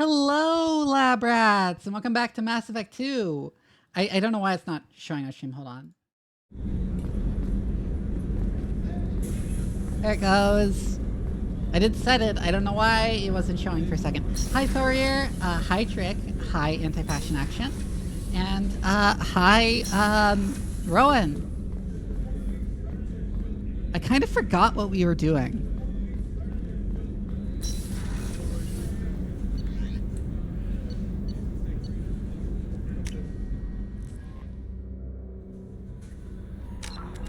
Hello, lab rats, and welcome back to Mass Effect 2. I don't know why it's not showing on stream. Hold on. There it goes. I did set it. I don't know why it wasn't showing for a second. Hi, Thorier. Hi, Trick. Hi, Anti-Passion Action. And, hi, Rowan. I kind of forgot what we were doing.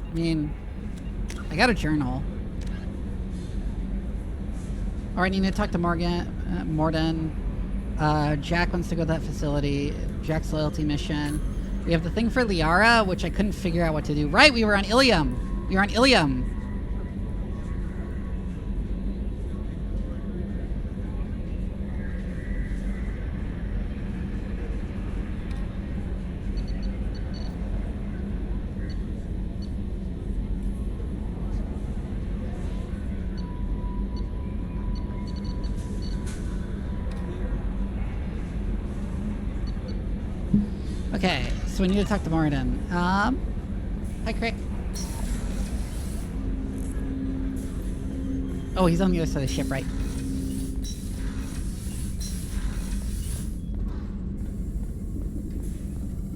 I mean, I got a journal. Alright, I need to talk to Morden. Jack wants to go to that facility. Jack's loyalty mission. We have the thing for Liara, which I couldn't figure out what to do. Right, we were on Ilium. We were on Ilium. Okay, so we need to talk to Morden. Hi, Crick. Oh, he's on the other side of the ship, right?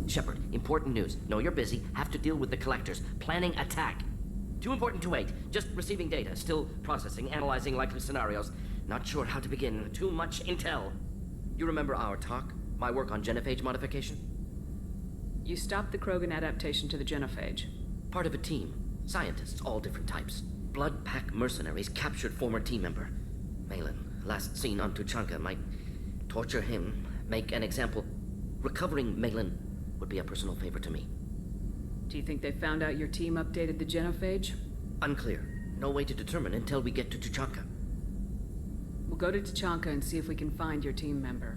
Shephard, important news. Know you're busy. Have to deal with the collectors. Planning attack. Too important to wait. Just receiving data. Still processing, analyzing likely scenarios. Not sure how to begin. Too much intel. You remember our talk? My work on genophage modification? You stopped the Krogan adaptation to the genophage. Part of a team. Scientists, all different types. Blood Pack mercenaries captured former team member. Malin, last seen on Tuchanka, might torture him, make an example. Recovering Malin would be a personal favor to me. Do you think they found out your team updated the genophage? Unclear. No way to determine until we get to Tuchanka. We'll go to Tuchanka and see if we can find your team member.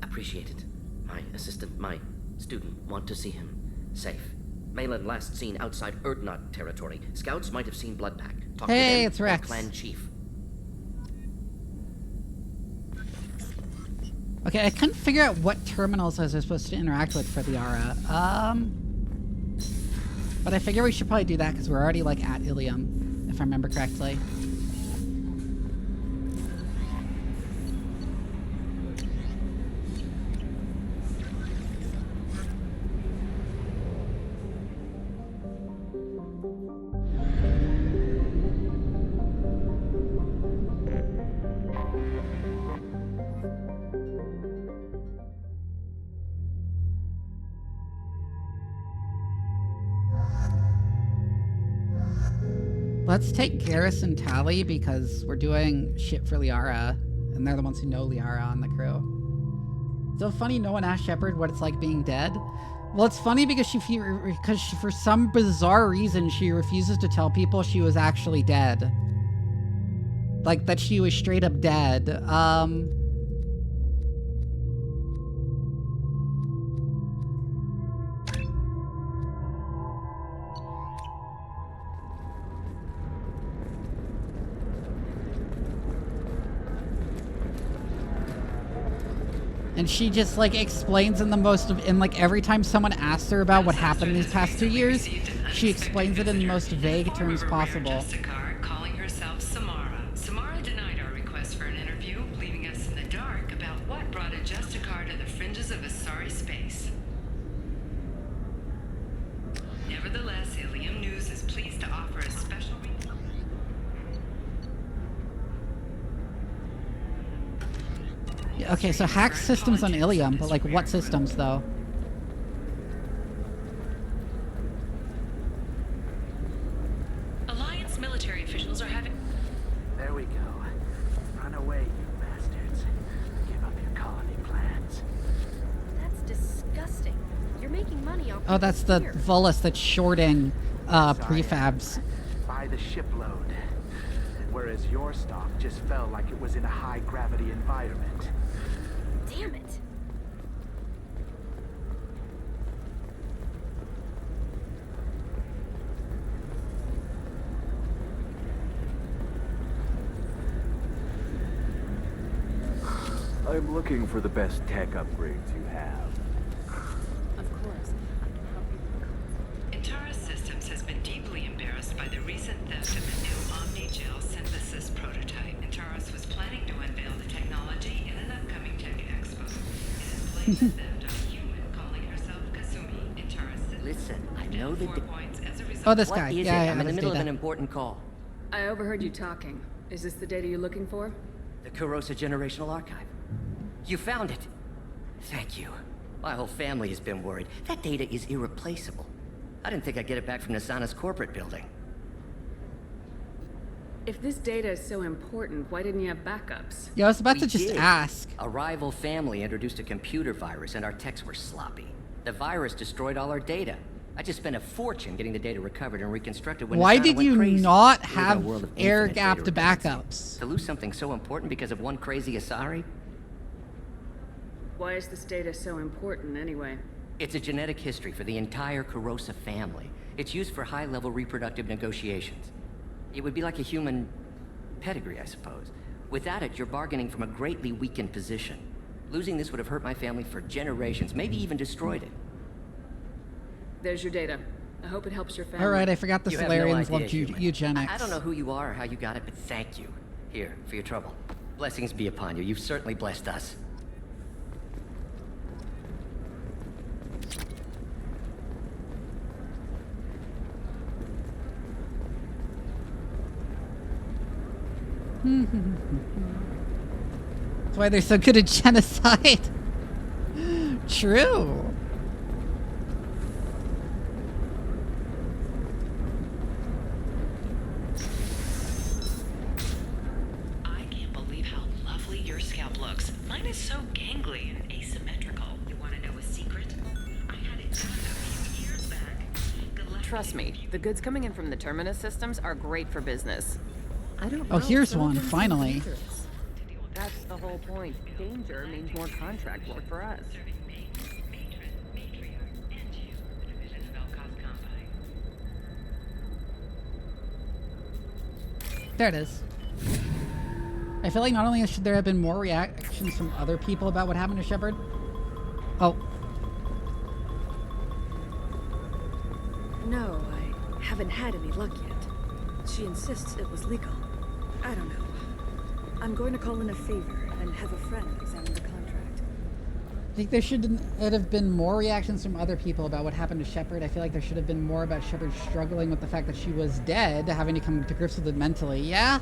Appreciate it. My assistant, my student, want to see him safe. Malin last seen outside Erdnot territory. Scouts might have seen Bloodpack. Talk to them, it's Rex. Clan chief. Okay, I couldn't figure out what terminals I was supposed to interact with for Liara. But I figure we should probably do that because we're already like at Ilium, if I remember correctly. Let's take Garrus and Tally because we're doing shit for Liara, and they're the ones who know Liara on the crew. So funny, no one asked Shephard what it's like being dead. Well, it's funny because for some bizarre reason, she refuses to tell people she was actually dead. Like, that she was straight up dead. And she just like explains in like every time someone asks her about what happened in these past 2 years, she explains it in the most vague terms possible. Calling herself Samara. Samara denied our request for an interview, leaving us in the dark about what brought a Justicar to the fringes of Asari space. Nevertheless, Ilium News is pleased to offer a special Okay, so hack systems on Ilium, but like what systems though? Alliance military officials are having... There we go. Run away, you bastards. Give up your colony plans. That's disgusting. You're making money off Oh, that's the here. Volus that's shorting prefabs. By the shipload. Whereas your stock just fell like it was in a high-gravity environment. Damn it. I'm looking for the best tech upgrades you have. Of course. I can help you. Intaris Systems has been deeply embarrassed by the recent theft of the new Omni-Gel synthesis prototype. Intaris was planning to unveil the technology in an upcoming tech expo. It has blamed the theft on a human calling herself Kasumi. Intaris Systems Listen, I know the... 4 points as a result. Oh, this What guy. is Yeah, it? yeah, I'm in the this middle of data. an important call. I overheard you talking. Is this the data you're looking for? The Kurosa Generational Archive. You found it. Thank you. My whole family has been worried. That data is irreplaceable. I didn't think I'd get it back from Nasana's corporate building. If this data is so important, why didn't you have backups? Yeah, I was about We to just did. ask. A rival family introduced a computer virus and our techs were sloppy. The virus destroyed all our data. I just spent a fortune getting the data recovered and reconstructed when Why Nasana did went you crazy. not We live in a have world of air infinite gapped data redundancy. backups? To lose something so important because of one crazy Asari? Why is this data so important anyway? It's a genetic history for the entire Kurosa family. It's used for high-level reproductive negotiations. It would be like a human pedigree, I suppose. Without it, you're bargaining from a greatly weakened position. Losing this would have hurt my family for generations, maybe even destroyed it. There's your data. I hope it helps your family. Alright, I forgot the You have no Solarians idea, loved human. eugenics. I don't know who you are or how you got it, but thank you. Here, for your trouble. Blessings be upon you. You've certainly blessed us. That's why they're so good at genocide. True. I can't believe how lovely your scalp looks. Mine is so gangly and asymmetrical. You want to know a secret? I had it done a few years back. Trust me, the goods coming in from the Terminus systems are great for business. I don't know. Oh, here's some of one, them seem finally. dangerous. That's the whole point. Danger means more contract work for us. Serving matron, matriarch, and you, the division of Elcott Combine. There it is. I feel like not only should there have been more reactions from other people about what happened to Shephard. Oh, No, I haven't had any luck yet. She insists it was legal. I don't know. I'm going to call in a favor and have a friend examine the contract. I think there should have been more reactions from other people about what happened to Shephard. I feel like there should have been more about Shephard struggling with the fact that she was dead, having to come to grips with it mentally. Yeah?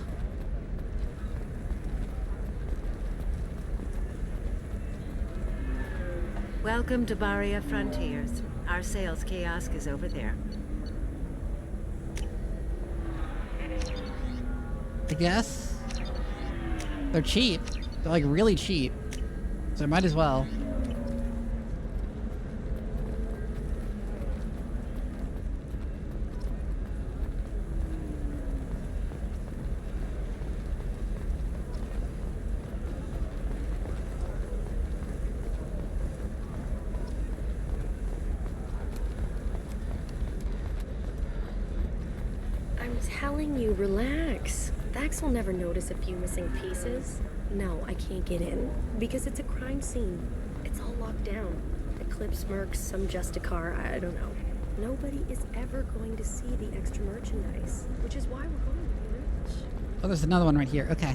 Welcome to Baria Frontiers. Our sales kiosk is over there. I guess. They're cheap. They're like really cheap. So I might as well. I'm telling you, relax. Vax will never notice a few missing pieces. No, I can't get in. Because it's a crime scene. It's all locked down. Eclipse mercs, some Justicar, I don't know. Nobody is ever going to see the extra merchandise. Which is why we're going to be rich. Oh, there's another one right here. Okay.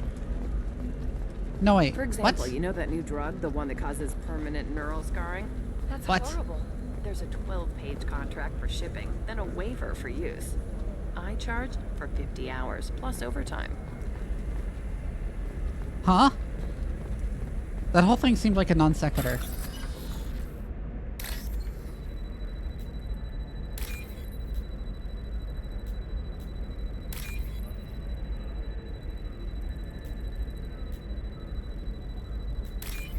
No, wait. For example, what? you know that new drug, the one that causes permanent neural scarring? That's What? horrible. There's a 12-page contract for shipping, then a waiver for use. I charge for 50 hours, plus overtime. Huh? That whole thing seemed like a non sequitur.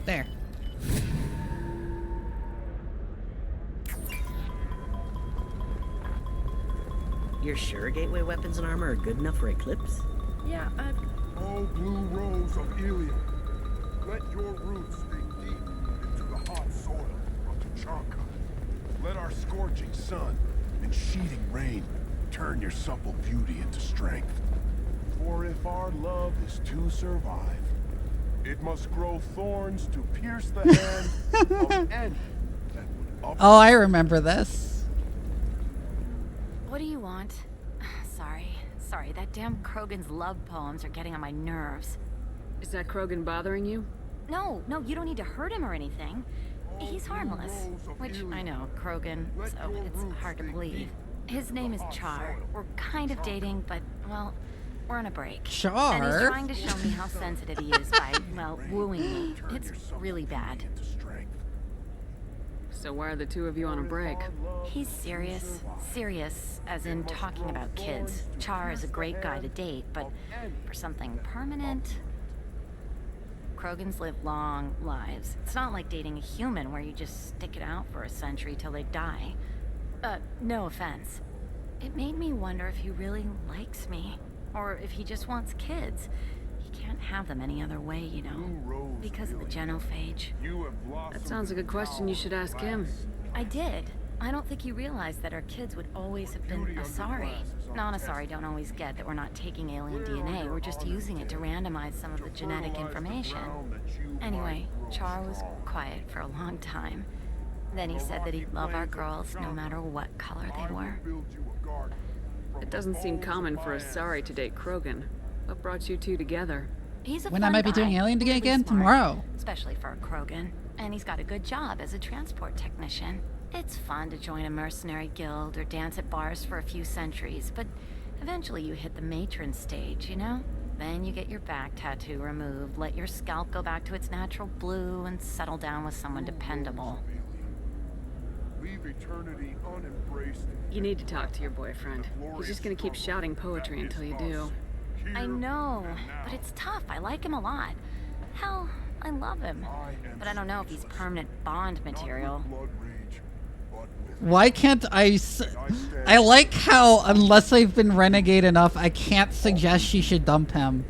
There. You're sure gateway weapons and armor are good enough for Eclipse? Yeah, Oh, blue rose of Ilium, let your roots dig deep into the hot soil of Tuchanka. Let our scorching sun and sheeting rain turn your supple beauty into strength. For if our love is to survive, It must grow thorns to pierce the hand of any that would up. Oh, I remember this. What do you want? Sorry, that damn Krogan's love poems are getting on my nerves. Is that Krogan bothering you? No, you don't need to hurt him or anything. He's harmless. Which, I know, Krogan, so it's hard to believe. His name is Char. We're kind of dating, but, well, we're on a break. Char? And he's trying to show me how sensitive he is by, well, wooing me. It's really bad. So why are the two of you on a break? He's serious. Serious, as in talking about kids. Char is a great guy to date, but for something permanent... Krogans live long lives. It's not like dating a human where you just stick it out for a century till they die. No offense. It made me wonder if he really likes me, or if he just wants kids. He can't have them any other way, you know, because of the genophage. That sounds like a question you should ask him. I did. I don't think he realized that our kids would always have been Asari. Non-Asari don't always get that we're not taking alien DNA, we're just using it to randomize some of the genetic information. Anyway, Char was quiet for a long time. Then he said that he'd love our girls no matter what color they were. It doesn't seem common for Asari to date Krogan. What brought you two together? He's a When fun I might be guy, doing Alien really again smart, tomorrow. especially for a Krogan. And he's got a good job as a transport technician. It's fun to join a mercenary guild or dance at bars for a few centuries, but eventually you hit the matron stage, you know? Then you get your back tattoo removed, let your scalp go back to its natural blue, and settle down with someone dependable. Leave eternity unembraced. You need to talk to your boyfriend. He's just gonna keep shouting poetry until you do. I know, but it's tough. I like him a lot. Hell, I love him. But I don't know if he's permanent Bond material. Why can't I like how, unless I've been renegade enough, I can't suggest she should dump him.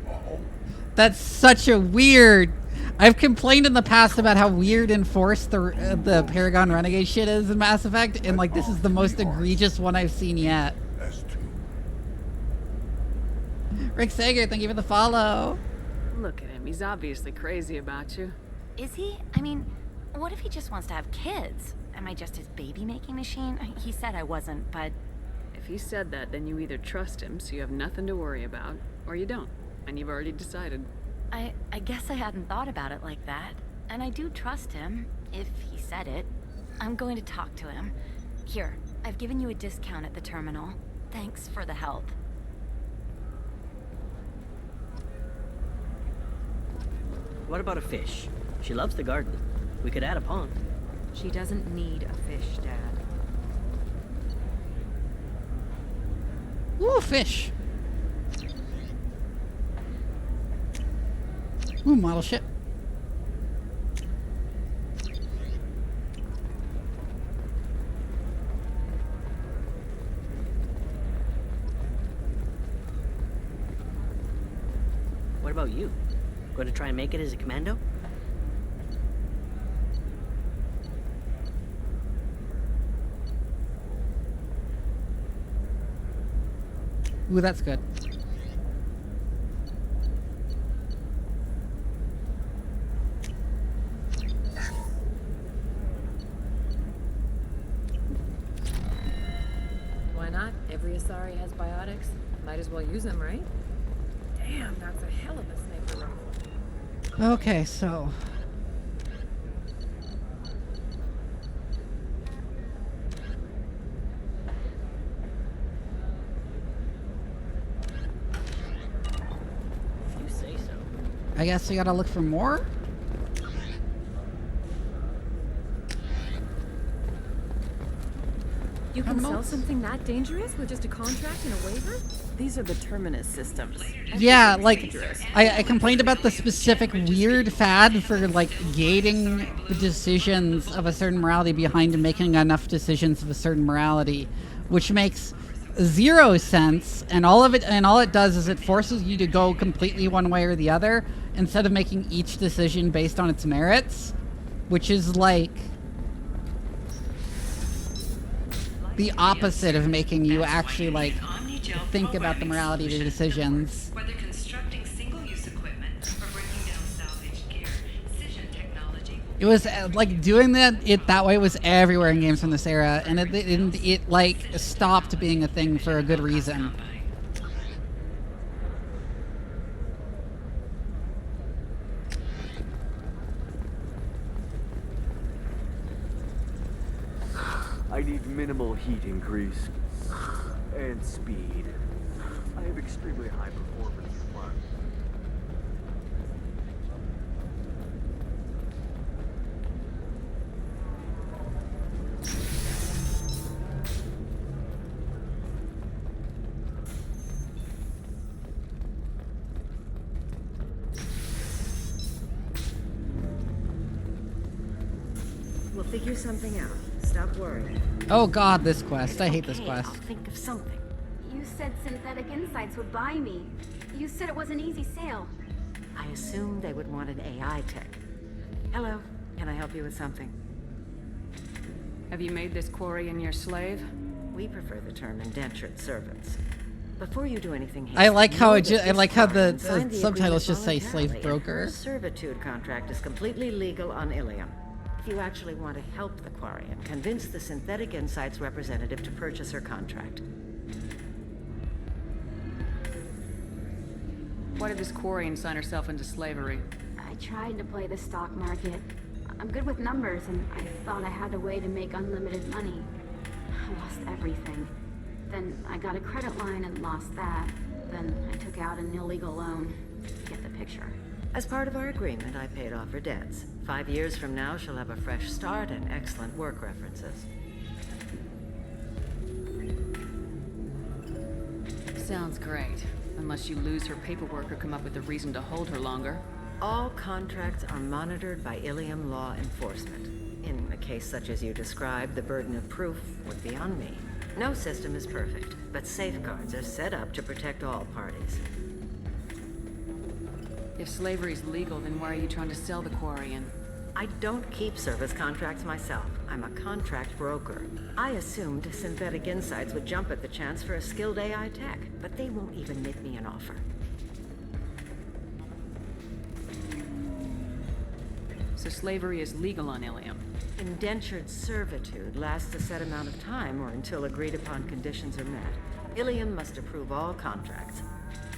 That's such a weird... I've complained in the past about how weird and forced the Paragon Renegade shit is in Mass Effect, and like this is the most egregious one I've seen yet. Rick Sager, thank you for the follow. Look at him, he's obviously crazy about you. Is he? I mean, what if he just wants to have kids? Am I just his baby-making machine? He said I wasn't, but... If he said that, then you either trust him so you have nothing to worry about, or you don't, and you've already decided. I guess I hadn't thought about it like that. And I do trust him, if he said it. I'm going to talk to him. Here, I've given you a discount at the terminal. Thanks for the help. What about a fish? She loves the garden. We could add a pond. She doesn't need a fish, Dad. Ooh, fish. Ooh, model ship. What about you? Going to try and make it as a commando? Ooh, that's good. Why not? Every Asari has biotics. Might as well use them, right? Damn, that's a hell of a sniper rifle. Okay, so... You say so. I guess we gotta look for more? You can sell something that dangerous with just a contract and a waiver? These are the Terminus systems. Yeah, like, I complained about the specific weird fad for, like, gating the decisions of a certain morality behind making enough decisions of a certain morality, which makes zero sense, and all it does is it forces you to go completely one way or the other, instead of making each decision based on its merits, which is, like... the opposite of making you actually, like, think about the morality of your decisions. Whether constructing single-use equipment or breaking down salvaged It was like doing that way was everywhere in games from this era, and it like stopped being a thing for a good reason. I need minimal heat increase and speed. I have extremely high performance plans. We'll figure something out. Stop worrying. Oh god, this quest. I hate this quest. I'll think of something. You said Synthetic Insights would buy me. You said it was an easy sale. I assumed they would want an AI tech. Hello, can I help you with something? Have you made this Quarian your slave? We prefer the term indentured servants. Before you do anything, I like how know it that I like how the this signed the subtitles agreement just say voluntarily, slave and broker. her servitude contract is completely legal on Ilium. If you actually want to help the Quarian, convince the Synthetic Insights representative to purchase her contract. Why did this Quarian sign herself into slavery? I tried to play the stock market. I'm good with numbers, and I thought I had a way to make unlimited money. I lost everything. Then I got a credit line and lost that. Then I took out an illegal loan. Get the picture. As part of our agreement, I paid off her debts. 5 years from now, she'll have a fresh start and excellent work references. Sounds great. Unless you lose her paperwork or come up with a reason to hold her longer. All contracts are monitored by Ilium law enforcement. In a case such as you described, the burden of proof would be on me. No system is perfect, but safeguards are set up to protect all parties. If slavery's legal, then why are you trying to sell the Quarian? I don't keep service contracts myself. I'm a contract broker. I assumed Synthetic Insights would jump at the chance for a skilled AI tech, but they won't even make me an offer. So slavery is legal on Ilium? Indentured servitude lasts a set amount of time or until agreed upon conditions are met. Ilium must approve all contracts.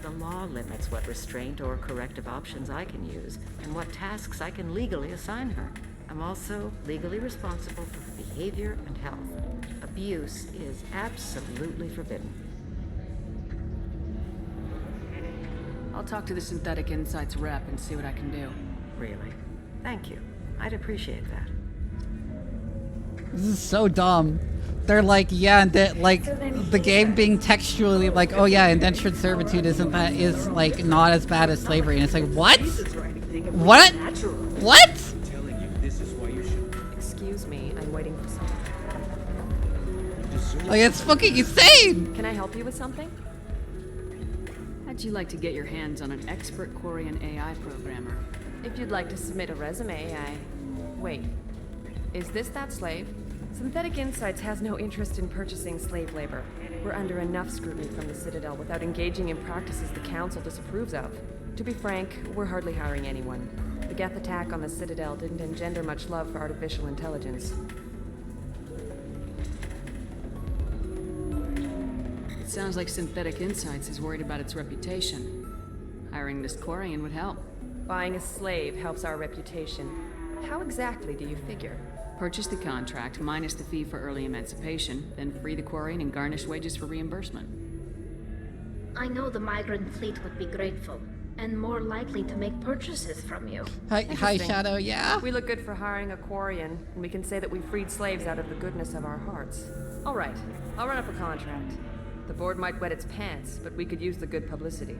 The law limits what restraint or corrective options I can use and what tasks I can legally assign her. I'm also legally responsible for her behavior and health. Abuse is absolutely forbidden. I'll talk to the Synthetic Insights rep and see what I can do. Really? Thank you. I'd appreciate that. This is so dumb. They're like, yeah, like the game being textually like, oh yeah, indentured servitude is like not as bad as slavery, and it's like, what? What? What? Excuse me, I'm waiting for something. Like, it's fucking insane. Can I help you with something? How'd you like to get your hands on an expert Quarian AI programmer? If you'd like to submit a resume, Wait, is this that slave? Synthetic Insights has no interest in purchasing slave labor. We're under enough scrutiny from the Citadel without engaging in practices the Council disapproves of. To be frank, we're hardly hiring anyone. The Geth attack on the Citadel didn't engender much love for artificial intelligence. It sounds like Synthetic Insights is worried about its reputation. Hiring this Quarian would help. Buying a slave helps our reputation. How exactly do you figure? Purchase the contract minus the fee for early emancipation, then free the Quarian and garnish wages for reimbursement. I know the migrant fleet would be grateful, and more likely to make purchases from you. Hi, Shadow, yeah? We look good for hiring a Quarian, and we can say that we freed slaves out of the goodness of our hearts. All right, I'll run up a contract. The board might wet its pants, but we could use the good publicity.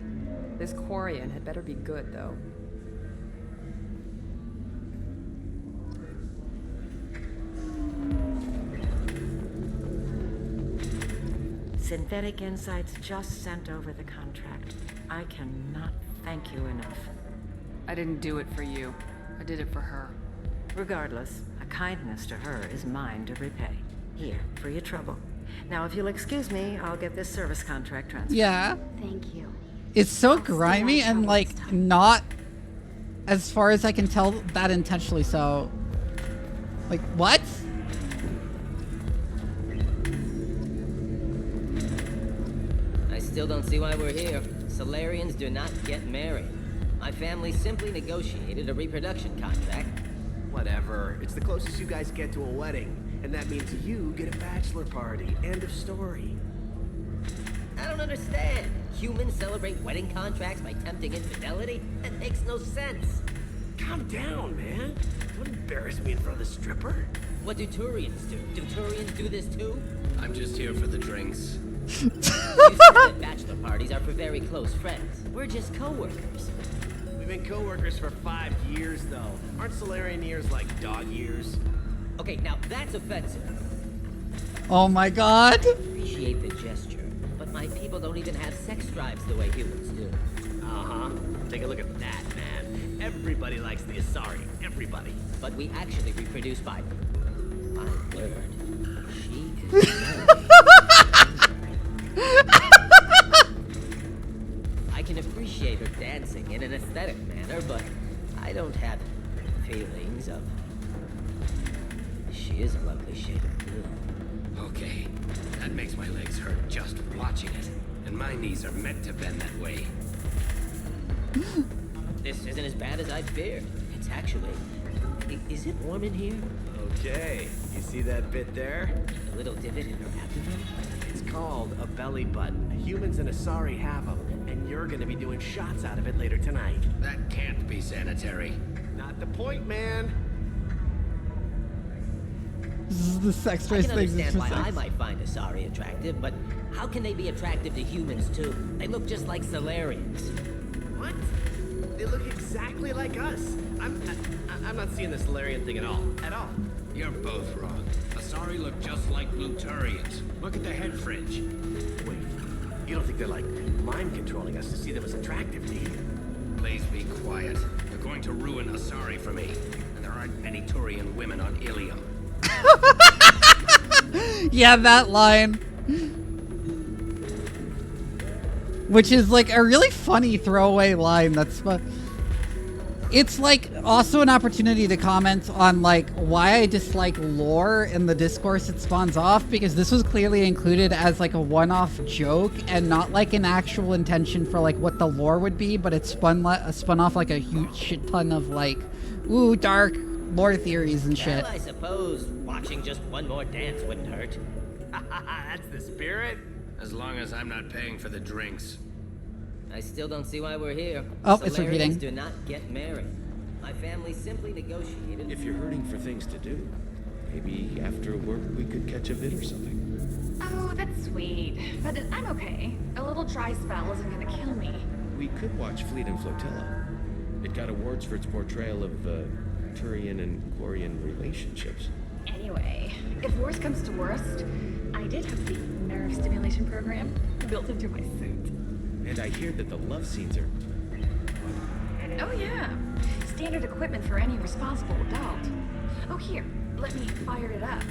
This Quarian had better be good, though. Synthetic Insights just sent over the contract. I cannot thank you enough. I didn't do it for you. I did it for her. Regardless, a kindness to her is mine to repay. Here, for your trouble. Now, if you'll excuse me, I'll get this service contract transferred. Yeah. Thank you. It's so grimy and like not, as far as I can tell, that intentionally so. Like, what? I still don't see why we're here. Solarians do not get married. My family simply negotiated a reproduction contract. Whatever. It's the closest you guys get to a wedding. And that means you get a bachelor party. End of story. I don't understand. Humans celebrate wedding contracts by tempting infidelity? That makes no sense. Calm down, man. Don't embarrass me in front of the stripper. What do Turians do? Do Turians do this too? I'm just here for the drinks. You said that bachelor parties are for very close friends. We're just co-workers. We've been co-workers for 5 years, though. Aren't Solarian years like dog years? Okay, now that's offensive. Oh my god. Appreciate the gesture, but my people don't even have sex drives the way humans do. Uh-huh. Take a look at that, man. Everybody likes the Asari. Everybody. But we actually reproduce by... My word. She is... I can appreciate her dancing in an aesthetic manner, but I don't have feelings of... She is a lovely shade of blue. Okay, that makes my legs hurt just watching it. And my knees are meant to bend that way. This isn't as bad as I feared. It's actually... Is it warm in here? Okay, you see that bit there? A little divot in her abdomen? It's called a belly button. Humans and Asari have them, and you're gonna be doing shots out of it later tonight. That can't be sanitary. Not the point, man. This is the sex I race can thing. understand why I Sex. might find Asari attractive, but how can they be attractive to humans too? They look just like Solarians. What? They look exactly like us. I'm not seeing the Solarian thing at all. At all. You're both wrong. Asari look just like blue Turians. Look at the head fringe. Wait, you don't think they're like mind controlling us to see them as attractive, do you? Please be quiet. You're going to ruin Asari for me. And there aren't any Turian women on Ilium. Yeah, that line. Which is like a really funny throwaway line. That's it's like also an opportunity to comment on like why I dislike lore in the discourse it spawns off, because this was clearly included as like a one-off joke and not like an actual intention for like what the lore would be, but it spun off like a huge shit ton of like ooh dark lore theories and shit. Well, I suppose watching just one more dance wouldn't hurt. That's the spirit. As long as I'm not paying for the drinks. I still don't see why we're here. Oh, Solarians it's repeating. do not get married. My family simply negotiated... If you're hurting for things to do, maybe after work we could catch a vid or something. Oh, that's sweet. But I'm okay. A little dry spell isn't gonna kill me. We could watch Fleet and Flotilla. It got awards for its portrayal of Turian and Quarian relationships. Anyway, if worst comes to worst, I did have the nerve stimulation program built into my suit. And I hear that the love scenes are... Oh yeah, standard equipment for any responsible adult. Oh here, let me fire it up.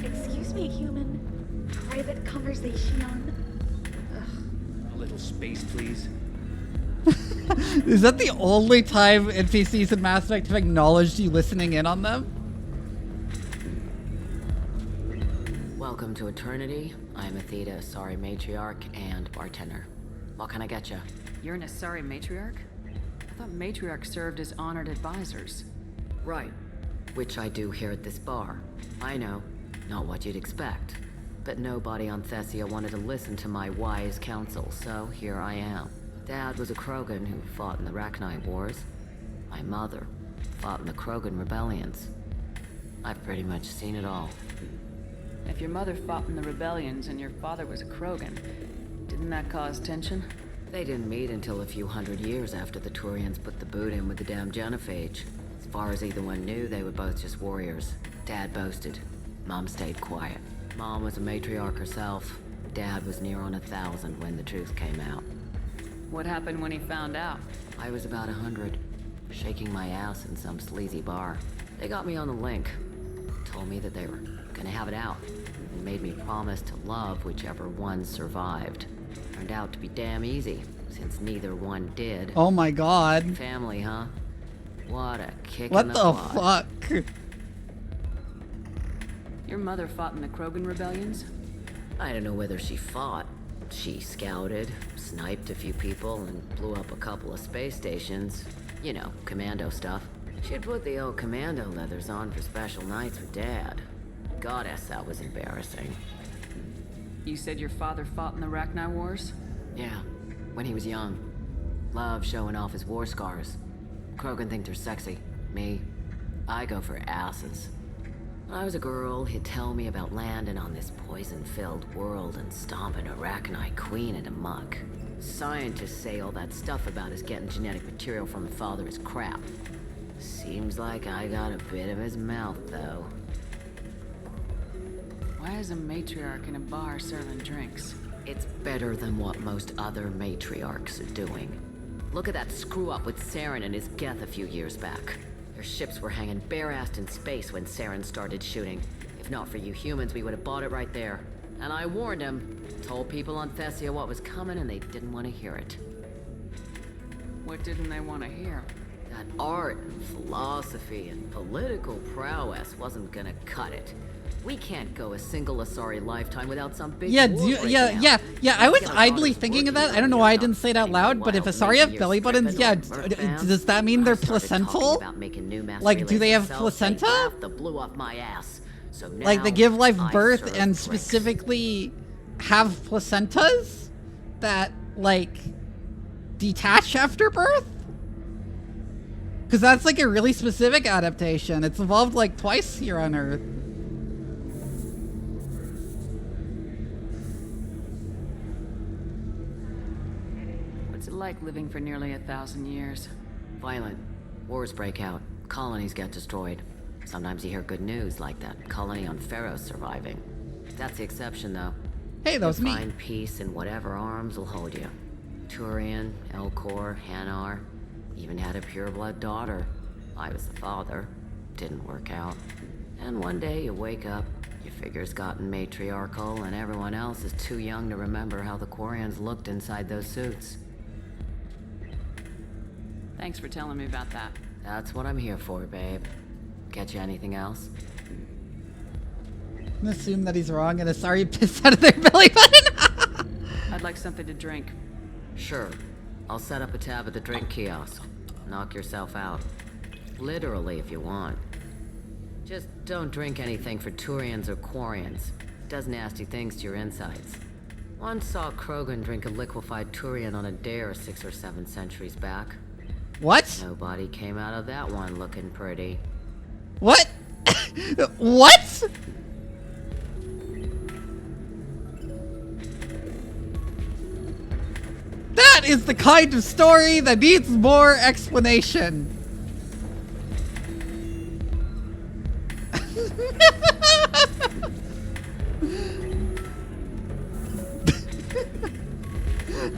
Excuse me, human. Private conversation. Ugh. A little space, please. Is that the only time NPCs in Mass Effect have acknowledged you listening in on them? Welcome to Eternity. I'm Athena, Asari matriarch and bartender. What can I get you? You're an Asari matriarch? I thought matriarchs served as honored advisors. Right. Which I do here at this bar. I know, not what you'd expect. But nobody on Thessia wanted to listen to my wise counsel, so here I am. Dad was a Krogan who fought in the Rachni Wars. My mother fought in the Krogan rebellions. I've pretty much seen it all. If your mother fought in the rebellions and your father was a Krogan, didn't that cause tension? They didn't meet until a few hundred years after the Turians put the boot in with the damn genophage. As far as either one knew, they were both just warriors. Dad boasted. Mom stayed quiet. Mom was a matriarch herself. Dad was near on 1,000 when the truth came out. What happened when he found out? I was about 100, shaking my ass in some sleazy bar. They got me on the link. Told me that they were gonna have it out, and made me promise to love whichever one survived. Turned out to be damn easy, since neither one did. Oh my god. Family, huh? What a kick What in the butt. fuck? Your mother fought in the Krogan rebellions? I don't know whether she fought. She scouted, sniped a few people, and blew up a couple of space stations. You know, commando stuff. She'd put the old commando leathers on for special nights with Dad. Goddess, that was embarrassing. You said your father fought in the Rachni Wars? Yeah, when he was young. Loved showing off his war scars. Krogan think they're sexy. Me, I go for asses. When I was a girl, he'd tell me about landing on this poison-filled world and stomping a Rachni queen into muck. Scientists say all that stuff about us getting genetic material from the father is crap. Seems like I got a bit of his mouth, though. Why is a matriarch in a bar serving drinks? It's better than what most other matriarchs are doing. Look at that screw-up with Saren and his Geth a few years back. Their ships were hanging bare-assed in space when Saren started shooting. If not for you humans, we would have bought it right there. And I warned him. Told people on Thessia what was coming, and they didn't want to hear it. What didn't they want to hear? That art and philosophy and political prowess wasn't gonna cut it. We can't go a single Asari lifetime without some big Yeah, war yeah. I was idly thinking of that. I don't know why I didn't say it out loud, but if Asari have belly buttons, yeah, does that mean they're placental? Like, do they have placenta? Blew my ass. So now Like, they give life birth and specifically have placentas that, like, detach after birth? Because that's, like, a really specific adaptation. It's evolved, like, twice here on Earth. What's it like living for nearly 1,000 years? Violent. Wars break out. Colonies get destroyed. Sometimes you hear good news, like that colony on Pharaoh surviving. That's the exception, though. Hey, that was me. Find peace in whatever arms will hold you. Turian, Elcor, Hanar. Even had a pureblood daughter. I was the father. Didn't work out. And one day you wake up, your figure's gotten matriarchal, and everyone else is too young to remember how the Quarians looked inside those suits. Thanks for telling me about that. That's what I'm here for, babe. Get you anything else? I'm gonna assume that he's wrong and Asari pissed out of their belly button. I'd like something to drink. Sure. I'll set up a tab at the drink kiosk. Knock yourself out. Literally, if you want. Just don't drink anything for Turians or Quarians. It does nasty things to your insides. Once saw Krogan drink a liquefied Turian on a dare 6 or 7 centuries back. What? Nobody came out of that one looking pretty. What? What? That is the kind of story that needs more explanation.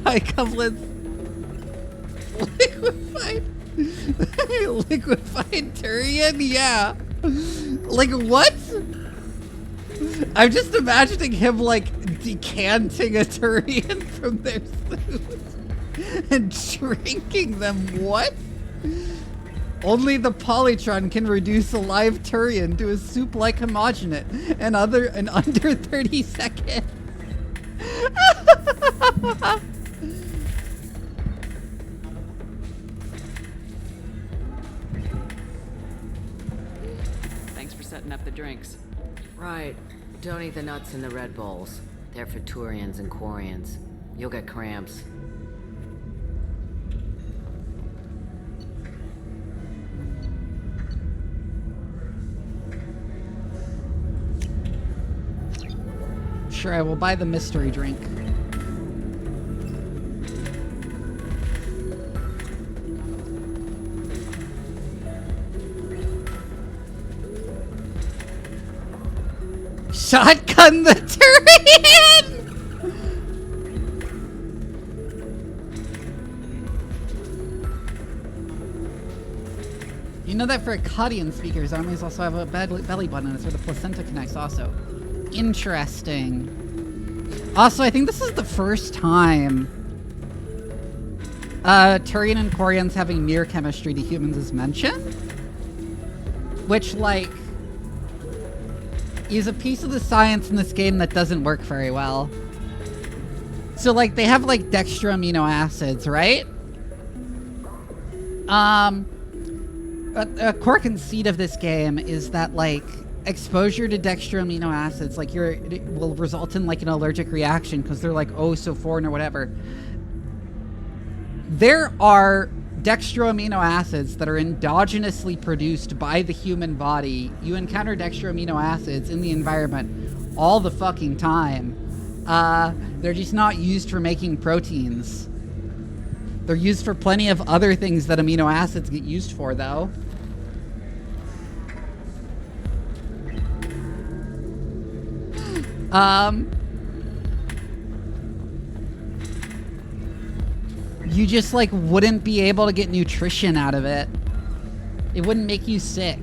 Hi, couplets. Liquefied Turian? Yeah. Like, what? I'm just imagining him, like, decanting a Turian from their suit and drinking them. What? Only the Polytron can reduce a live Turian to a soup-like homogenate in under 30 seconds. Thanks for setting up the drinks. Right. Don't eat the nuts in the Red Bulls. They're for Turians and Quarians. You'll get cramps. Sure, I will buy the mystery drink. Shotgun the Turian! You know that for Akkadian speakers, armies also have a belly button. It's where the placenta connects also. Interesting. Also, I think this is the first time Turian and Quarians having mirror chemistry to humans is mentioned. Which, like, is a piece of the science in this game that doesn't work very well. So, like, they have, like, dextroamino acids, right? A core conceit of this game is that, like, exposure to dextroamino acids, like, it will result in, like, an allergic reaction because they're, like, oh, so foreign or whatever. There are dextroamino acids that are endogenously produced by the human body. You encounter dextroamino acids in the environment all the fucking time. They're just not used for making proteins. They're used for plenty of other things that amino acids get used for, though. You just, like, wouldn't be able to get nutrition out of it. It wouldn't make you sick.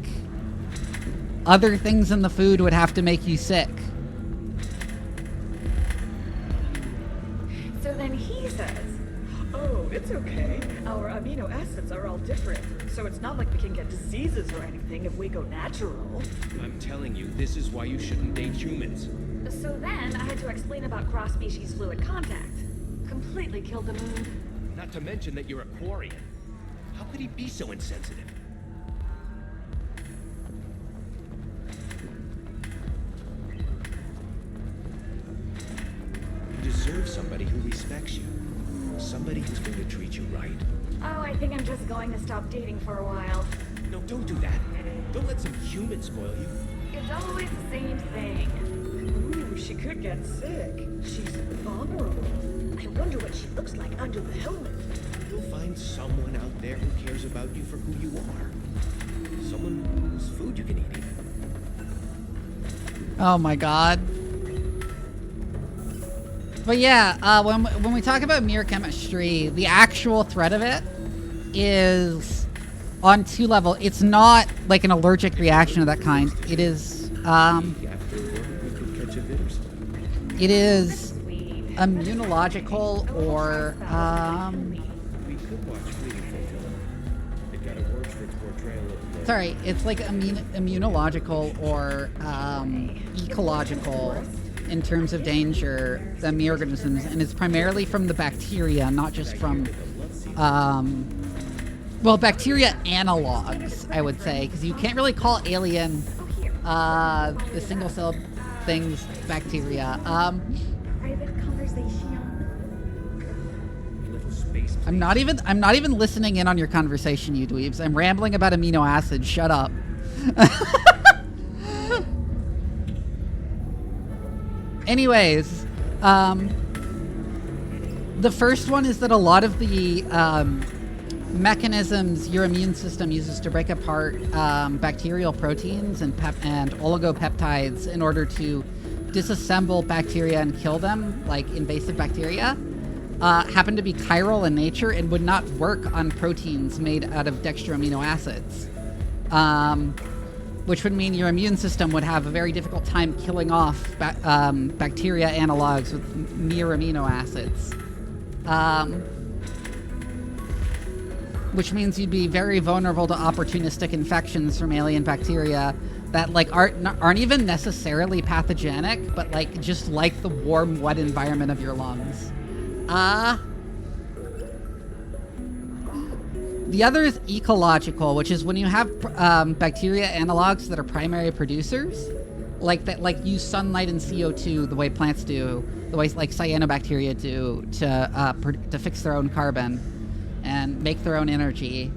Other things in the food would have to make you sick. So then he says, oh, it's okay. Our amino acids are all different. So it's not like we can get diseases or anything if we go natural. I'm telling you, this is why you shouldn't date humans. So then I had to explain about cross-species fluid contact. Completely killed the mood. Not to mention that you're a Quarian. How could he be so insensitive? You deserve somebody who respects you. Somebody who's going to treat you right. Oh, I think I'm just going to stop dating for a while. No, don't do that. Don't let some human spoil you. It's always the same thing. Ooh, she could get sick. She's vulnerable. I wonder what she looks like under the helmet. You'll find someone out there who cares about you for who you are. Someone whose food you can eat even. Oh my god. But yeah, when we talk about mirror chemistry, the actual threat of it is on two levels. It's not like an allergic reaction of that kind. It is, it is immunological or, sorry, it's like immunological or ecological in terms of danger than the organisms, and it's primarily from the bacteria, not just from, well, bacteria analogs, I would say, because you can't really call alien, the single-celled things bacteria. Private conversation. I'm not even listening in on your conversation, you dweebs. I'm rambling about amino acids. Shut up. Anyways, the first one is that a lot of the mechanisms your immune system uses to break apart bacterial proteins and oligopeptides in order to disassemble bacteria and kill them, like invasive bacteria, happen to be chiral in nature and would not work on proteins made out of dextroamino acids. Which would mean your immune system would have a very difficult time killing off bacteria analogs with mere amino acids. Which means you'd be very vulnerable to opportunistic infections from alien bacteria that, like, aren't even necessarily pathogenic, but, like, just like the warm, wet environment of your lungs. The other is ecological, which is when you have bacteria analogs that are primary producers, like that, like use sunlight and CO2 the way plants do, the way like cyanobacteria do to fix their own carbon and make their own energy.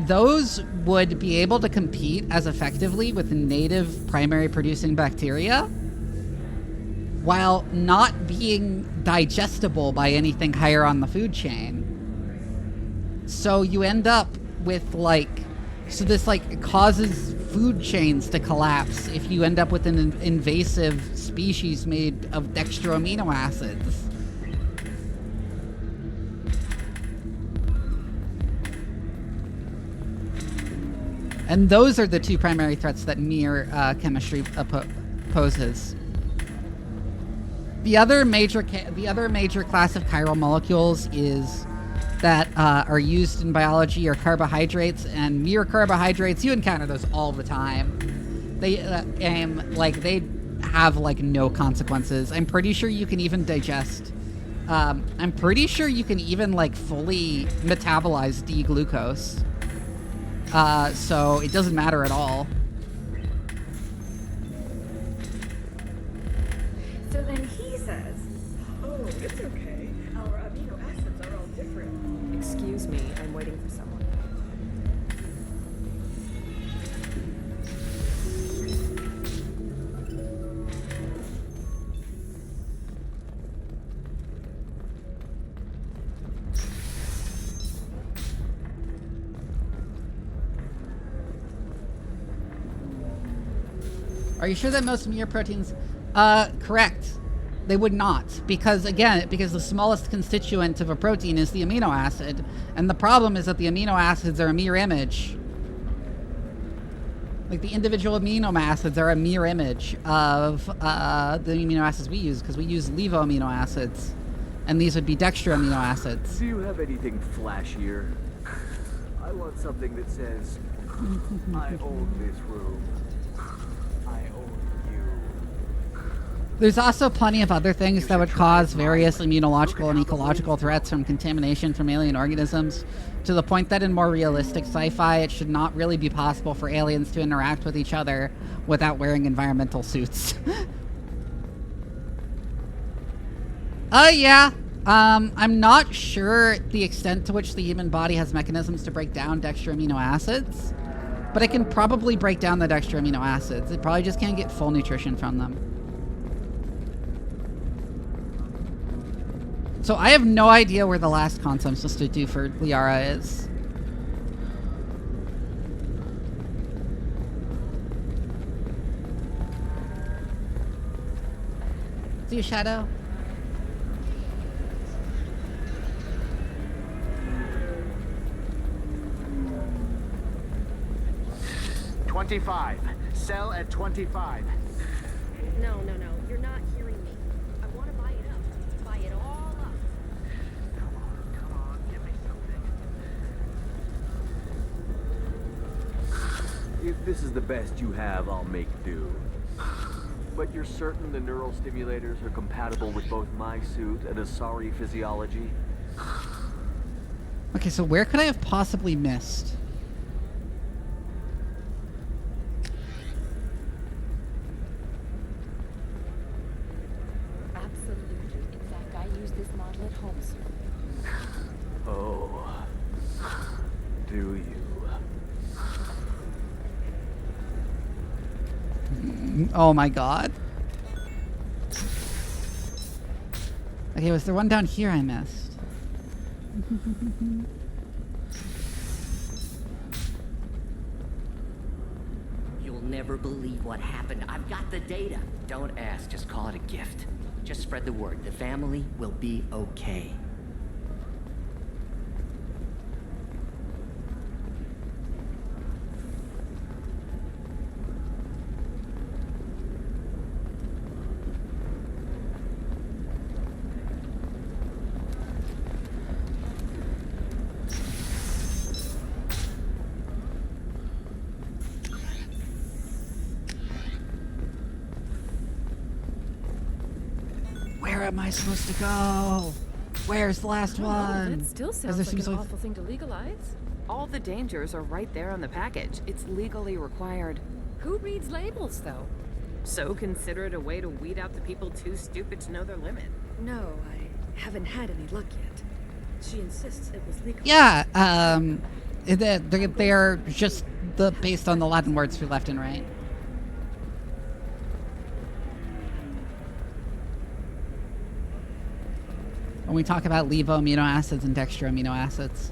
Those would be able to compete as effectively with native primary producing bacteria, while not being digestible by anything higher on the food chain. So you end up with, like, so this, like, causes food chains to collapse if you end up with an invasive species made of dextroamino acids. And those are the two primary threats that mirror chemistry poses. The other major class of chiral molecules is that are used in biology are carbohydrates, and mere carbohydrates, you encounter those all the time. They they have like no consequences. I'm pretty sure you can even digest. I'm pretty sure you can even like fully metabolize D-glucose. So it doesn't matter at all. So then he says, "Oh, it's okay. Our amino acids are all different." Excuse me, I'm waiting for someone. Are you sure that most of your proteins... correct. They would not. Because, again, because the smallest constituent of a protein is the amino acid. And the problem is that the amino acids are a mirror image. Like, the individual amino acids are a mirror image of the amino acids we use, because we use levo amino acids. And these would be dextro amino acids. Do you have anything flashier? I want something that says, I own this room. There's also plenty of other things that would cause various immunological and ecological threats, from contamination from alien organisms to the point that in more realistic sci-fi it should not really be possible for aliens to interact with each other without wearing environmental suits. Yeah. I'm not sure the extent to which the human body has mechanisms to break down dextro amino acids, but it can probably break down the dextro amino acids. It probably just can't get full nutrition from them. So I have no idea where the last console I'm supposed to do for Liara is. See a shadow? $25. Sell at $25. No. You're not hearing me. I want to buy it up. Buy it all up. Come on. Give me something. If this is the best you have, I'll make do. But you're certain the neural stimulators are compatible with both my suit and Asari physiology? Okay, so where could I have possibly missed? Oh, do you? Oh my god. Okay, was there one down here I missed? You'll never believe what happened. I've got the data. Don't ask, just call it a gift. Just spread the word. The family will be okay. Where am I supposed to go? Where's the last one? That still sounds like an awful thing to legalize. All the dangers are right there on the package. It's legally required. Who reads labels, though? So consider it a way to weed out the people too stupid to know their limit. No, I haven't had any luck yet. She insists it was legal. Yeah, they're just based on the Latin words for left and right. When we talk about levo amino acids and dextro amino acids.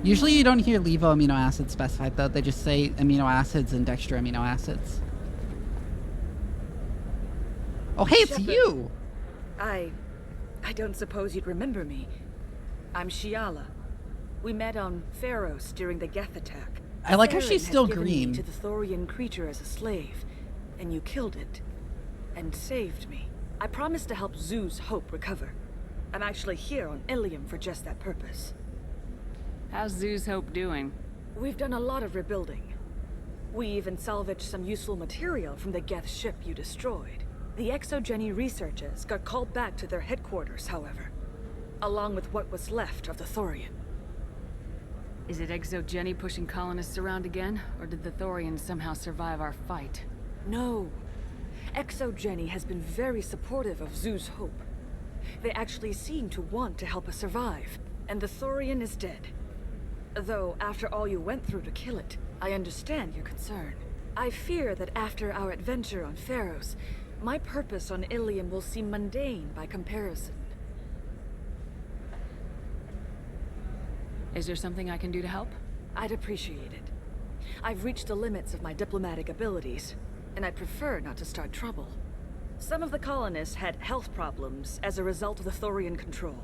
Usually you don't hear levo amino acids specified, though. They just say amino acids and dextro amino acids. Oh, hey, it's Shephard. you! I don't suppose you'd remember me. I'm Shiala. We met on Pharos during the Geth attack. I like how Farron she's had still given green. me to the Thorian creature as a slave, and you killed it. And saved me. I promised to help Zeus Hope recover. I'm actually here on Ilium for just that purpose. How's Zeus Hope doing? We've done a lot of rebuilding. We even salvaged some useful material from the Geth ship you destroyed. The Exogeny researchers got called back to their headquarters, however, along with what was left of the Thorian. Is it Exogeny pushing colonists around again, or did the Thorians somehow survive our fight? No. Exogeny has been very supportive of Zoo's Hope. They actually seem to want to help us survive, and the Thorian is dead. Though, after all you went through to kill it, I understand your concern. I fear that after our adventure on Pharos, my purpose on Ilium will seem mundane by comparison. Is there something I can do to help? I'd appreciate it. I've reached the limits of my diplomatic abilities, and I'd prefer not to start trouble. Some of the colonists had health problems as a result of the Thorian control.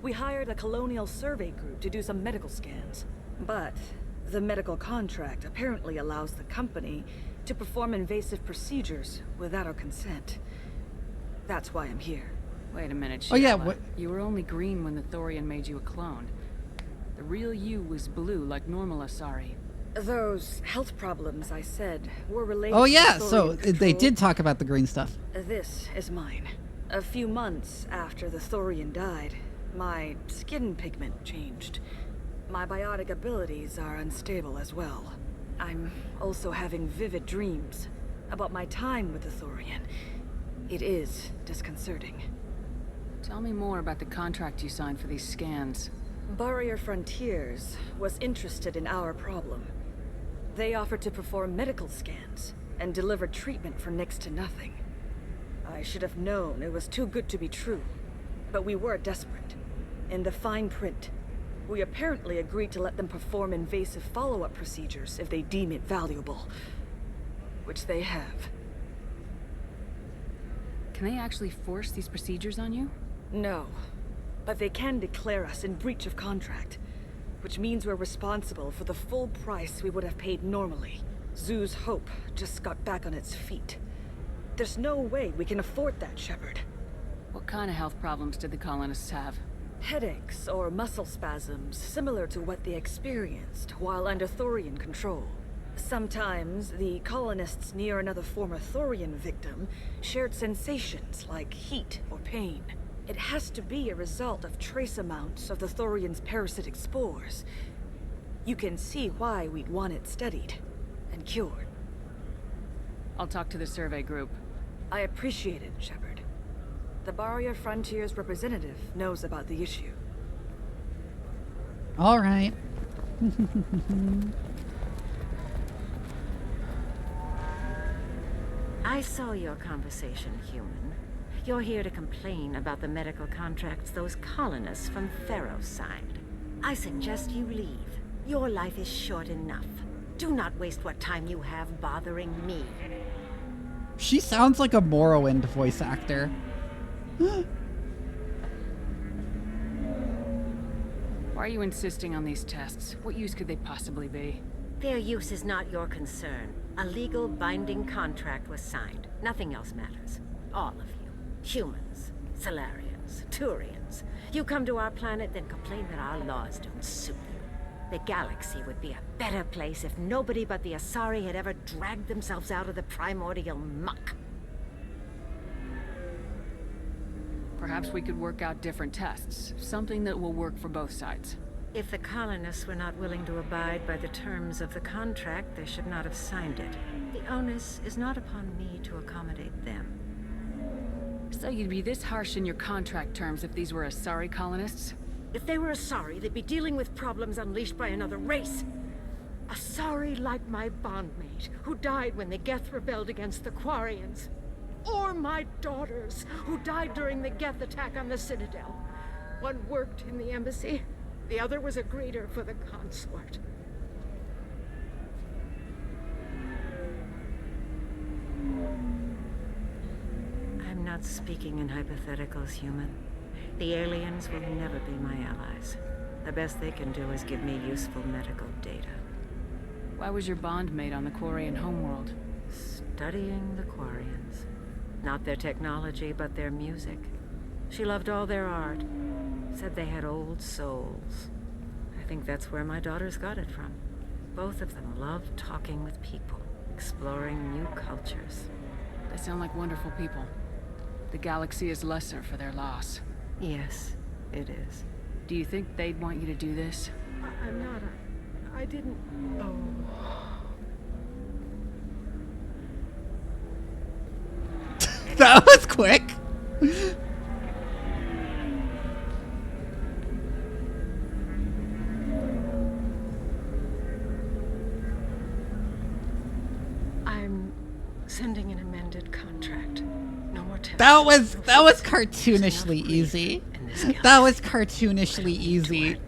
We hired a colonial survey group to do some medical scans. But the medical contract apparently allows the company to perform invasive procedures without our consent. That's why I'm here. Wait a minute, Sheila. Oh yeah, what? You were only green when the Thorian made you a clone. The real you was blue, like normal Asari. Those health problems I said were related Oh to yeah, Thorian so control. they did talk about the green stuff. This is mine. A few months after the Thorian died, my skin pigment changed. My biotic abilities are unstable as well. I'm also having vivid dreams about my time with the Thorian. It is disconcerting. Tell me more about the contract you signed for these scans. Barrier Frontiers was interested in our problem. They offered to perform medical scans and deliver treatment for next to nothing. I should have known it was too good to be true, but we were desperate. In the fine print, we apparently agreed to let them perform invasive follow-up procedures if they deem it valuable, which they have. Can they actually force these procedures on you? No, but they can declare us in breach of contract, which means we're responsible for the full price we would have paid normally. Zoo's Hope just got back on its feet. There's no way we can afford that, Shephard. What kind of health problems did the colonists have? Headaches or muscle spasms similar to what they experienced while under Thorian control. Sometimes the colonists near another former Thorian victim shared sensations like heat or pain. It has to be a result of trace amounts of the Thorian's parasitic spores. You can see why we'd want it studied and cured. I'll talk to the survey group. I appreciate it, Shephard. The Barrier Frontiers representative knows about the issue. All right. I saw your conversation, human. You're here to complain about the medical contracts those colonists from Pharos signed. I suggest you leave. Your life is short enough. Do not waste what time you have bothering me. She sounds like a Morrowind voice actor. Why are you insisting on these tests? What use could they possibly be? Their use is not your concern. A legal binding contract was signed. Nothing else matters. All of you. Humans, Solarians, Turians. You come to our planet, then complain that our laws don't suit you. The galaxy would be a better place if nobody but the Asari had ever dragged themselves out of the primordial muck. Perhaps we could work out different tests. Something that will work for both sides. If the colonists were not willing to abide by the terms of the contract, they should not have signed it. The onus is not upon me to accommodate them. So you'd be this harsh in your contract terms if these were Asari colonists? If they were Asari, they'd be dealing with problems unleashed by another race. Asari like my bondmate, who died when the Geth rebelled against the Quarians. Or my daughters, who died during the Geth attack on the Citadel. One worked in the embassy, the other was a greeter for the consort. I'm not speaking in hypotheticals, human. The aliens will never be my allies. The best they can do is give me useful medical data. Why was your bondmate on the Quarian homeworld? Studying the Quarians. Not their technology, but their music. She loved all their art. Said they had old souls. I think that's where my daughters got it from. Both of them love talking with people, exploring new cultures. They sound like wonderful people. The galaxy is lesser for their loss. Yes, it is. Do you think they'd want you to do this? I'm not. I didn't. Oh. That was quick. I'm sending an amended contract. No more tips. That was cartoonishly easy. That was cartoonishly easy.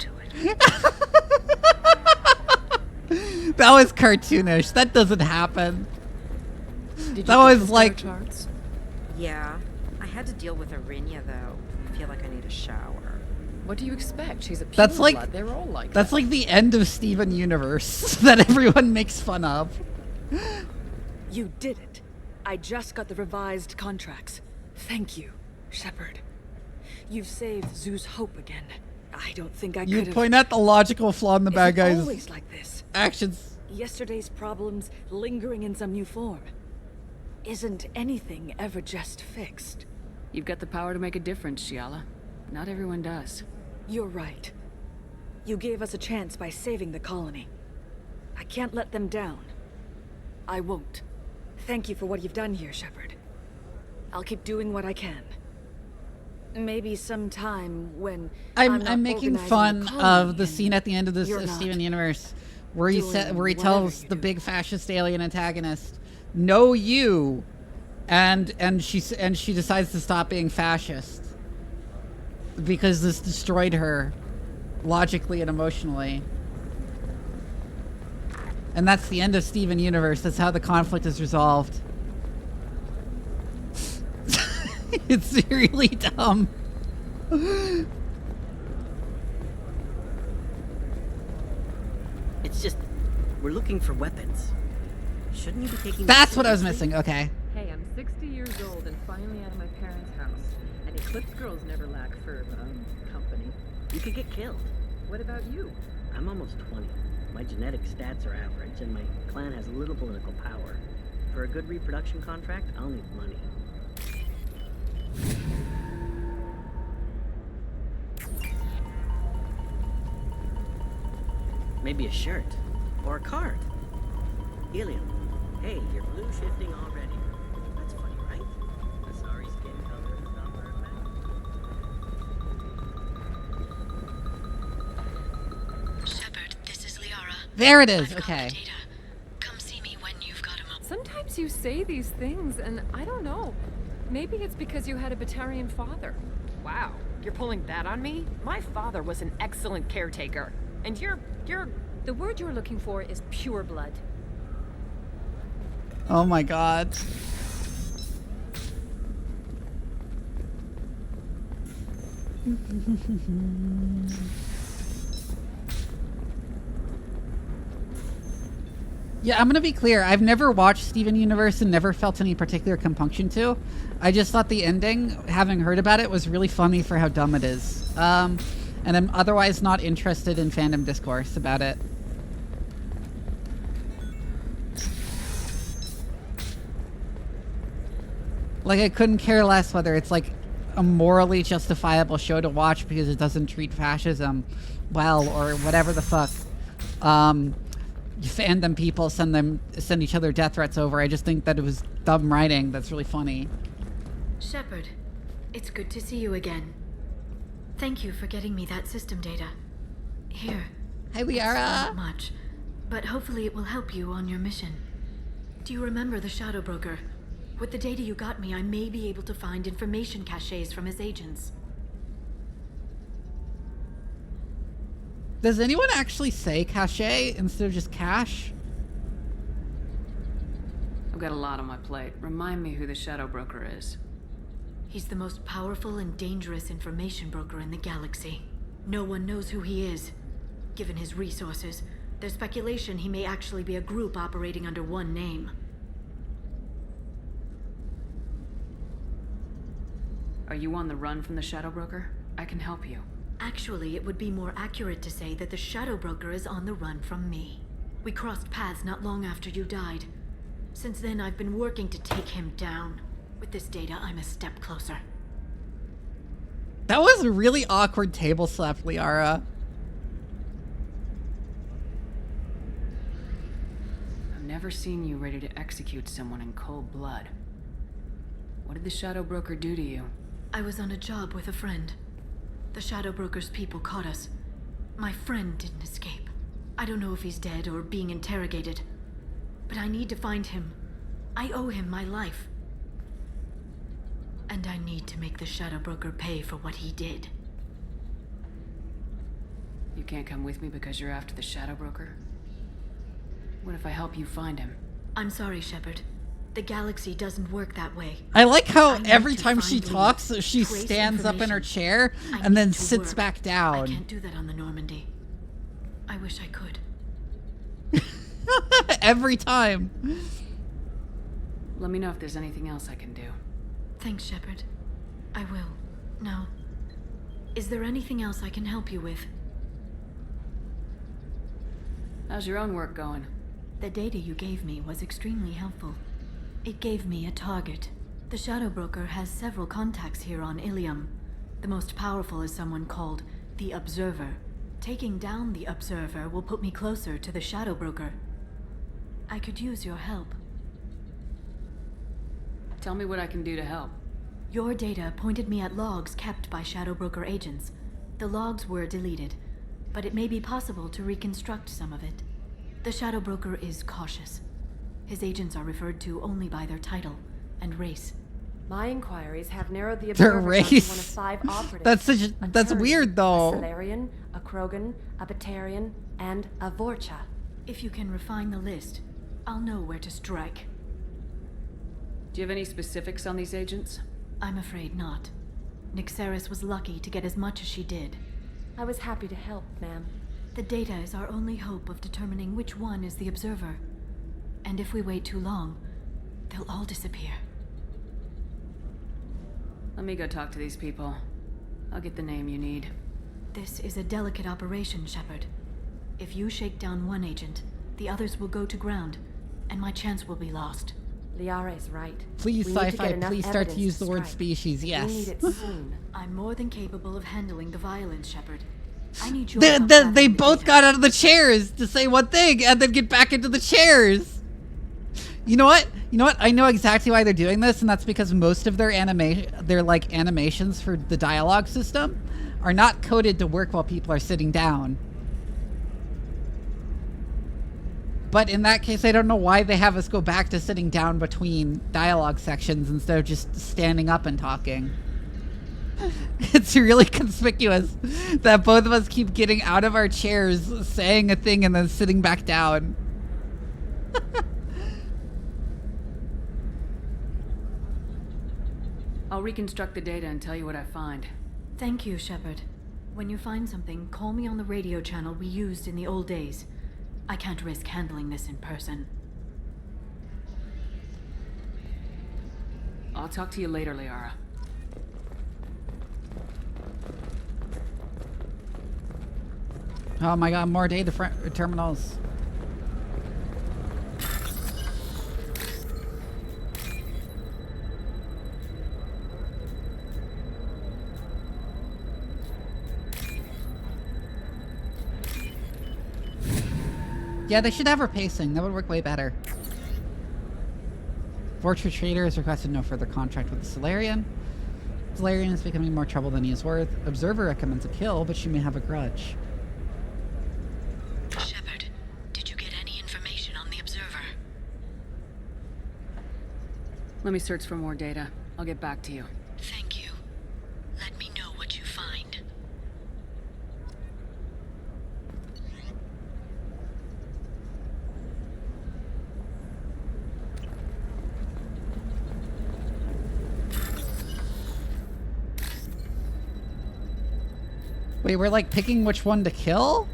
That was cartoonish. That doesn't happen. That was like. Charts? Yeah. I had to deal with Arinya though. I feel like I need a shower. What do you expect? She's a pure That's like. blood. They're all like That's that. like the end of Steven Universe that everyone makes fun of. You did it. I just got the revised contracts. Thank you, Shephard. You've saved Zoo's hope again. I don't think I could You have... point out the logical flaw in the bad Is it guys' always like this? actions. Yesterday's problems lingering in some new form. Isn't anything ever just fixed? You've got the power to make a difference, Shiala. Not everyone does. You're right. You gave us a chance by saving the colony. I can't let them down. I won't. Thank you for what you've done here, Shephard. I'll keep doing what I can. Maybe sometime when I'm making fun of the scene at the end of this Steven Universe where he tells the big fascist alien antagonist, "No, you," and she decides to stop being fascist because this destroyed her logically and emotionally. And that's the end of Steven Universe. That's how the conflict is resolved. It's really dumb. It's just, we're looking for weapons. Shouldn't you be taking That's what I was missing. Okay. Hey, I'm 60 years old and finally out of my parents' house. And Eclipse girls never lack for, company. You could get killed. What about you? I'm almost 20. My genetic stats are average, and my clan has little political power. For a good reproduction contract, I'll need money. Maybe a shirt. Or a card. Helium. Hey, you're blue shifting already. That's funny, right? A sorry skin color is not perfect. Shephard, this is Liara. There it is. Okay. Come see me when you've got him up. Sometimes you say these things, and I don't know. Maybe it's because you had a Batarian father. Wow, you're pulling that on me? My father was an excellent caretaker. And you're... The word you're looking for is pure blood. Oh my god. Yeah, I'm gonna be clear. I've never watched Steven Universe and never felt any particular compunction to. I just thought the ending, having heard about it, was really funny for how dumb it is. And I'm otherwise not interested in fandom discourse about it. Like, I couldn't care less whether it's like a morally justifiable show to watch because it doesn't treat fascism well or whatever the fuck. Fandom people send each other death threats over. I just think that it was dumb writing that's really funny. Shephard, it's good to see you again. Thank you for getting me that system data. Here. Hi, Liara. Not much, but hopefully it will help you on your mission. Do you remember the Shadow Broker? With the data you got me, I may be able to find information caches from his agents. Does anyone actually say cache instead of just cache? I've got a lot on my plate. Remind me who the Shadow Broker is. He's the most powerful and dangerous information broker in the galaxy. No one knows who he is. Given his resources, there's speculation he may actually be a group operating under one name. Are you on the run from the Shadow Broker? I can help you. Actually, it would be more accurate to say that the Shadow Broker is on the run from me. We crossed paths not long after you died. Since then, I've been working to take him down. With this data, I'm a step closer. That was a really awkward table slap, Liara. I've never seen you ready to execute someone in cold blood. What did the Shadow Broker do to you? I was on a job with a friend. The Shadow Broker's people caught us. My friend didn't escape. I don't know if he's dead or being interrogated. But I need to find him. I owe him my life. And I need to make the Shadow Broker pay for what he did. You can't come with me because you're after the Shadow Broker? What if I help you find him? I'm sorry, Shephard. The galaxy doesn't work that way. I like how every time she talks, she stands up in her chair and then sits back down. I can't do that on the Normandy. I wish I could. Every time. Let me know if there's anything else I can do. Thanks, Shephard. I will. Now, is there anything else I can help you with? How's your own work going? The data you gave me was extremely helpful. It gave me a target. The Shadow Broker has several contacts here on Ilium. The most powerful is someone called the Observer. Taking down the Observer will put me closer to the Shadow Broker. I could use your help. Tell me what I can do to help. Your data pointed me at logs kept by Shadow Broker agents. The logs were deleted, but it may be possible to reconstruct some of it. The Shadow Broker is cautious. His agents are referred to only by their title and race. My inquiries have narrowed the Their Observer down to race? one of 5 operatives. That's weird, though. A Salarian, a Krogan, a Batarian, and a Vorcha. If you can refine the list, I'll know where to strike. Do you have any specifics on these agents? I'm afraid not. Nyxeris was lucky to get as much as she did. I was happy to help, ma'am. The data is our only hope of determining which one is the Observer. And if we wait too long, they'll all disappear. Let me go talk to these people. I'll get the name you need. This is a delicate operation, Shephard. If you shake down one agent, the others will go to ground, and my chance will be lost. Liara is right. Please, sci-fi, please start to use the word species, yes. We need it soon. I'm more than capable of handling the violence, Shephard. I need your They both got out of the chairs to say one thing and then get back into the chairs. You know what? I know exactly why they're doing this, and that's because most of their animations for the dialogue system are not coded to work while people are sitting down. But in that case, I don't know why they have us go back to sitting down between dialogue sections instead of just standing up and talking. It's really conspicuous that both of us keep getting out of our chairs, saying a thing, and then sitting back down. I'll reconstruct the data and tell you what I find. Thank you, Shephard. When you find something, call me on the radio channel we used in the old days. I can't risk handling this in person. I'll talk to you later, Liara. Oh my god, more data terminals. Yeah, they should have her pacing. That would work way better. Vorcha Trader has requested no further contract with the Salarian. Salarian is becoming more trouble than he is worth. Observer recommends a kill, but she may have a grudge. Shephard, did you get any information on the Observer? Let me search for more data. I'll get back to you. Thank you. Let me know what you find. Wait, we're like picking which one to kill?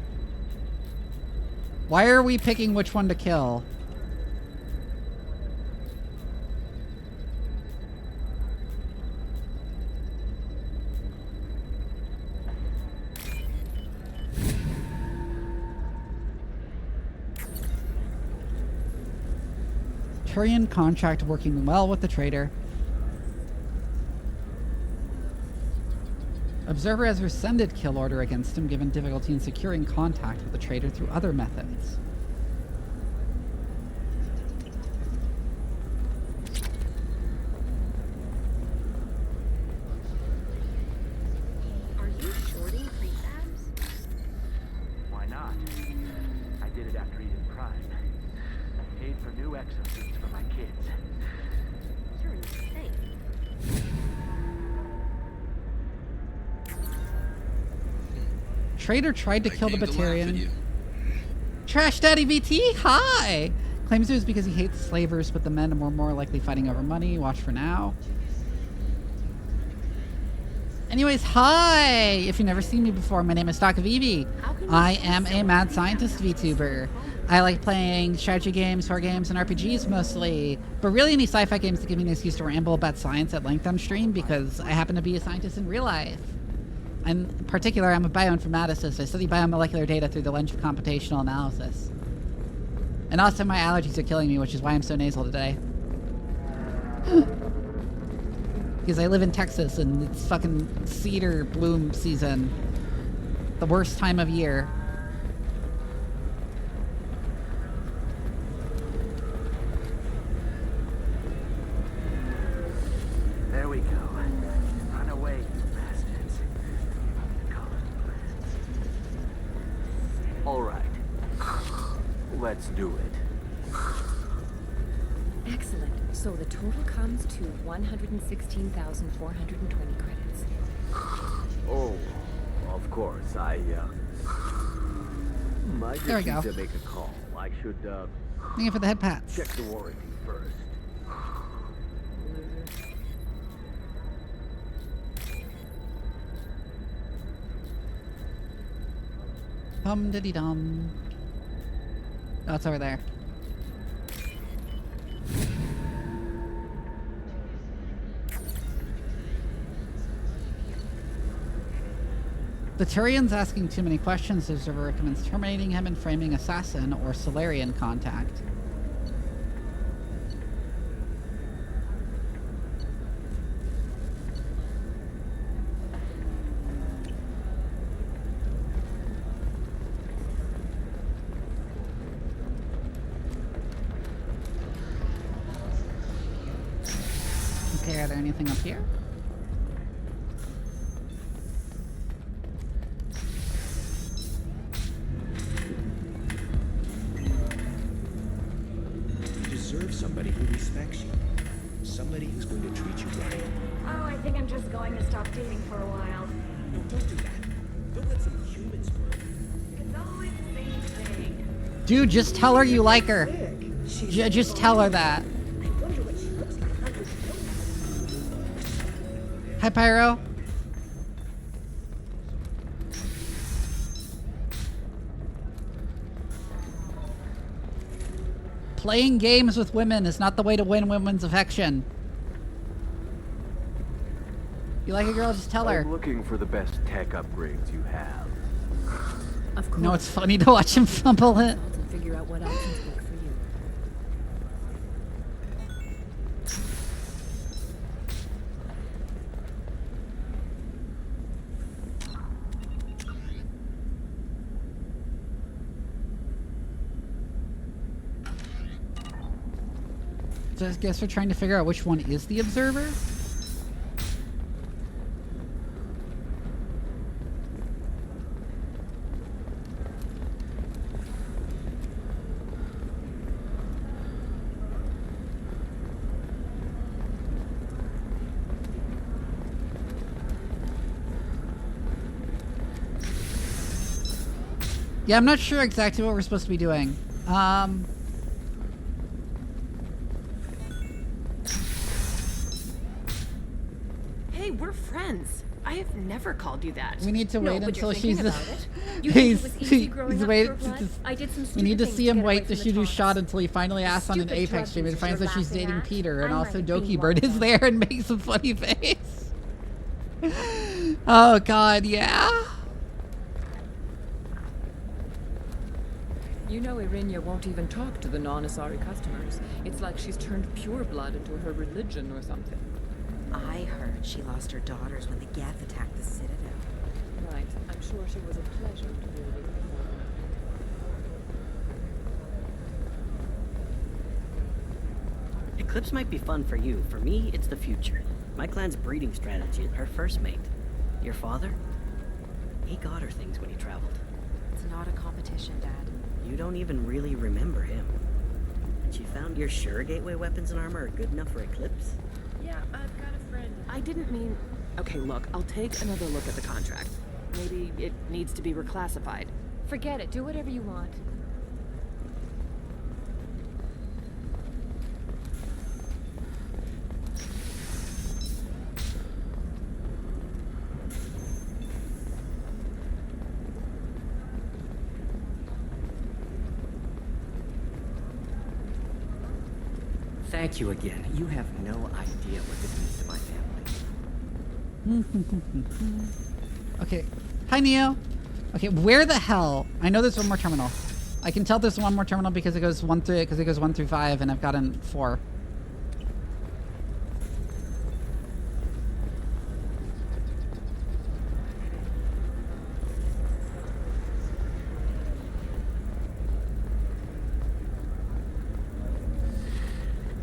Why are we picking which one to kill? Turian contract working well with the trader. Observer has rescinded kill order against him given difficulty in securing contact with the trader through other methods. Are you shorting prefabs? Why not? I did it after Eden Prime. I paid for new exosuits for my kids. You're insane. Trader tried to kill the Batarian. Trash Daddy VT, hi! Claims it was because he hates slavers, but the men were more likely fighting over money. Watch for now. Anyways, hi! If you've never seen me before, my name is Vivi. I am a mad scientist VTuber. I like playing strategy games, horror games, and RPGs mostly, but really any sci-fi games that give me an excuse to ramble about science at length on stream because I happen to be a scientist in real life. In particular, I'm a bioinformaticist. I study biomolecular data through the lens of computational analysis. And also my allergies are killing me, which is why I'm so nasal today. Because I live in Texas and it's fucking cedar bloom season. The worst time of year. There we go. Run away, you bastards. All right. Let's do it. Excellent. So the total comes to 116,420 credits. Oh, of course. Might There we need go. to make a call. I should, Thank you for the head pats. check the warranty first. Dum diddy dum. Oh, it's over there. The Turian's asking too many questions. The observer recommends terminating him and framing assassin or Solarian contact. Okay, are there anything up here? You deserve somebody who respects you. Somebody who's going to treat you right. Oh, I think I'm just going to stop dating for a while. No, don't do that. Don't let some humans work. It's always the same thing. Dude, just tell her you like her. Just tell her that. Hi, Pyro. Playing games with women is not the way to win women's affection. You like a girl, just tell her. I'm looking for the best tech upgrades you have. Of course. No, it's funny to watch him fumble it. And figure out what options work for you. So I guess we're trying to figure out which one is the observer. Yeah, I'm not sure exactly what we're supposed to be doing. Hey, we're friends. I have never called you that. We need to wait but until you're she's. thinking about it. You think it was easy growing up wait. pure blood? I did some We stupid need to things see him get away wait from till the she do Thomas. shot until he finally asks on an Stupid Apex stream and drug finds that users she's you're dating laughing Peter, and at. also I'm Doki being Bird one is of there and makes a funny face. Oh God, yeah. You know Irinia won't even talk to the non-Asari customers. It's like she's turned pureblood into her religion or something. I heard she lost her daughters when the Geth attacked the Citadel. Right. I'm sure she was a pleasure to deal with before. Eclipse might be fun for you. For me, it's the future. My clan's breeding strategy, her first mate. Your father? He got her things when he traveled. It's not a competition, Dad. You don't even really remember him. And you found your sure gateway weapons and armor are good enough for Eclipse? Yeah, I've got a friend. I didn't mean... Okay, look, I'll take another look at the contract. Maybe it needs to be reclassified. Forget it. Do whatever you want. Thank you again. You have no idea what this means to my family. Okay. Hi, Neo. Okay, where the hell? I know there's one more terminal. I can tell there's one more terminal because it goes 1 through 5, and I've gotten 4.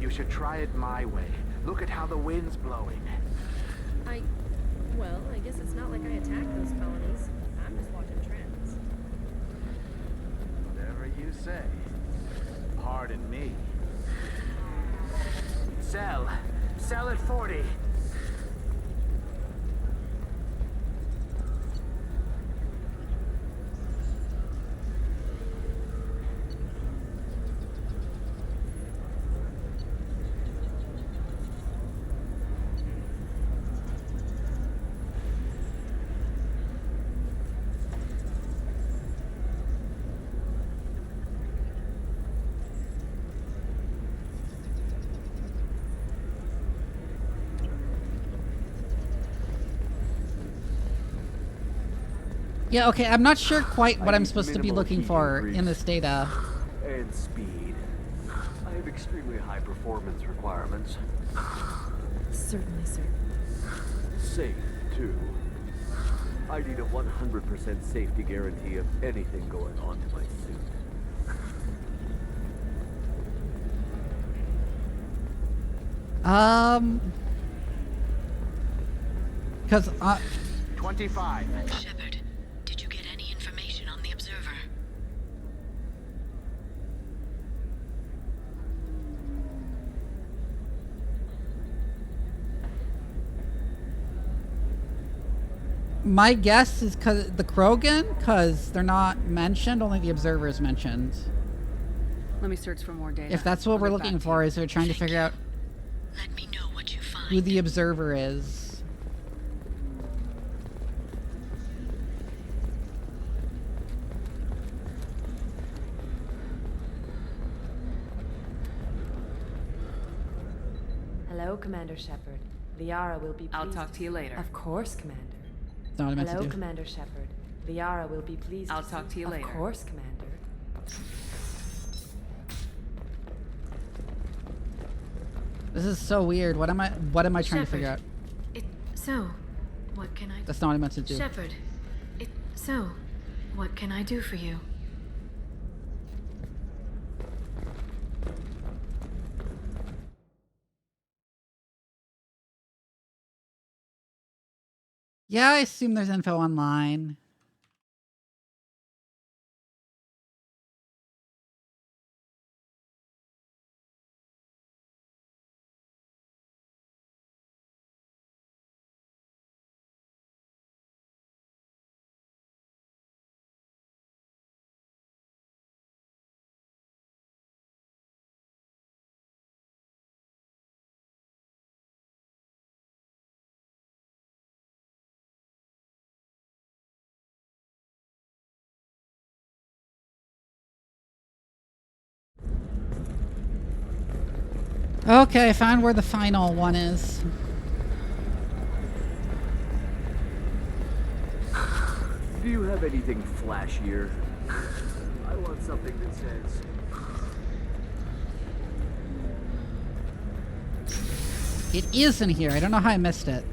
You should try it my way. Look at how the wind's blowing. Well, I guess it's not like I attacked those colonies. I'm just watching trends. Whatever you say. Pardon me. Sell. Sell at 40. Yeah, okay, I'm not sure quite what I'm supposed to be looking for in this data. And speed. I have extremely high performance requirements. Certainly, sir. Safe, too. I need a 100% safety guarantee of anything going on to my suit. Because, 25. Shephard, did you get any information on the Observer? my guess is because the Krogan, because they're not mentioned, only the Observer is mentioned. Let me search for more data. If that's what we're looking for, is they're trying to figure out who the Observer is. Hello, Commander Shephard. Liara will be pleased. I'll talk to you later. Of course, Commander. That's not what I meant to Hello, do. Commander Shephard. Liara will be pleased. I'll talk to you later. Of course, Commander. This is so weird. What am I trying Shepherd, to figure out? So, what can I... That's not what I meant to do. Shepherd, so, what can I do for you? Yeah, I assume there's info online. Okay, I found where the final one is. Do you have anything flashier? I want something that says... It is in here. I don't know how I missed it.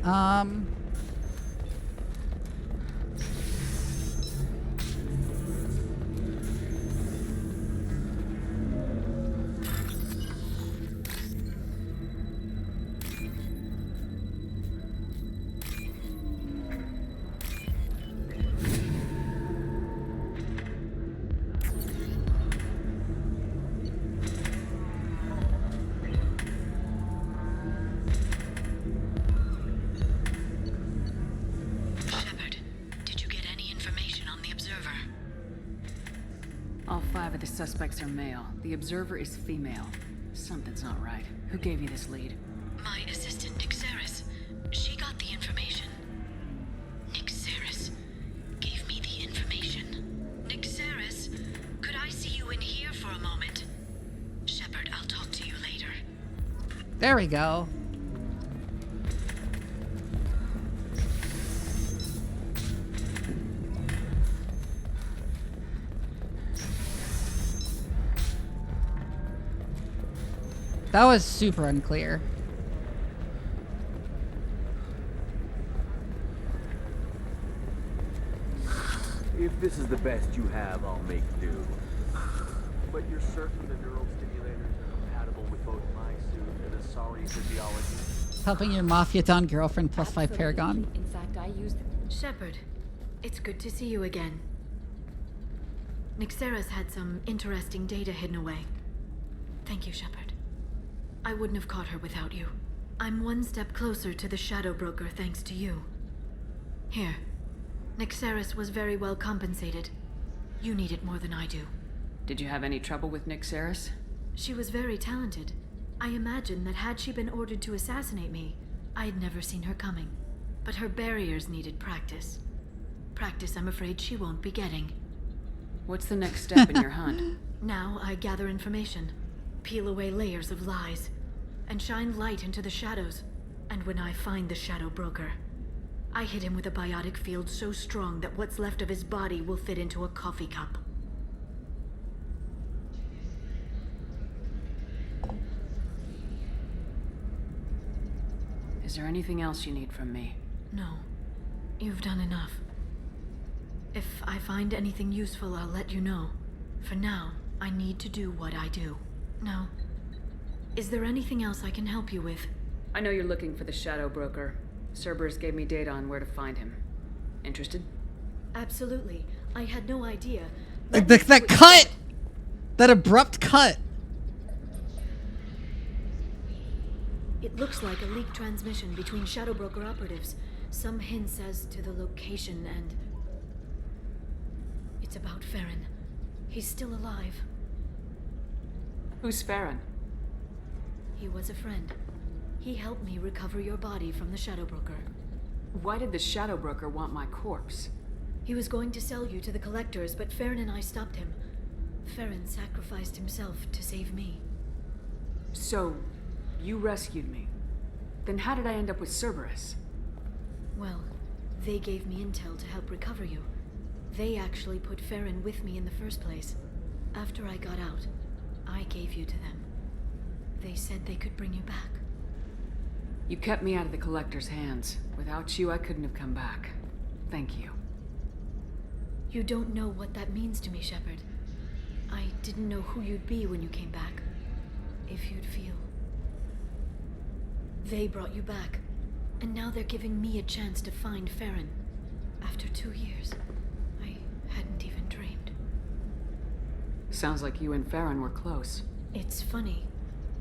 All 5 of the suspects are male. The observer is female. Something's not right. Who gave you this lead? My assistant, Nixeris. She got the information. Nixeris gave me the information. Nixeris, could I see you in here for a moment? Shephard, I'll talk to you later. There we go. That was super unclear. If this is the best you have, I'll make do. But you're certain the neural stimulators are compatible with both my suit and Asari physiology? Helping your Mafia Don girlfriend plus 5 Paragon. In fact, I used... Shepard, it's good to see you again. Nixeris had some interesting data hidden away. Thank you, Shepard. I wouldn't have caught her without you. I'm one step closer to the Shadow Broker thanks to you. Here. Nixeris was very well compensated. You need it more than I do. Did you have any trouble with Nixeris? She was very talented. I imagine that had she been ordered to assassinate me, I'd never seen her coming. But her barriers needed practice. Practice I'm afraid she won't be getting. What's the next step in your hunt? Now I gather information. Peel away layers of lies, and shine light into the shadows. And when I find the Shadow Broker, I hit him with a biotic field so strong that what's left of his body will fit into a coffee cup. Is there anything else you need from me? No. You've done enough. If I find anything useful, I'll let you know. For now, I need to do what I do. Now, is there anything else I can help you with? I know you're looking for the Shadow Broker. Cerberus gave me data on where to find him. Interested? Absolutely. I had no idea. That cut! That abrupt cut! It looks like a leaked transmission between Shadow Broker operatives. Some hints as to the location and... It's about Farron. He's still alive. Who's Farron? He was a friend. He helped me recover your body from the Shadow Broker. Why did the Shadow Broker want my corpse? He was going to sell you to the collectors, but Farron and I stopped him. Farron sacrificed himself to save me. So, you rescued me. Then how did I end up with Cerberus? Well, they gave me intel to help recover you. They actually put Farron with me in the first place. After I got out, I gave you to them. They said they could bring you back. You kept me out of the Collector's hands. Without you, I couldn't have come back. Thank you. You don't know what that means to me, Shepard. I didn't know who you'd be when you came back. If you'd feel. They brought you back, and now they're giving me a chance to find Farron. After 2 years, I hadn't even dreamed. Sounds like you and Farron were close. It's funny.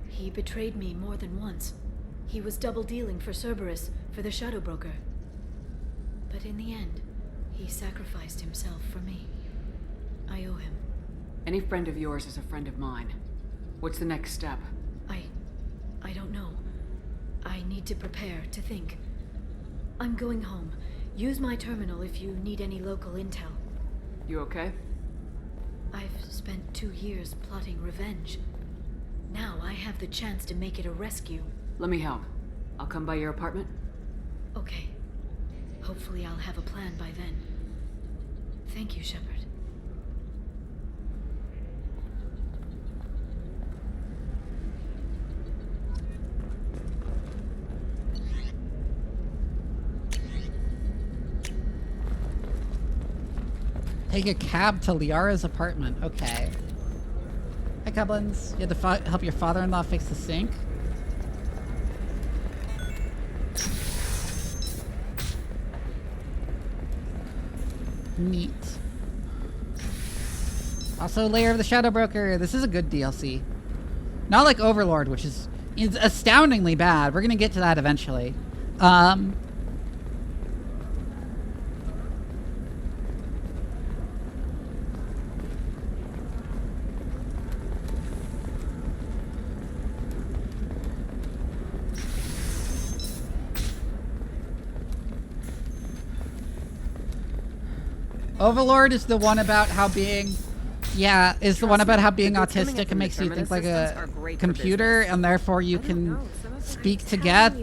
He betrayed me more than once. He was double-dealing for Cerberus, for the Shadow Broker. But in the end, he sacrificed himself for me. I owe him. Any friend of yours is a friend of mine. What's the next step? I don't know. I need to prepare, to think. I'm going home. Use my terminal if you need any local intel. You okay? I've spent 2 years plotting revenge. Now I have the chance to make it a rescue. Let me help. I'll come by your apartment. Okay. Hopefully I'll have a plan by then. Thank you, Shepard. Take a cab to Liara's apartment. Okay. Hi, Cublins. You had to help your father-in-law fix the sink? Neat. Also, Lair of the Shadow Broker. This is a good DLC. Not like Overlord, which is astoundingly bad. We're gonna get to that eventually. Overlord is the one about how being, is the one about how being autistic makes you think like a computer, and therefore you can speak to Geth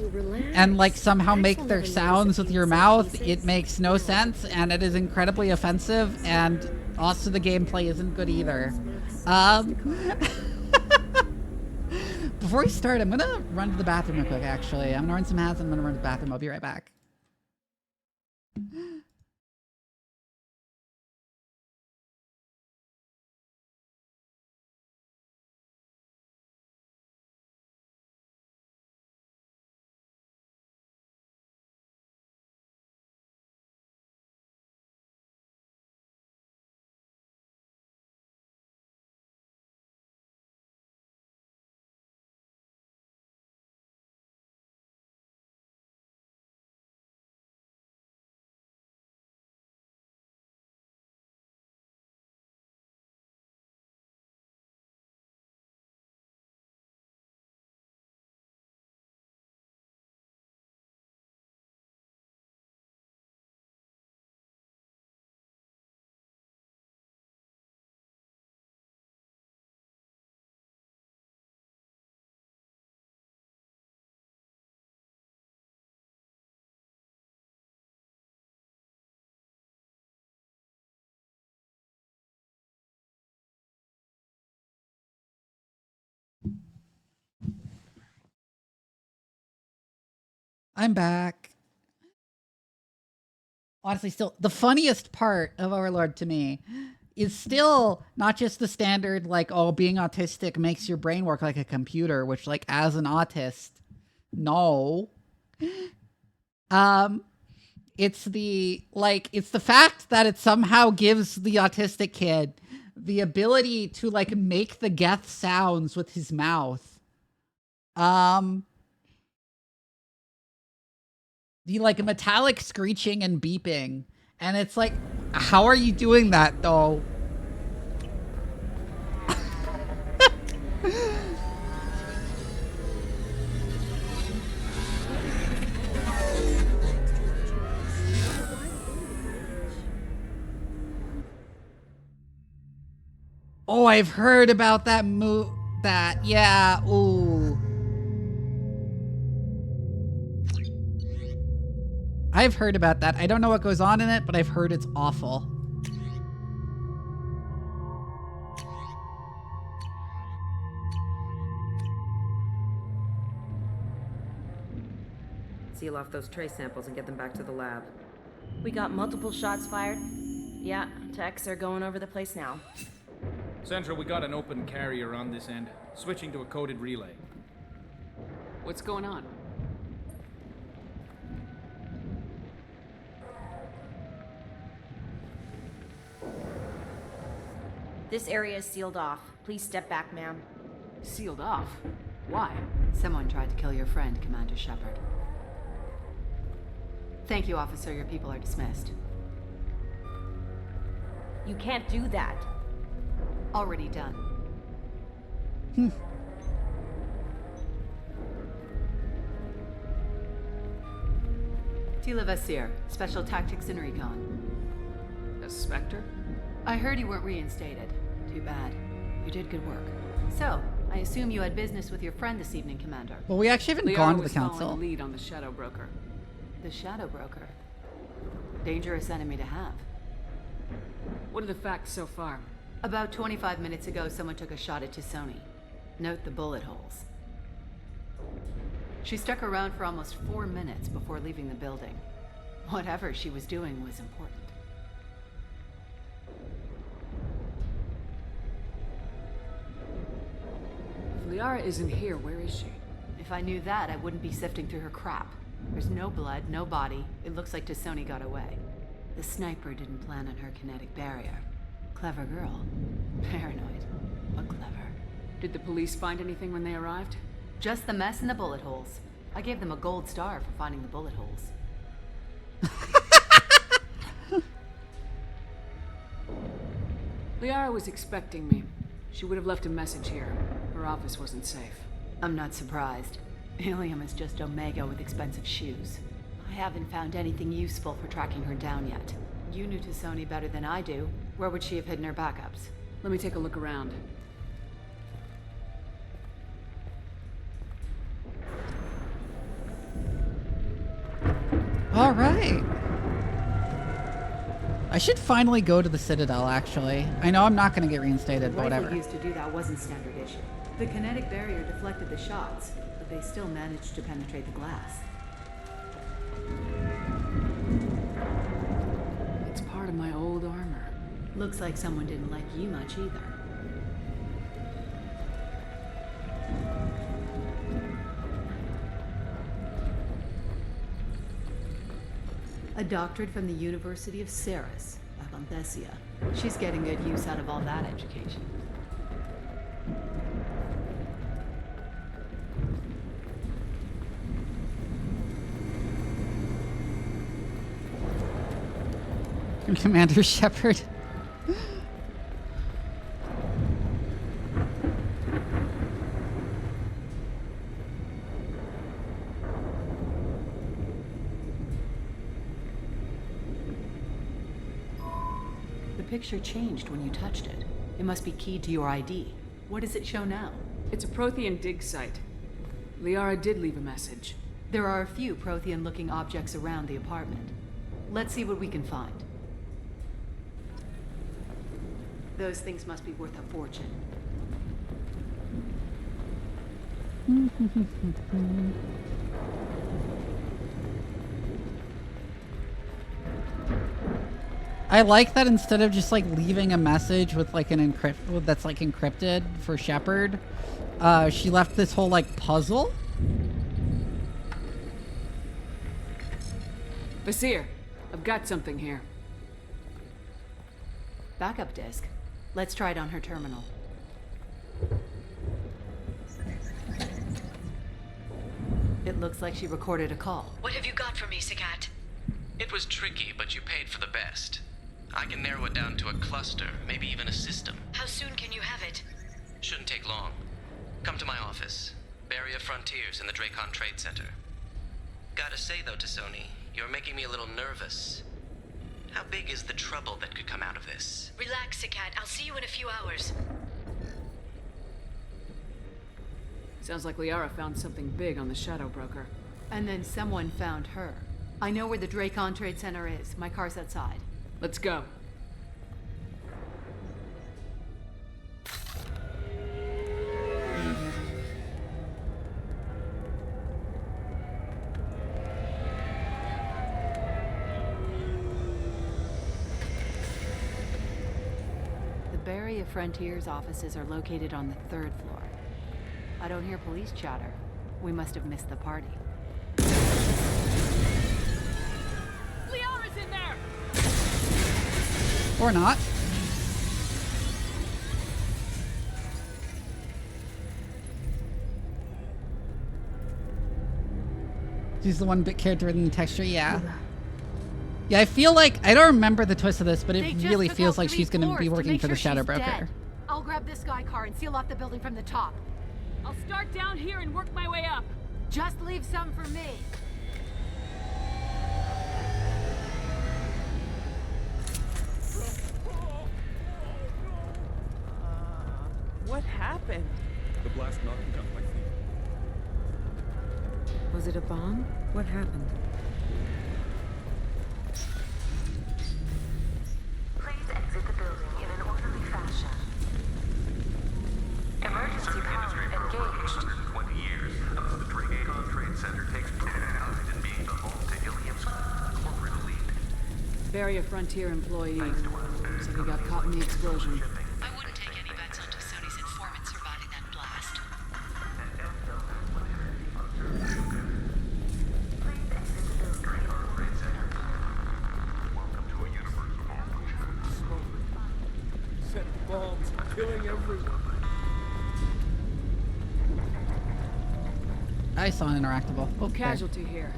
and like somehow make their sounds with your mouth. It makes no sense, and it is incredibly offensive, and also the gameplay isn't good either. Before we start, I'm gonna run to the bathroom real quick, actually. I'm gonna run some ads, and I'm gonna run to the bathroom. I'll be right back. I'm back. Honestly, still, the funniest part of Overlord to me is still not just the standard, like, oh, being autistic makes your brain work like a computer, which, like, as an autist, no. It's the fact that it somehow gives the autistic kid the ability to, like, make the Geth sounds with his mouth. The like metallic screeching and beeping, and it's like, how are you doing that though? Oh, I've heard about that yeah, ooh. I've heard about that. I don't know what goes on in it, but I've heard it's awful. Seal off those trace samples and get them back to the lab. We got multiple shots fired. Yeah, techs are going over the place now. Central, we got an open carrier on this end. Switching to a coded relay. What's going on? This area is sealed off. Please step back, ma'am. Sealed off? Why? Someone tried to kill your friend, Commander Shephard. Thank you, officer. Your people are dismissed. You can't do that. Already done. Tila Vasir, Special Tactics and Recon. A Spectre? I heard you weren't reinstated. Too bad. You did good work. So, I assume you had business with your friend this evening, Commander. Well, we actually haven't gone to the council. Was lead on the Shadow Broker. The Shadow Broker? Dangerous enemy to have. What are the facts so far? About 25 minutes ago, someone took a shot at Tisoni. Note the bullet holes. She stuck around for almost 4 minutes before leaving the building. Whatever she was doing was important. Liara isn't here. Where is she? If I knew that, I wouldn't be sifting through her crap. There's no blood, no body. It looks like Tassoni got away. The sniper didn't plan on her kinetic barrier. Clever girl. Paranoid, but clever. Did the police find anything when they arrived? Just the mess and the bullet holes. I gave them a gold star for finding the bullet holes. Liara was expecting me. She would have left a message here. Her office wasn't safe. I'm not surprised. Ilium is just Omega with expensive shoes. I haven't found anything useful for tracking her down yet. You knew Tassoni better than I do. Where would she have hidden her backups? Let me take a look around. All right. I should finally go to the Citadel, actually. I know I'm not going to get reinstated, but The rifle whatever. used to do that wasn't standard issue. The kinetic barrier deflected the shots, but they still managed to penetrate the glass. It's part of my old armor. Looks like someone didn't like you much either. A doctorate from the University of Ceres, Avanthesia. She's getting good use out of all that education. Commander Shephard. The picture changed when you touched it. It must be keyed to your ID. What does it show now? It's a Prothean dig site. Liara did leave a message. There are a few Prothean-looking objects around the apartment. Let's see what we can find. Those things must be worth a fortune. I like that instead of just like leaving a message with like an that's like encrypted for Shephard, she left this whole like puzzle. Vasir, I've got something here. Backup disk. Let's try it on her terminal. It looks like she recorded a call. What have you got for me, Sagat? It was tricky, but you paid for the best. I can narrow it down to a cluster, maybe even a system. How soon can you have it? Shouldn't take long. Come to my office. Barrier Frontiers in the Dracon Trade Center. Gotta say though, Tassoni, you're making me a little nervous. How big is the trouble that could come out of this? Relax, Sagat. I'll see you in a few hours. Sounds like Liara found something big on the Shadow Broker. And then someone found her. I know where the Dracon Trade Center is. My car's outside. Let's go. The Barrier Frontiers offices are located on the 3rd floor. I don't hear police chatter. We must have missed the party. Liara's in there! Or not. She's the one bit character in the texture, yeah. Yeah, I feel like, I don't remember the twist of this, but it really feels like she's going to be working for the Shadow Broker. I'll grab this guy car and seal off the building from the top. I'll start down here and work my way up. Just leave some for me. What happened? The blast knocked me off my feet. Was it a bomb? What happened? Please exit the building in an orderly fashion. Emergency power engaged. 120 years. The Dracon Trade Center takes pride in being the home to Ilium's corporate elite. Barrier Frontier employee. So he got caught in the explosion. I wouldn't take any bets on Tassoni's informant surviving that blast. killing everyone. I saw an interactable. Oh, there. Casualty here.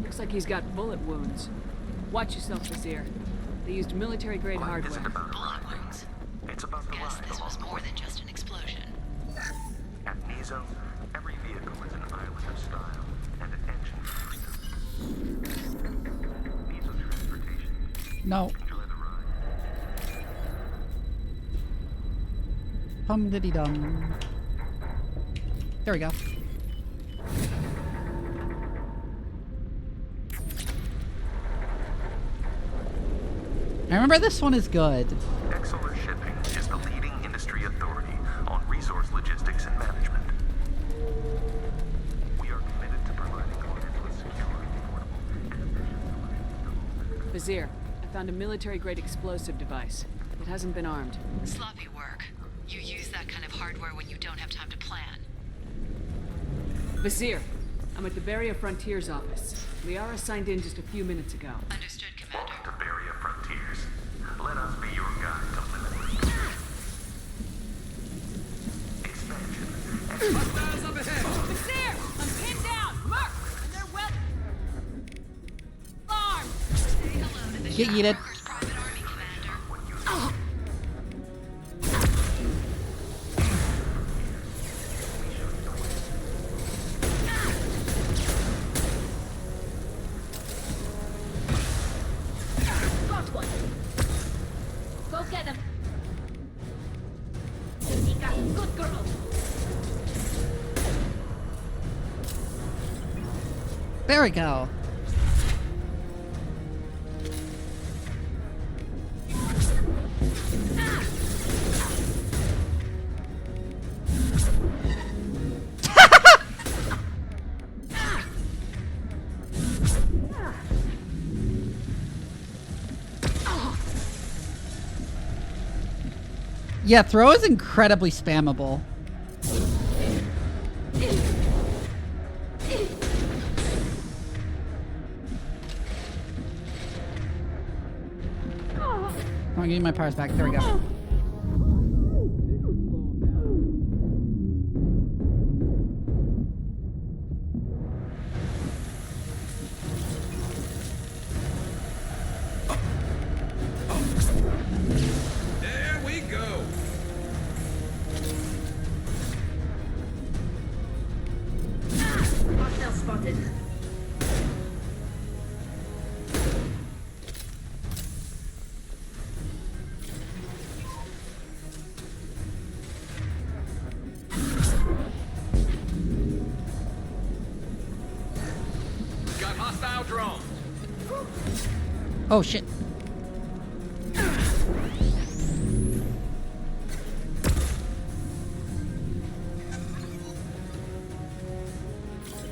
Looks like he's got bullet wounds. Watch yourself, Vizier. They used military-grade hardware. Bullet wounds. It's about the Guess this was more than just an explosion. At Nizo, every vehicle is an island of style and an engine for freedom. Nizo transportation. No. Enjoy the ride. Pum diddy dum. There we go. I remember this one is good. Exeler Shipping is the leading industry authority on resource logistics and management. We are committed to providing endless, secure, affordable, and efficient solutions. Vizier, I found a military-grade explosive device. It hasn't been armed. Sloppy work. You use that kind of hardware when you don't have time to plan. Vizier, I'm at the Beria Frontiers office. Liara signed in just a few minutes ago. Understood, Commander. To Beria Frontiers. Let us be your guide to limitless expansion. Hostiles up ahead! Vizier! I'm pinned down! Mark! And they're well armed! Say hello to the Get yeeted. Shadow Private Army, Commander. Got one. Go get him. Nika, good girl. There we go. Yeah, throw is incredibly spammable. Come on, give me my powers back. There we go. There we go. Hostile spotted. Got hostile drones. Oh shit.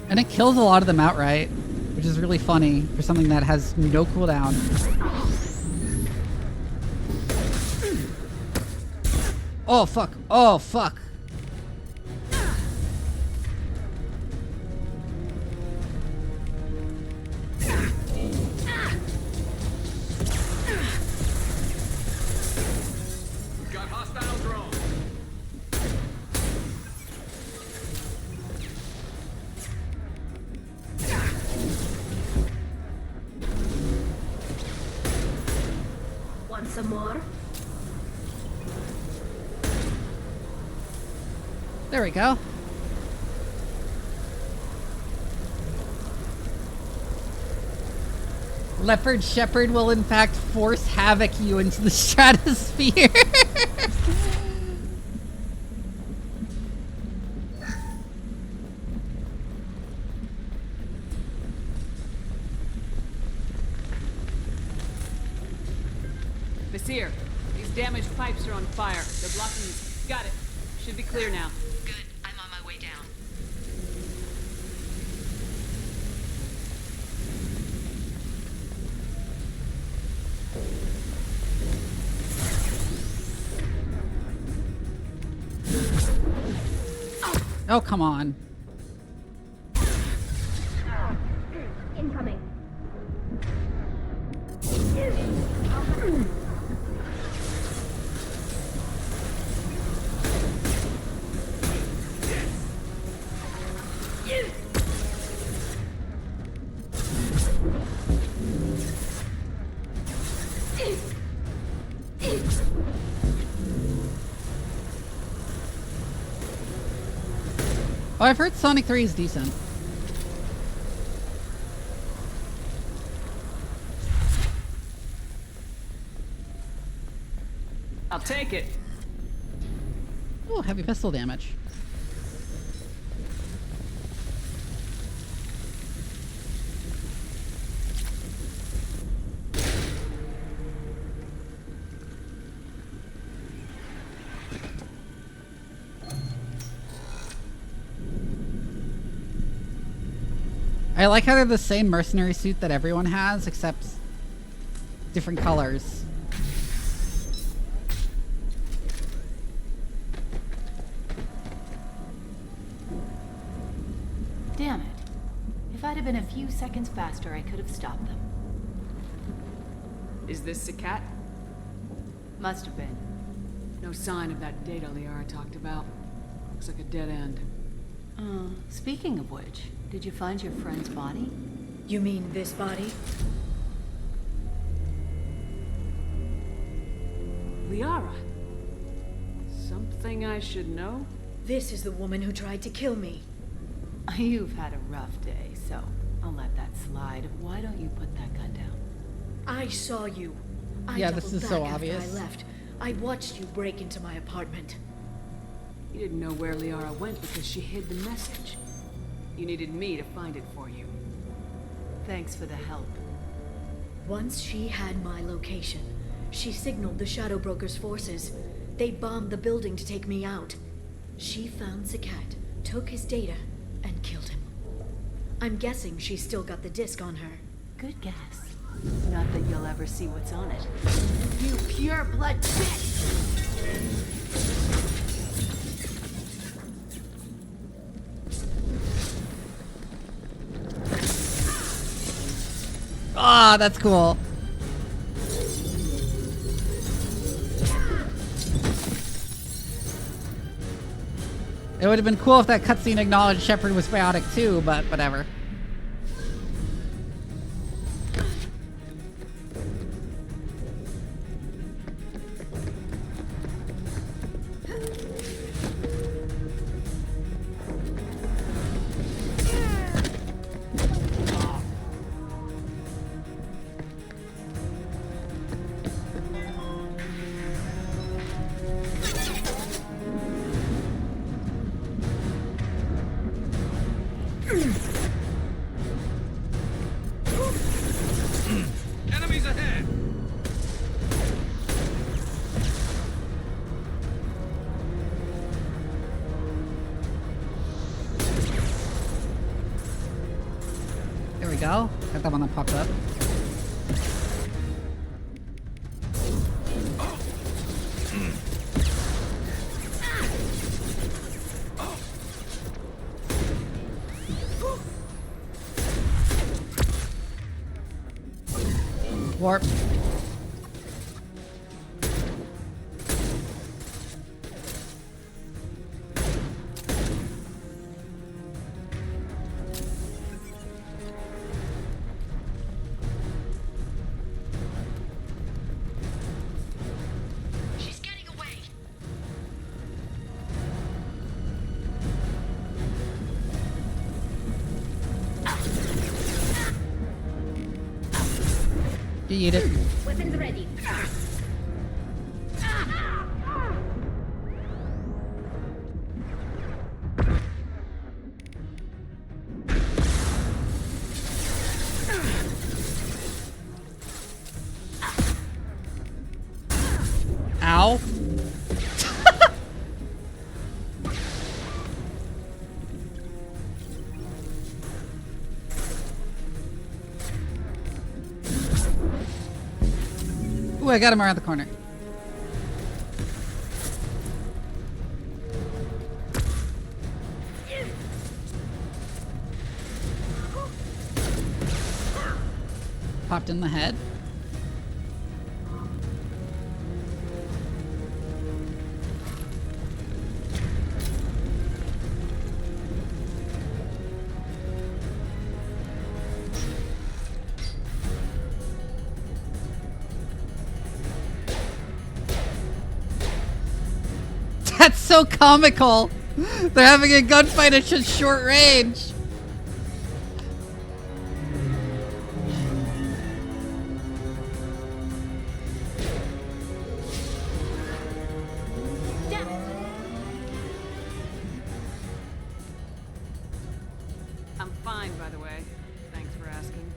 And it kills a lot of them outright, which is really funny for something that has no cooldown. Oh fuck. Oh fuck. Got hostile drones. Want some more? There we go. Leopard Shephard will in fact force havoc you into the stratosphere. Vizier, these damaged pipes are on fire. They're blocking these. Got it. Should be clear now. Good. I'm on my way down. Oh, come on. Incoming. Oh, I've heard Sonic 3 is decent. I'll take it. Ooh, heavy pistol damage. I like how they're the same mercenary suit that everyone has, except different colors. Damn it. If I'd have been a few seconds faster, I could have stopped them. Is this a cat? Must have been. No sign of that data Liara talked about. Looks like a dead end. Speaking of which, did you find your friend's body? You mean this body? Liara? Something I should know? This is the woman who tried to kill me. You've had a rough day, so I'll let that slide. Why don't you put that gun down? I saw you. Yeah, this is so after obvious. I left. I watched you break into my apartment. You didn't know where Liara went because she hid the message. You needed me to find it for you. Thanks for the help. Once she had my location, she signaled the Shadow Broker's forces. They bombed the building to take me out. She found Zakat, took his data, and killed him. I'm guessing she's still got the disc on her. Good guess. Not that you'll ever see what's on it. You pure blood bitch! Ah, that's cool. It would have been cool if that cutscene acknowledged Shephard was biotic too, but whatever. Enemies ahead! There we go. Got that one that popped up. Warp. She's getting away. You eat it. Weapons ready. Ow. Ooh, I got him around the corner. Popped in the head. That's so comical. They're having a gunfight at just short range. I'm fine, by the way. Thanks for asking.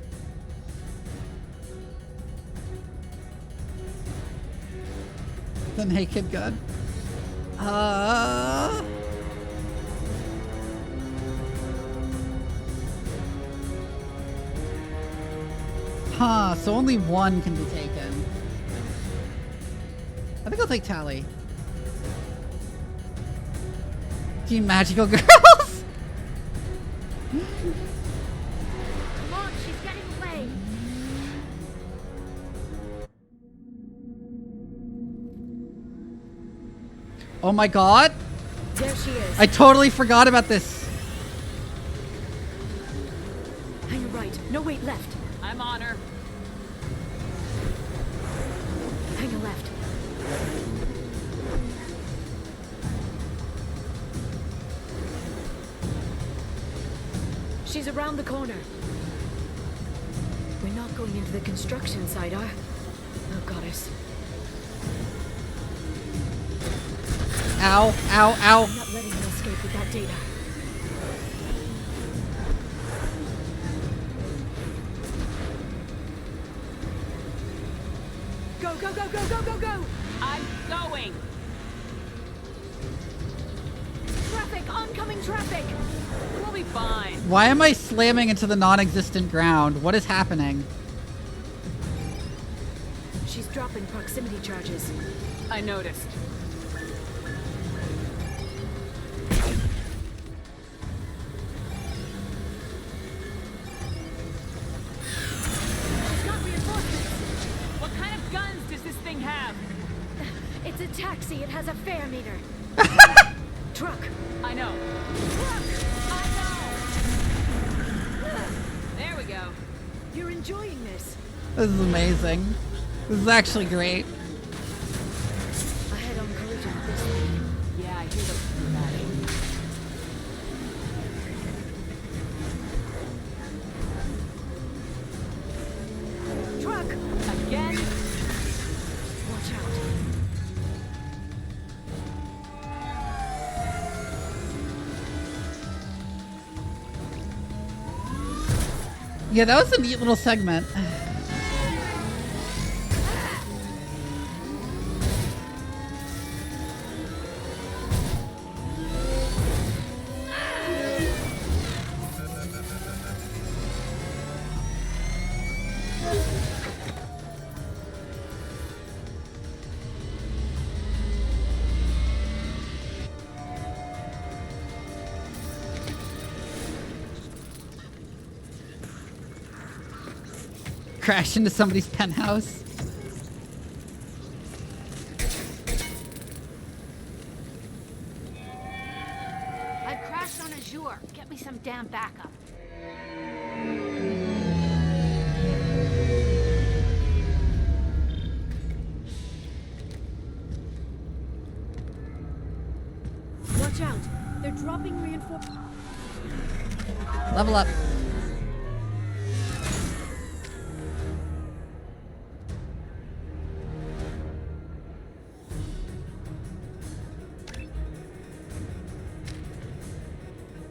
The naked gun. Huh, so only one can be taken. I think I'll take Tally. Team Magical Girls! Come on, she's getting away. Oh my god! There she is. I totally forgot about this. Hang right. No, wait, left. I'm on her. Hang a left. She's around the corner. We're not going into the construction site, are? Oh, goddess. Ow, ow, ow. I'm not letting her escape with that data. Go, go, go, go, go, go, go! I'm going! Traffic! Oncoming traffic! We'll be fine. Why am I slamming into the non-existent ground? What is happening? She's dropping proximity charges. I noticed. What kind of guns does this thing have? It's a taxi. It has a fare meter. Truck. I know. Truck. I know. There we go. You're enjoying this. This is amazing. This is actually great. Ahead on collision with this thing. Yeah, I hear those batting. Truck. Again. Watch out. Yeah, that was a neat little segment. Crash into somebody's penthouse. I crashed on Azure. Get me some damn backup. Watch out. They're dropping reinforcements. Level up.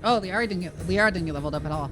Oh, Liara didn't get leveled up at all.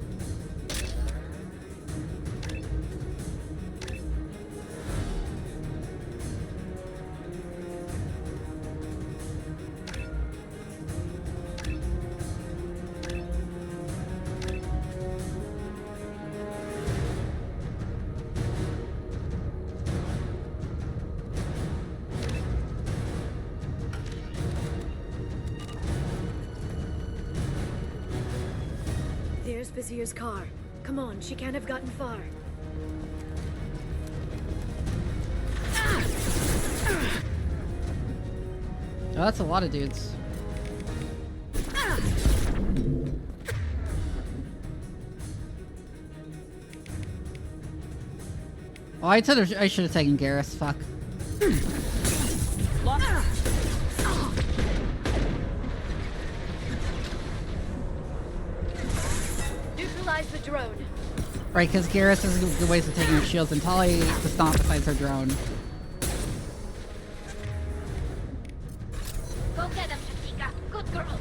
There's Vizier's car. Come on, she can't have gotten far. Oh, that's a lot of dudes. Oh, I should have taken Garrus. Fuck. drone. Right, because Garrus has good ways of taking her shields, and Tali does not besides her drone. Go get him, Jessica. Good girl.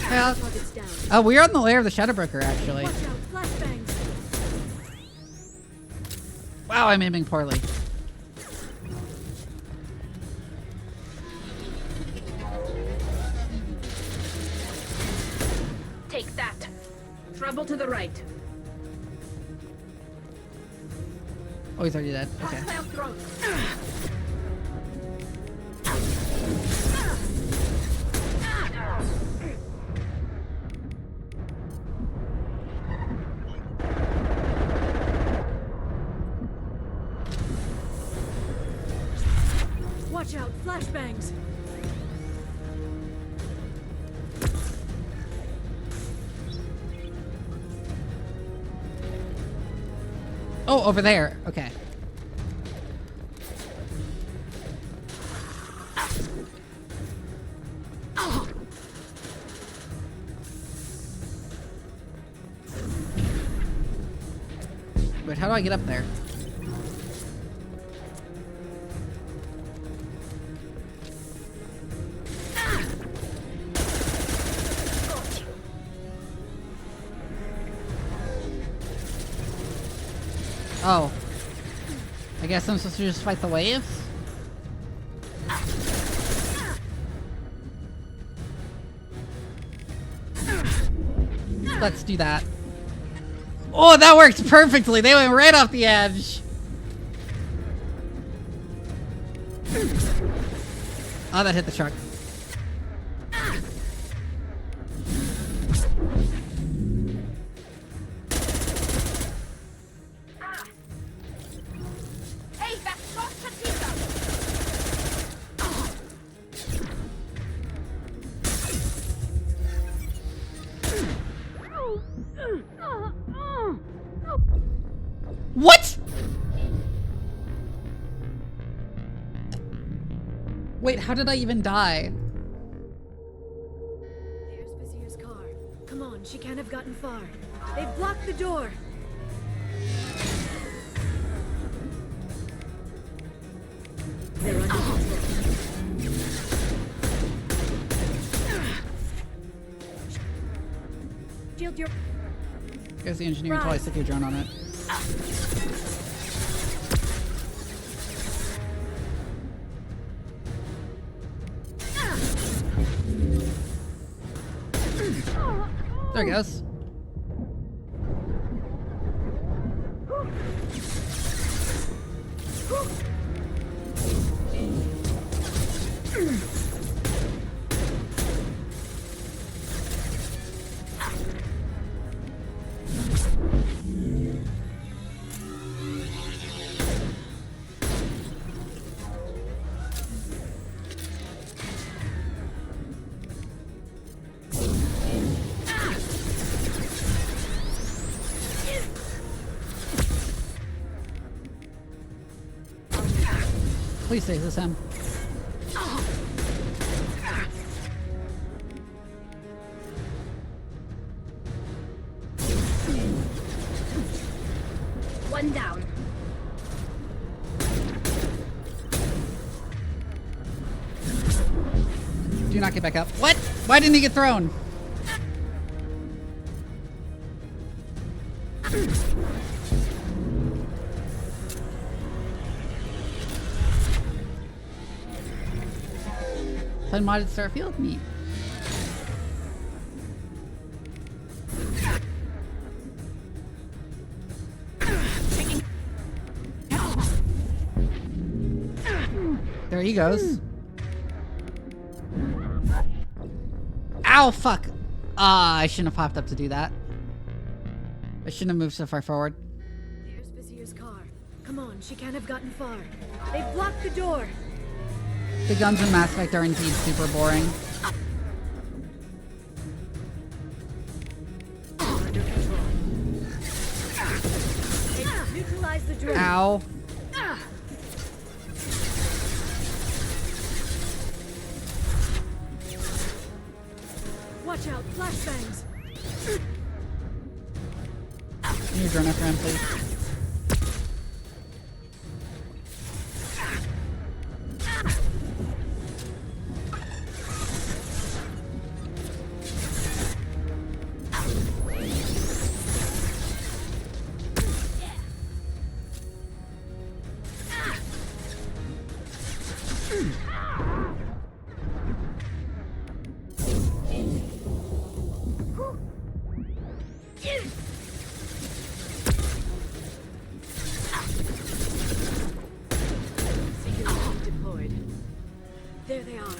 Yeah. Oh, we're on the lair of the Shadowbroker, actually. Watch out, flashbangs. Wow, I'm aiming poorly. Take that. Trouble to the right. Oh, he's already dead. Okay. Hostile drone. Watch out, flashbangs. Oh, over there. Okay. Wait, how do I get up there? Oh. I guess I'm supposed to just fight the waves? Let's do that. Oh, that worked perfectly! They went right off the edge! Oh, that hit the truck. Hey, that's not Katika. What?! Wait, how did I even die? There's Vizier's car. Come on, she can't have gotten far. They've blocked the door. They're under control. Shield your... Guess the engineer twice if you drone on it. There it goes. Please say this him. One down. Do not get back up. What? Why didn't he get thrown? Unmodded Starfield? Neat. There he goes. Ow, fuck! I shouldn't have popped up to do that. I shouldn't have moved so far forward. There's Vizier's car. Come on, she can't have gotten far. They've blocked the door. The guns in Mass Effect are indeed super boring. the drone. Ow. Watch out, flashbangs. Can you drone after him, please? Deployed. There they are.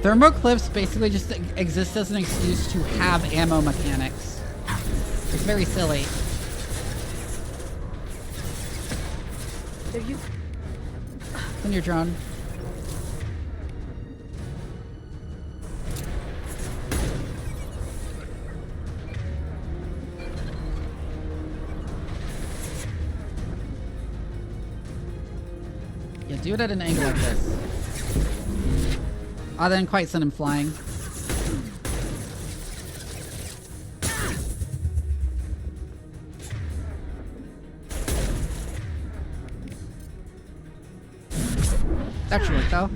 Thermoclips basically just exist as an excuse to have ammo mechanics. It's very silly. There you. Send your drone. Yeah, do it at an angle like this. I didn't quite send him flying. That should work though.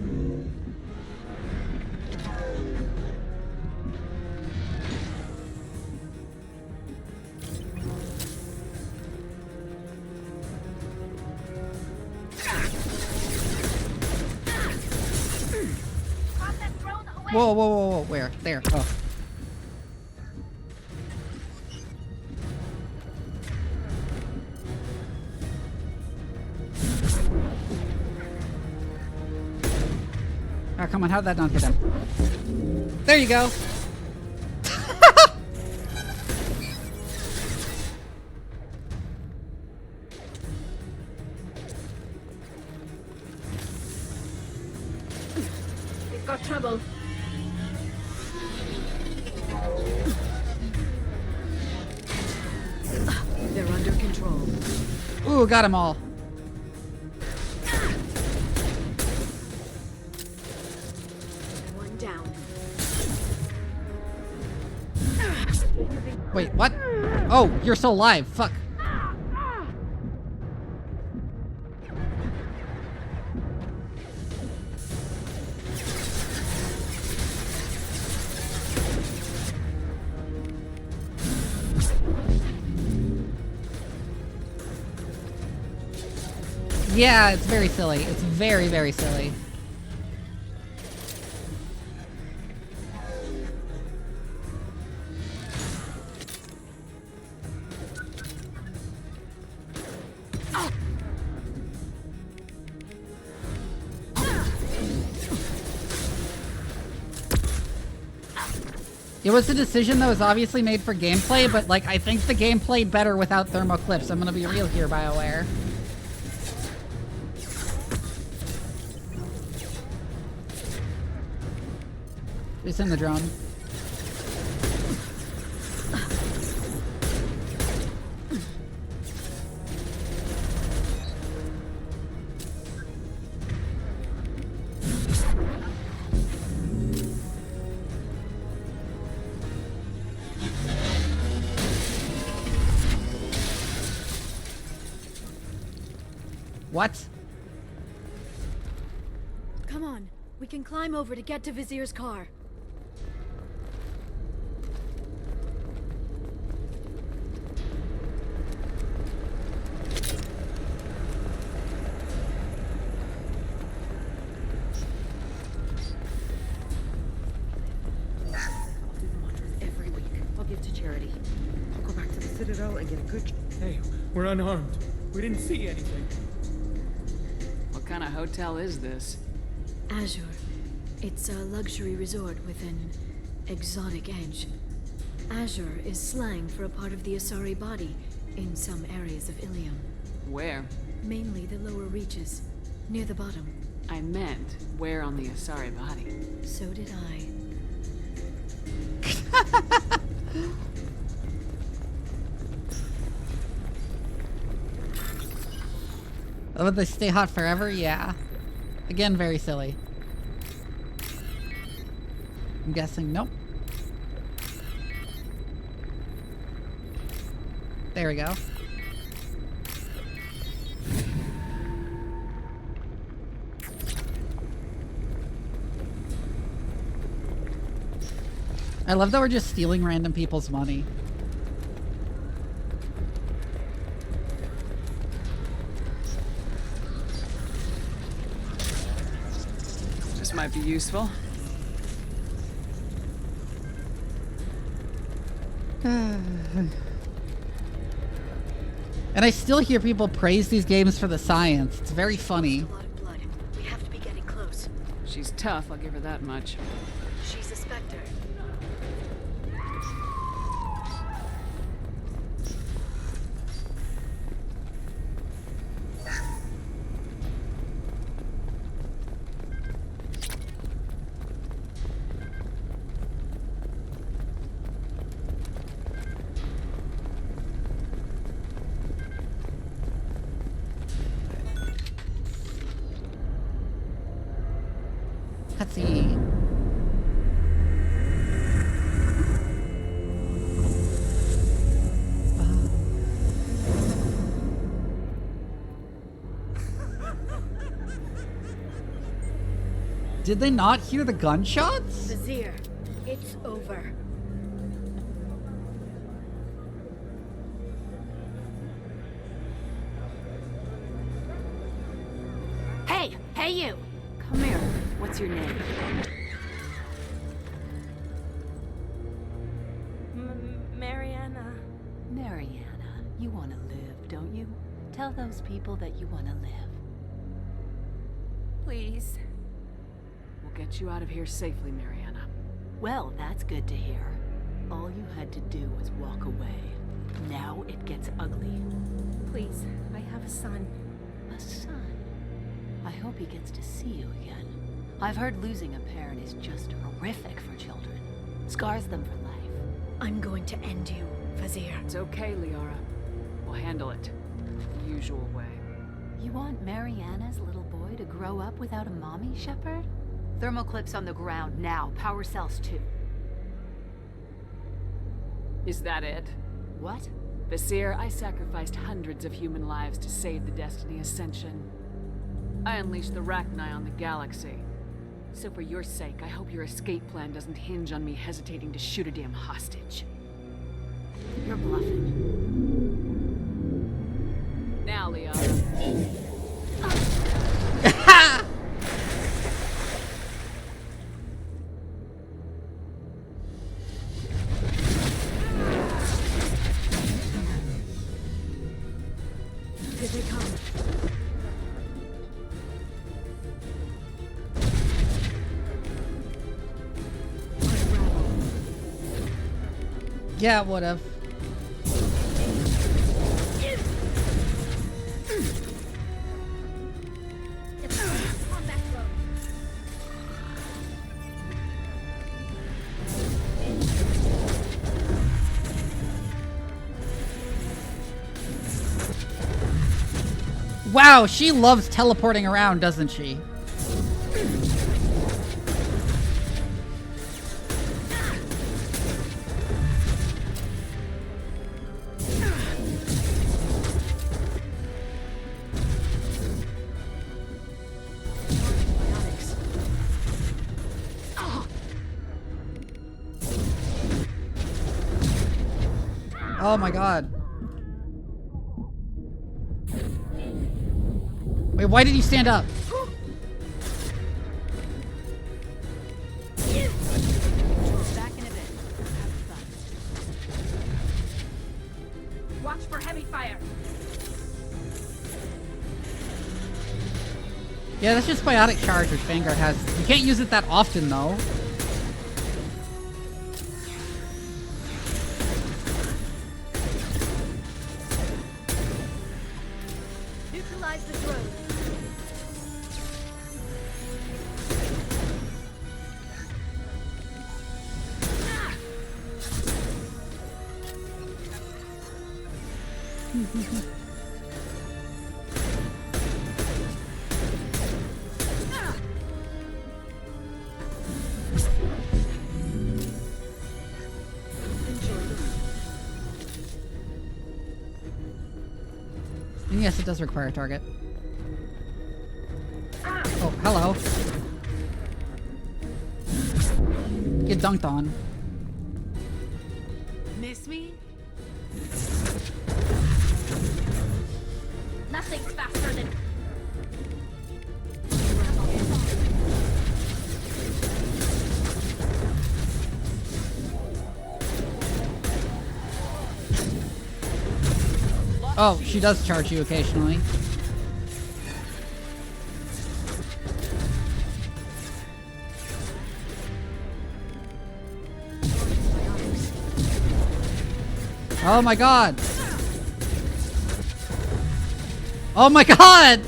Whoa, whoa, whoa, whoa, where? There. Oh. Oh, come on, how did that not hit him? There you go. We've got trouble. They're under control. Ooh, got them all. One down. Wait, what? Oh, you're still alive. Fuck. Yeah, it's very silly. It's very, very silly. It was a decision that was obviously made for gameplay, but like I think the game played better without thermoclips. I'm gonna be real here, BioWare. It's in the drone. What? Come on, we can climb over to get to Vizier's car. Every week. I'll give to charity. I'll go back to the Citadel and get a good... Hey, we're unarmed. We didn't see anything. What kind of hotel is this? Azure. It's a luxury resort with an exotic edge. Azure is slang for a part of the Asari body in some areas of Ilium. Where? Mainly the lower reaches, near the bottom. I meant, where on the Asari body? So did I. Oh, would they stay hot forever? Yeah. Again, very silly. I'm guessing nope. There we go. I love that we're just stealing random people's money. This might be useful. And I still hear people praise these games for the science. It's very funny. A lot of blood. We have to be getting close. She's tough, I'll give her that much. She's a Spectre. Cutscene. Did they not hear the gunshots? Vizier, it's over. Hey! Hey, you! Come here. What's your name? Mariana. Mariana. You want to live, don't you? Tell those people that you want to live. Please. We'll get you out of here safely, Mariana. Well, that's good to hear. All you had to do was walk away. Now it gets ugly. Please, I have a son. A son? I hope he gets to see you again. I've heard losing a parent is just horrific for children. Scars them for life. I'm going to end you, Vizier. It's okay, Liara. We'll handle it. The usual way. You want Mariana's little boy to grow up without a mommy, Shephard? Thermal clips on the ground now. Power cells too. Is that it? What? Vizier, I sacrificed hundreds of human lives to save the Destiny Ascension. I unleashed the Rachni on the galaxy. So for your sake, I hope your escape plan doesn't hinge on me hesitating to shoot a damn hostage. You're bluffing. Now, Liara. Here they come. Yeah, whatever. Wow, she loves teleporting around, doesn't she? Oh my god. Wait, why did you stand up? Back in a bit. Have fun. Watch for heavy fire. Yeah, that's just biotic charge, which Vanguard has. You can't use it that often, though. Neutralize the drone. And yes, it does require a target. Oh, hello. Get dunked on. Miss me? Nothing's faster than... Oh, she does charge you occasionally. Oh my god! Oh my god!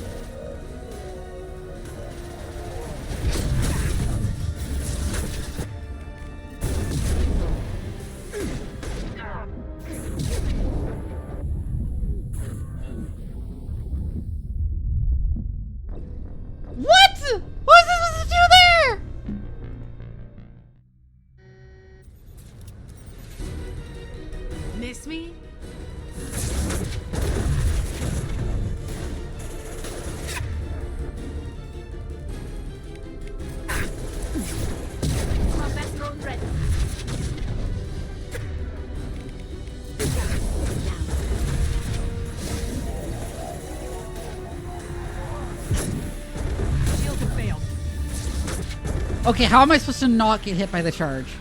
What? What was I supposed to do there? Miss me? My best thrown ready. Shields have failed. Okay, how am I supposed to not get hit by the charge?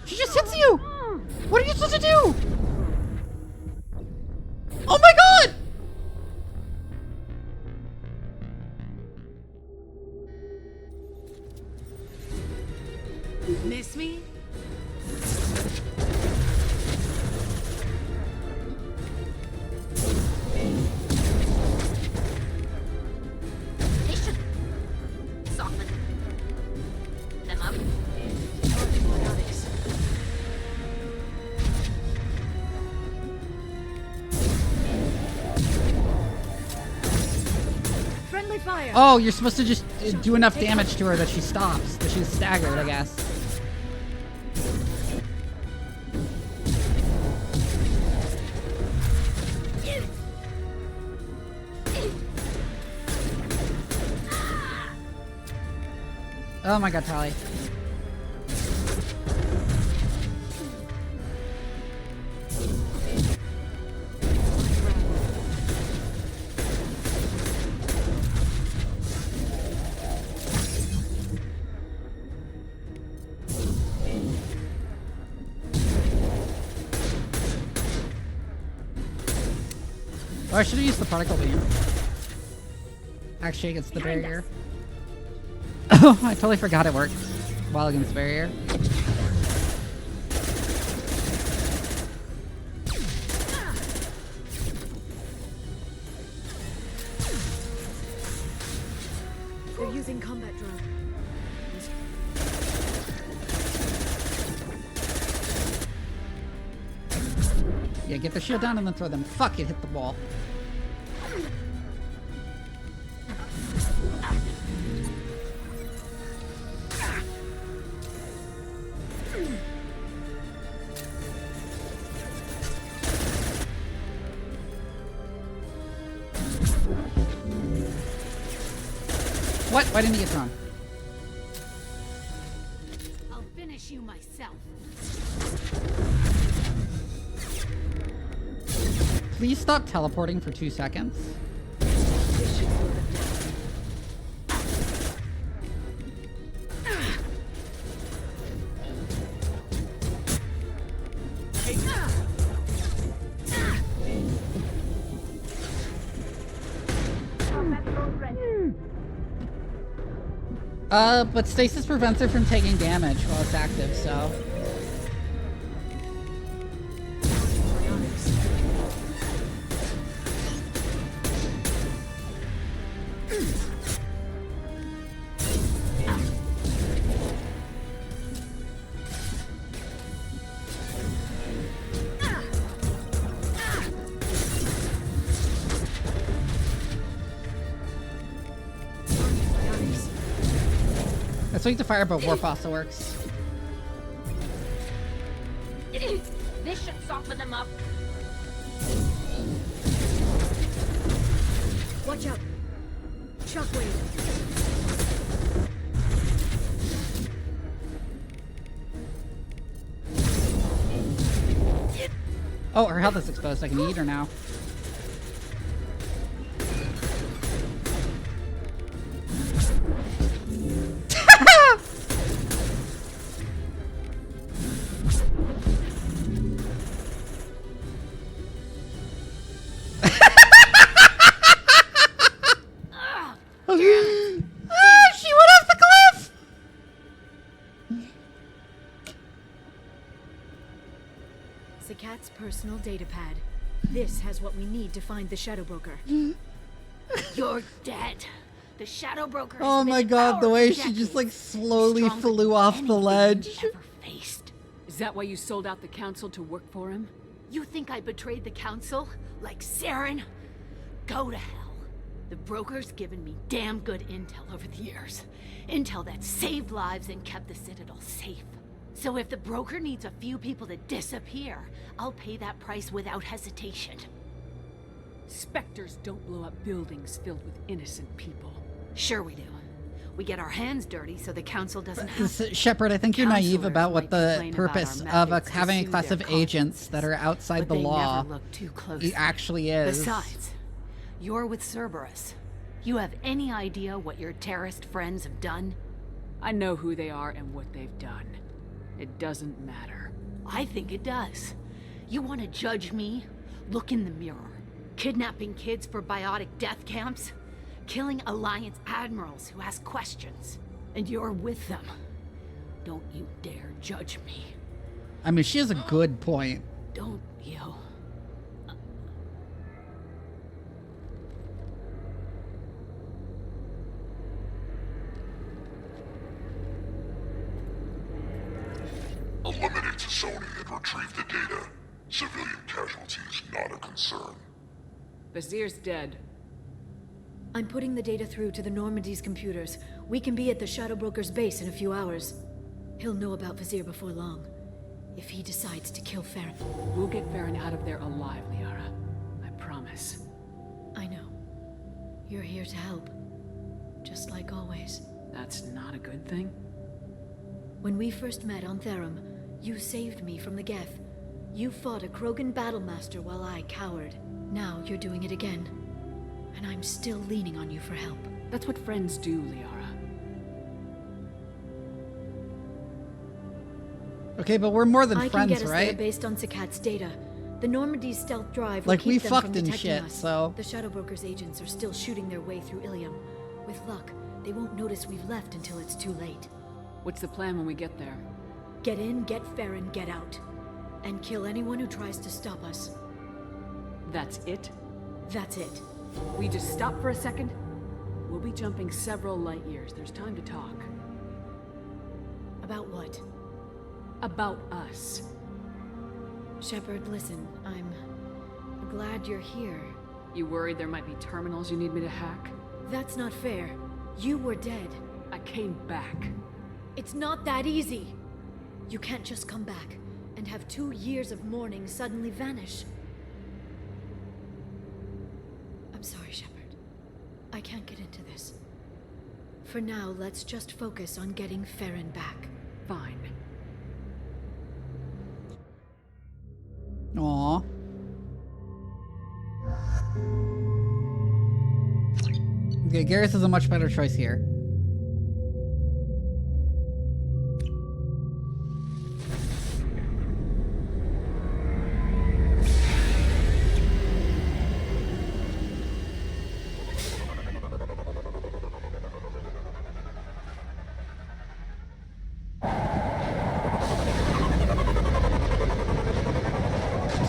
She just hits you! What are you supposed to do? Oh my god! Miss me? They should soften them up. Friendly fire. Oh, you're supposed to just do enough damage to her that she stops, that she's staggered, I guess. Oh my god, Tali. Oh, I should have used the particle beam. Actually, against the barrier. Oh, I totally forgot it worked while against the barrier. They're using combat drone. Yeah, get the shield down and then throw them. Fuck, it hit the wall. What? Why didn't he get thrown? I'll finish you myself. Please stop teleporting for 2 seconds. But stasis prevents her from taking damage while it's active, so... That's weak to fire, but warp also works. This should soften them up. Watch out. Shockwave. Oh, her health is exposed. I can eat her now. She went off the cliff! Zakat's personal data pad. This has what we need to find the Shadow Broker. You're dead. The Shadow Broker. Oh my god, the way she just like slowly flew off the ledge. Is that why you sold out the council to work for him? You think I betrayed the council? Like Saren? Go to hell. The broker's given me damn good intel over the years. Intel that saved lives and kept the Citadel safe. So if the broker needs a few people to disappear, I'll pay that price without hesitation. Spectres don't blow up buildings filled with innocent people. Sure we do. We get our hands dirty so the council doesn't have to. Shepard, I think you're naive about what the purpose of having a class of agents that are outside the law actually is. Besides, you're with Cerberus. You have any idea what your terrorist friends have done? I know who they are and what they've done. It doesn't matter. I think it does. You want to judge me? Look in the mirror. Kidnapping kids for biotic death camps? Killing Alliance admirals who ask questions. And you're with them. Don't you dare judge me. I mean, she has a good point. Don't you? Eliminate the zoning and retrieve the data. Civilian casualties not a concern. Vazir's dead. I'm putting the data through to the Normandy's computers. We can be at the Shadow Broker's base in a few hours. He'll know about Vazir before long. If he decides to kill Farron. We'll get Farron out of there alive, Liara. I promise. I know. You're here to help. Just like always. That's not a good thing. When we first met on Therum, you saved me from the Geth. You fought a Krogan battlemaster while I cowered. Now you're doing it again. And I'm still leaning on you for help. That's what friends do, Liara. Okay, but we're more than friends, I can get us right? there based on Zakat's data. The Normandy's stealth drive will Like, keep we them fucked from and detecting shit, us. so... The Shadow Broker's agents are still shooting their way through Ilium. With luck, they won't notice we've left until it's too late. What's the plan when we get there? Get in, get Farron, get out. And kill anyone who tries to stop us. That's it? That's it. We just stop for a second? We'll be jumping several light years. There's time to talk. About what? About us. Shepard, listen, I'm glad you're here. You worried there might be terminals you need me to hack? That's not fair. You were dead. I came back. It's not that easy. You can't just come back and have 2 years of mourning suddenly vanish. I'm sorry, Shepard. I can't get into this. For now, let's just focus on getting Farron back. Fine. Aww. Okay, Garrus is a much better choice here.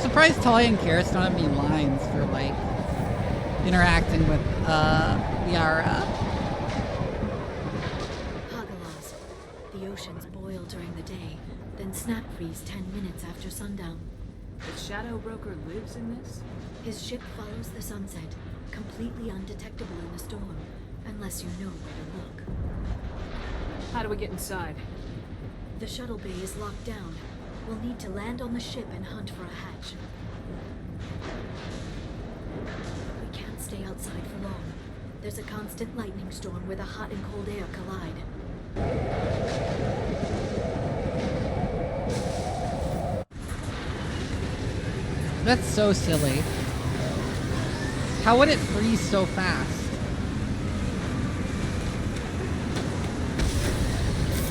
Surprised Talia and Garrus don't have any lines for, like, interacting with, Liara. Hagalas. The oceans boil during the day, then snap freeze 10 minutes after sundown. The Shadow Broker lives in this? His ship follows the sunset, completely undetectable in the storm, unless you know where to look. How do we get inside? The shuttle bay is locked down. We'll need to land on the ship and hunt for a hatch. We can't stay outside for long. There's a constant lightning storm where the hot and cold air collide. That's so silly. How would it freeze so fast?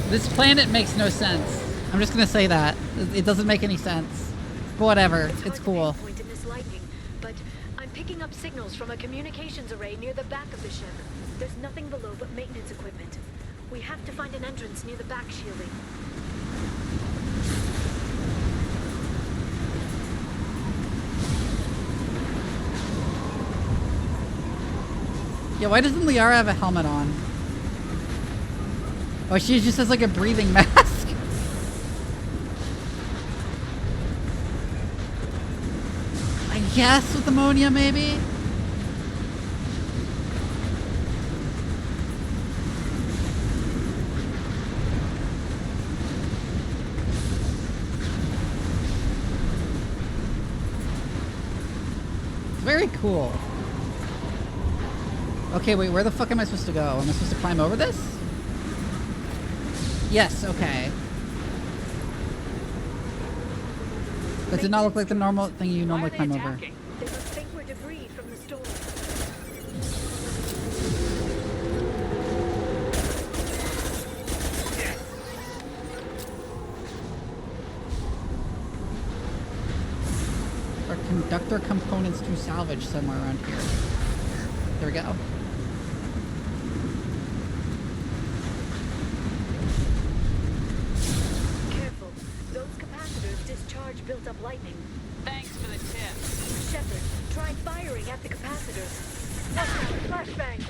This planet makes no sense. I'm just gonna say that. It doesn't make any sense. But whatever, it's cool. Point in this lightning, but I'm picking up signals from a communications array near the back of the ship. There's nothing below but maintenance equipment. We have to find an entrance near the back shielding. Yeah, why doesn't Liara have a helmet on? Oh, she just has like a breathing mask. I guess with ammonia, maybe? Very cool. Okay, wait, where the fuck am I supposed to go? Am I supposed to climb over this? Yes, okay. Does it not look like the normal thing you normally climb over? They must think we're debris from the storm. Or conductor components to salvage somewhere around here. There we go. Careful. Those capacitors discharge built-up lightning. Thanks for the tip. Shephard, try firing at the capacitors. Watch out, flashbang.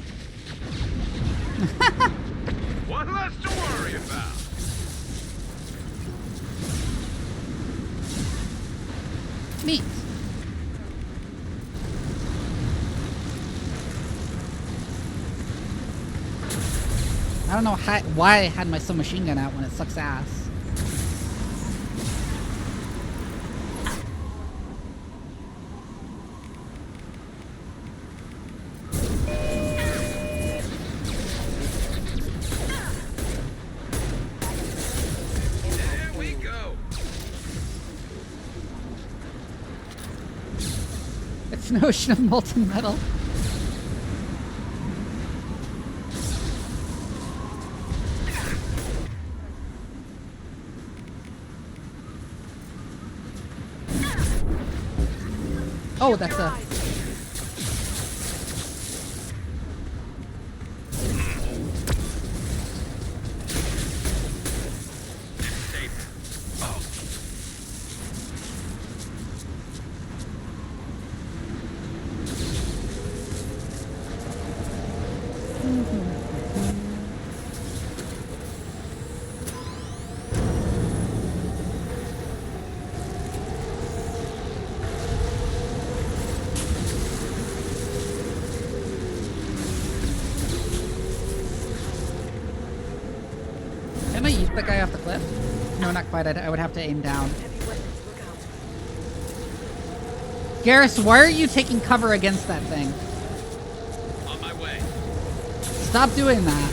One less to worry about. Neat. I don't know why I had my submachine gun out when it sucks ass. There we go. It's an ocean of molten metal. Oh, that's a... Can I eat the guy off the cliff? No, not quite. I would have to aim down. Garrus, why are you taking cover against that thing? On my way. Stop doing that.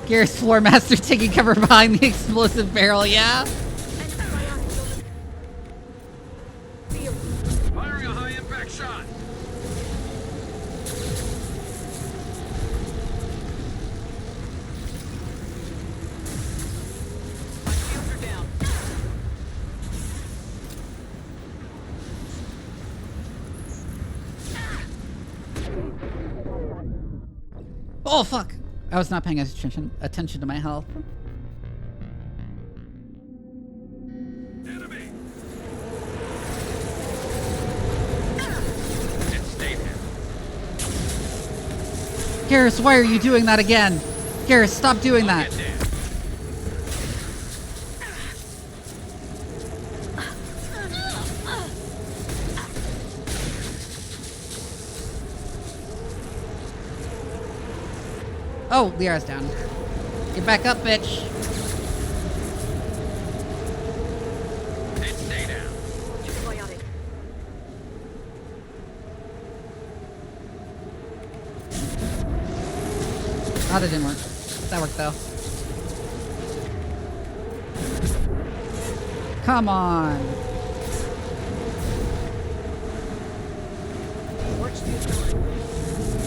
Garrus Floormaster taking cover behind the explosive barrel, yeah? Firing a high impact shot. Oh, fuck. I was not paying attention to my health. Enemy. It stayed here. Garrus, why are you doing that again? Garrus, stop doing that. Oh, Liara's down. Get back up, bitch. And stay down. Oh, that didn't work. That worked though. Come on.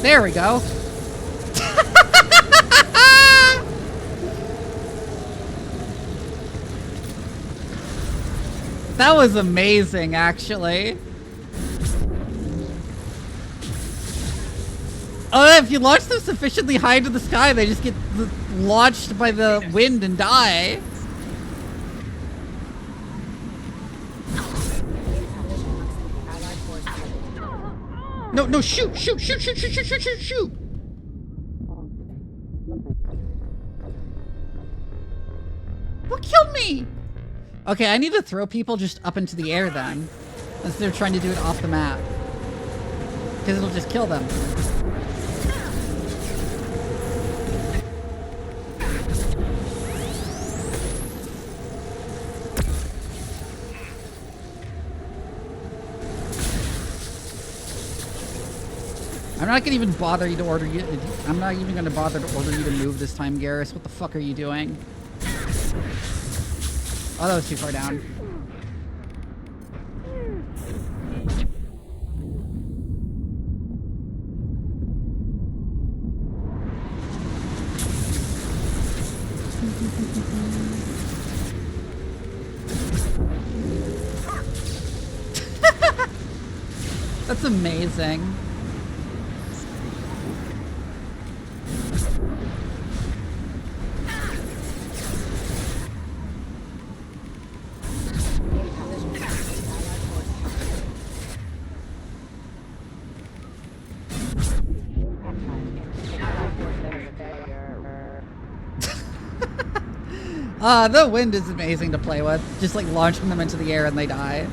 There we go. That was amazing, actually. Oh, if you launch them sufficiently high into the sky, they just get launched by the wind and die. No, shoot! What killed me? Okay, I need to throw people just up into the air then, instead of trying to do it off the map. Because it'll just kill them. I'm not gonna even bother you to order you. I'm not even gonna bother to order you to move this time, Garrus. What the fuck are you doing? Oh, that was too far down. That's amazing. The wind is amazing to play with. Just like launching them into the air and they die.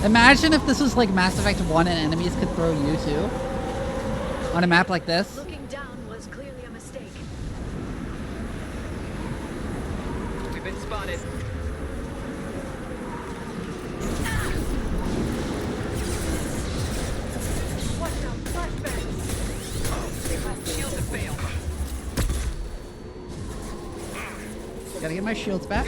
Imagine if this was like Mass Effect 1 and enemies could throw you too. On a map like this. Looking down was clearly a mistake. We've been spotted. Gotta get my shields back.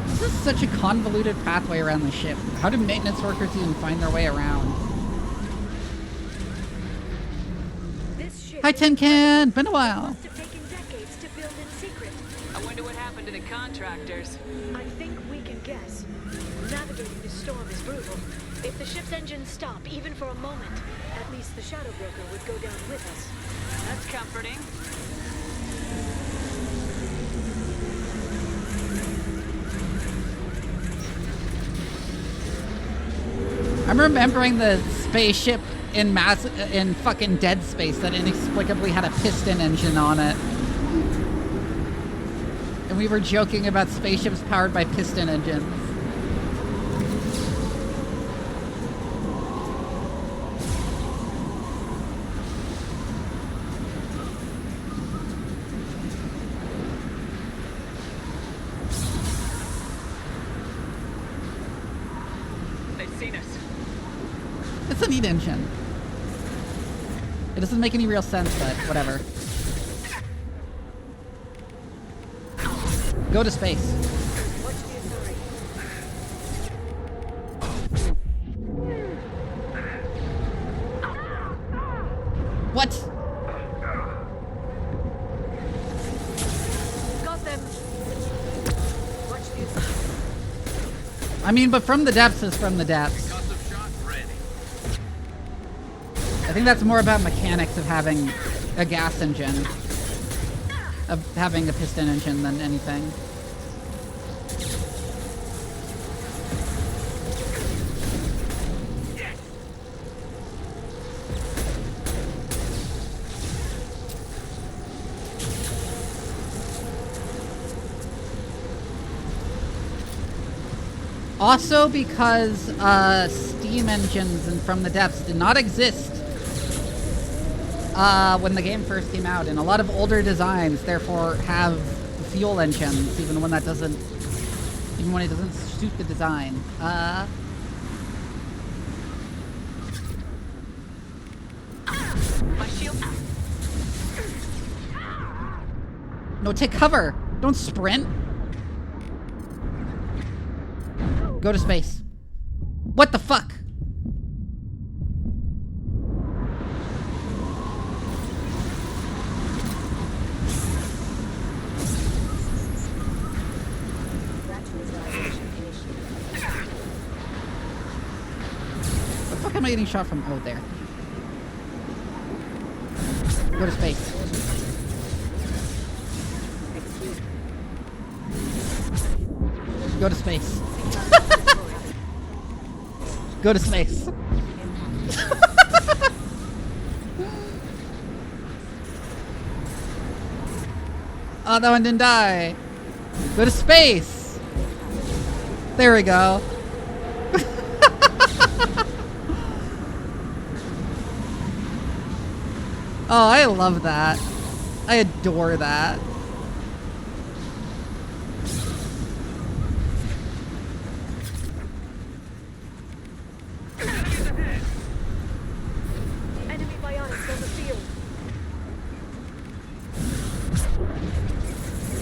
This is such a convoluted pathway around the ship. How do maintenance workers even find their way around? Hi, Tin Can! Been a while. I wonder what happened to the contractors. I think we can guess. Navigating this storm is brutal. If the ship's engines stop, even for a moment, at least the Shadow Broker would go down with us. That's comforting. I'm remembering the spaceship in fucking Dead Space that inexplicably had a piston engine on it. And we were joking about spaceships powered by piston engines. They've seen us. It's a neat engine. It doesn't make any real sense, but whatever. Go to space. What? Got them. I mean, but from the depths is from the depths. I think that's more about mechanics of having a gas engine. Of having a piston engine than anything. Also because steam engines and From the Depths did not exist when the game first came out, and a lot of older designs therefore have fuel engines, even when it doesn't suit the design. My shield. No, take cover. Don't sprint. Go to space. What the fuck? The fuck am I getting shot from? Oh, there. Go to space. Go to space. Go to space. Oh, that one didn't die. Go to space. There we go. Oh, I love that. I adore that. Enemy bionics on the field.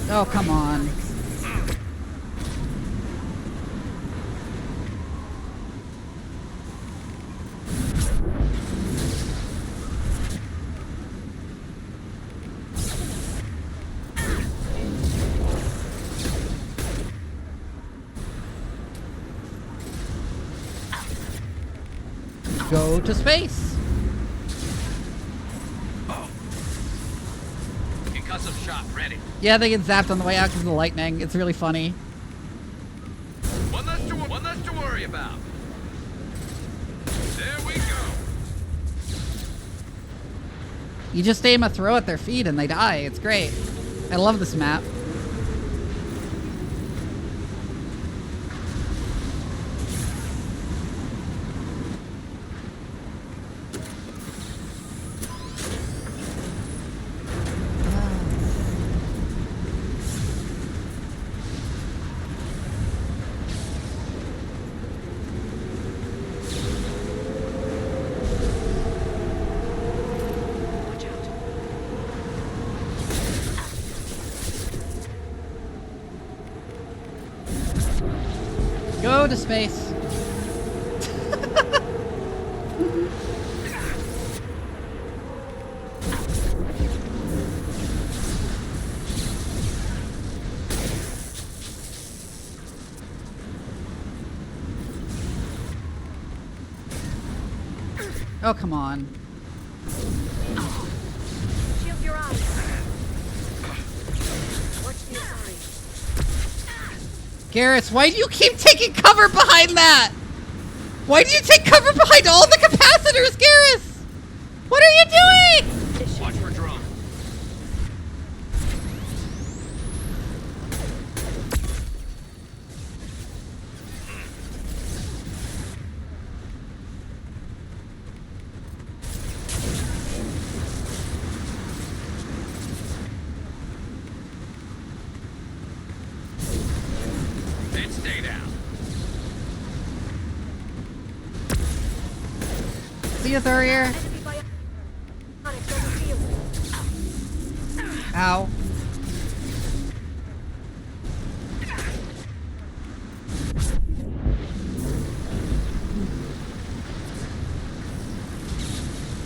Oh, come on. Go to space. Concussive shot ready. Yeah, they get zapped on the way out because of the lightning. It's really funny. One less to worry about. There we go. You just aim a throw at their feet and they die. It's great. I love this map. Go to space. Oh, come on. Shield your eyes. Watch the Asari. Garrus, why do you keep taking cover behind that? Why do you take cover behind all the capacitors, Garrus? What are you doing? Watch for drone. Then stay down. See you, Thurier. Ow.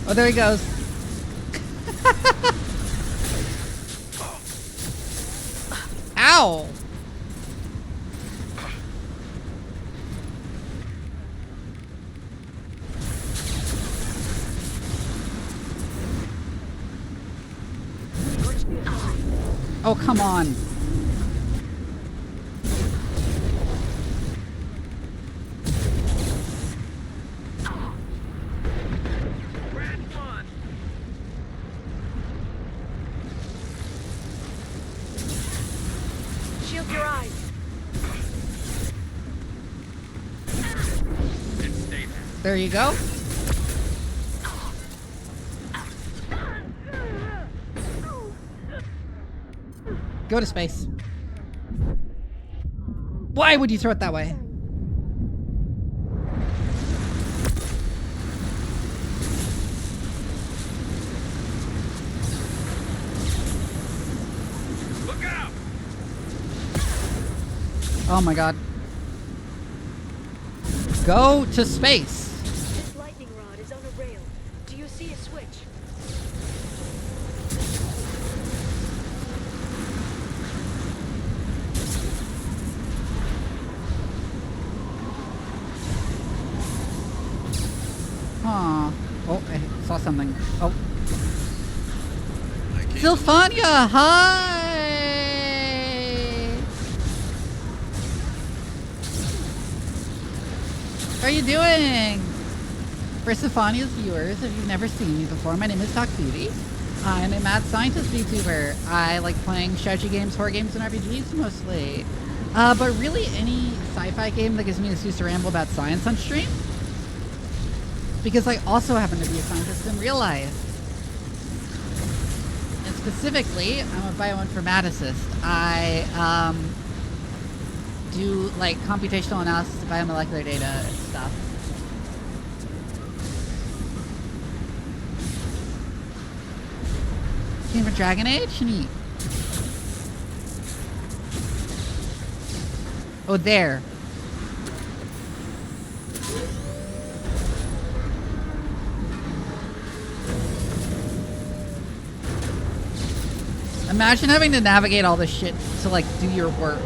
Oh, there he goes. Ow. Oh, come on. Shield your eyes. There you go. Go to space. Why would you throw it that way? Look out! Oh my god. Go to space. This lightning rod is on a rail. Do you see a switch? Huh. Oh, I saw something. Oh. Sylphania, hi! How are you doing? For Sylphania's viewers, if you've never seen me before, my name is Vivi. I'm a Mad Scientist VTuber. I like playing strategy games, horror games, and RPGs mostly. But really any sci-fi game that gives me an excuse to ramble about science on stream. Because I also happen to be a scientist in real life. And specifically, I'm a bioinformaticist. I do like computational analysis of biomolecular data and stuff. Came from Dragon Age? Neat. Oh, there. Imagine having to navigate all this shit to, like, do your work.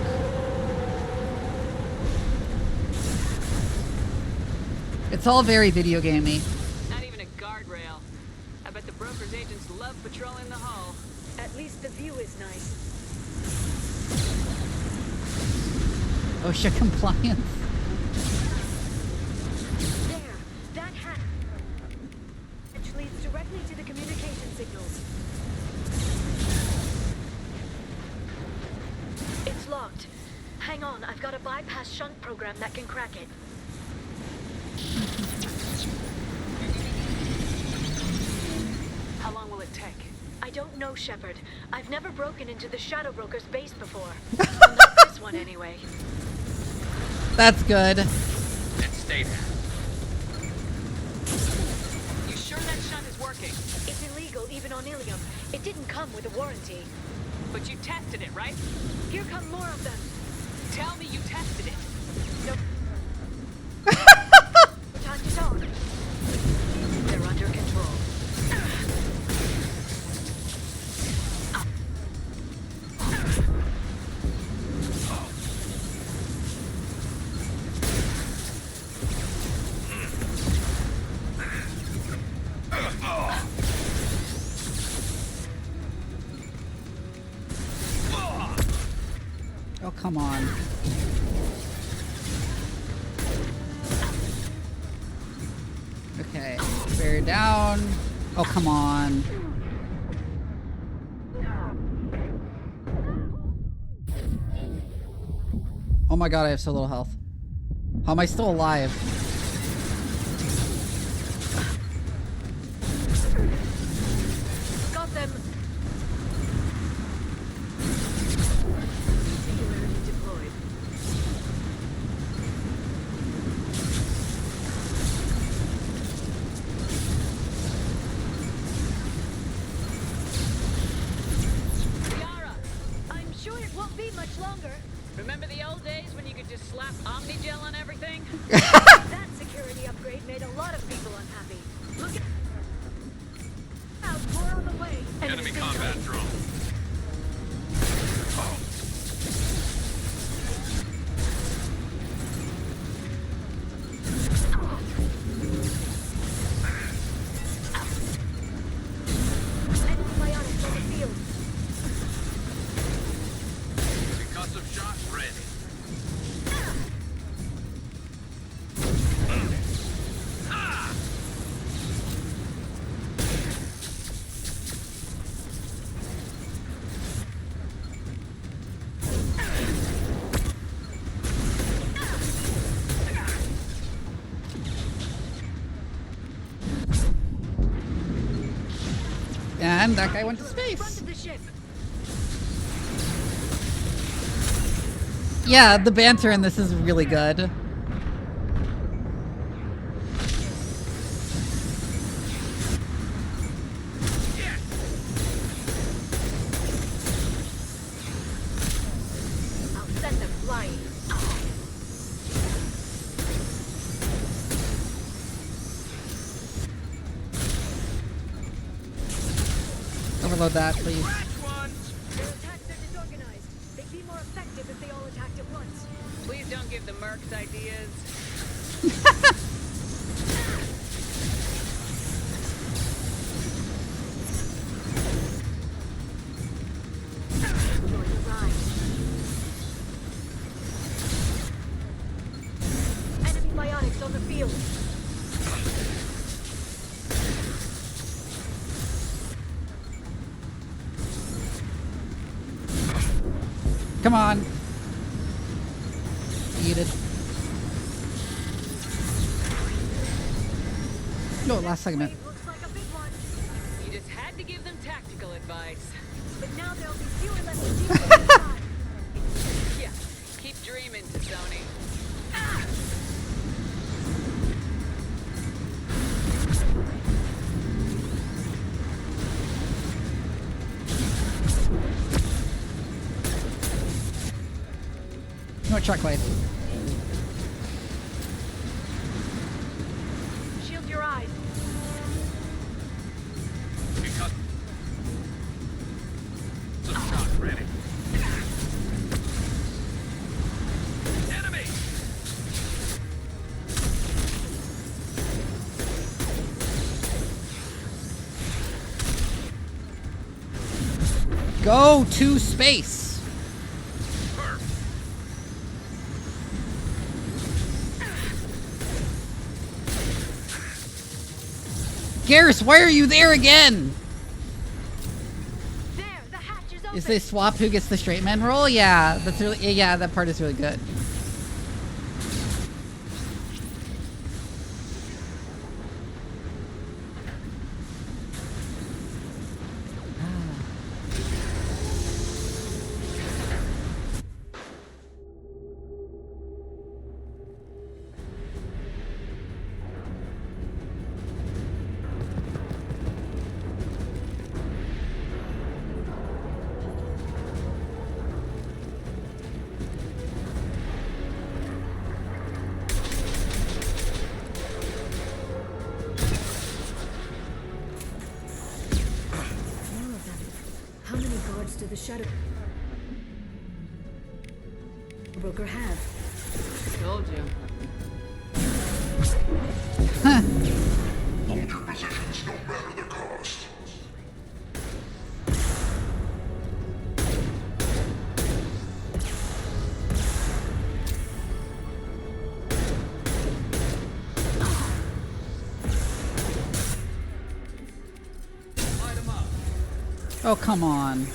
It's all very video gamey. Not even a guardrail. I bet the broker's agents love patrolling the hall. At least the view is nice. OSHA compliance. There, that hatch leads directly to the communication signals. It's locked. Hang on, I've got a bypass shunt program that can crack it. How long will it take? I don't know, Shephard. I've never broken into the Shadow Broker's base before. Not this one, anyway. That's good. And stay there. You sure that shunt is working? It's illegal, even on Ilium. It didn't come with a warranty. But you tested it, right? Here come more of them. Tell me you tested it. No. Time to talk. They're under control. Oh, come on. Okay, bear down. Oh, come on. Oh my god, I have so little health. How am I still alive? Got them. Deployed. I'm sure it won't be much longer. Remember the old days when you could just slap Omnigel on everything? That security upgrade made a lot of people unhappy. Look out, more on the way. Enemy combat drone. Antibiotics on the field. Concussive shot ready. And that guy went to space. Yeah, the banter in this is really good. I'll send them flying. Overload that, please. Their attacks are disorganized. They'd be more effective if they all attacked at once. Please don't give the mercs ideas. Enemy bionics on the field. Come on. Eat it. No, last segment. You just had to give them tactical advice. But now there'll be fewer left to do. Yeah, keep dreaming, Sony. No shockwave. Shield your eyes. Some shot ready. Enemy! Go to space. Garrus, why are you there again? Is they swap who gets the straight man role? Yeah, that's really, yeah, that part is really good. How many guards do the Shadow Broker have? Told you. Hold your positions no matter the cost. Oh, come on.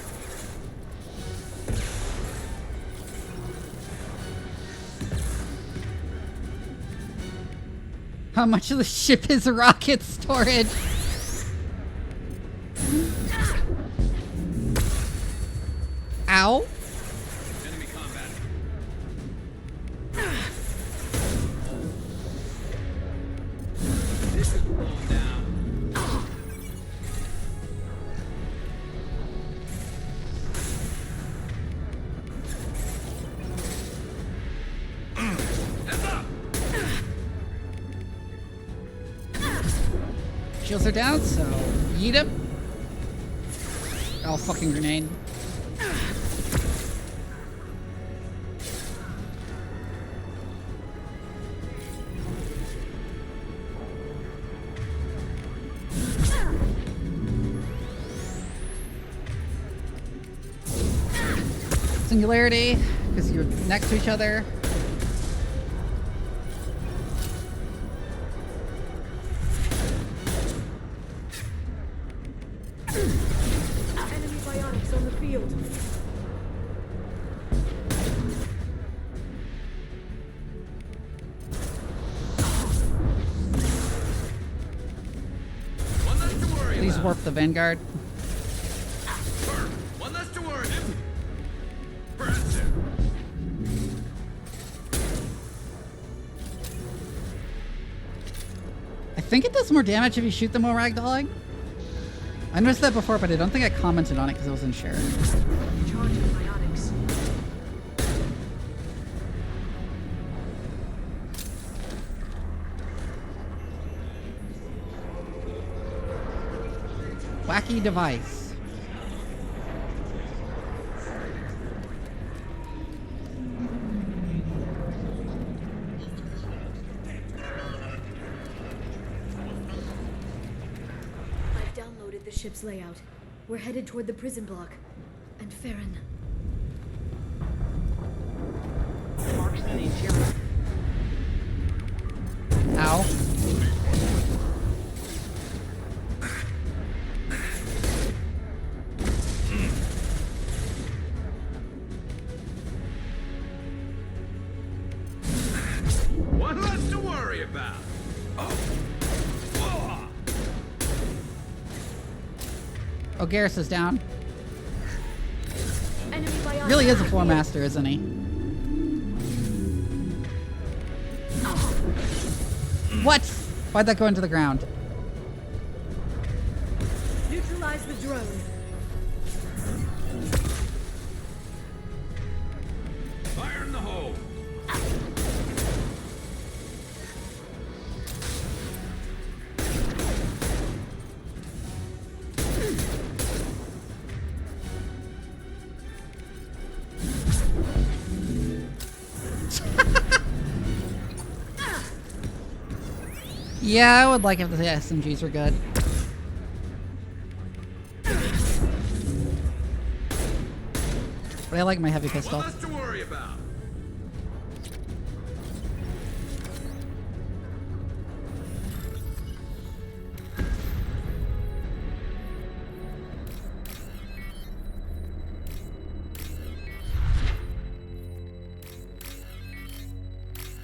How much of the ship is rocket storage? Ow. Enemy combat. This is blown down. Shields are down, so eat him. Oh, fucking grenade. Singularity, because you're next to each other. Enemy bionics on the field. Please warp the Vanguard. think it does more damage if you shoot them while ragdolling. I noticed that before, but I don't think I commented on it because I wasn't sure. Charging biotics. Wacky device. I've downloaded the ship's layout. We're headed toward the prison block. And Farron. Marks in the interior. Ow. One less to worry about. Oh, Garrus is down. Enemy biotics. Really is a floor master, isn't he? What? Why'd that go into the ground? Neutralize the drone. Fire in the hole. Yeah, I would like if the SMGs were good. But I like my heavy pistol. One less to worry about.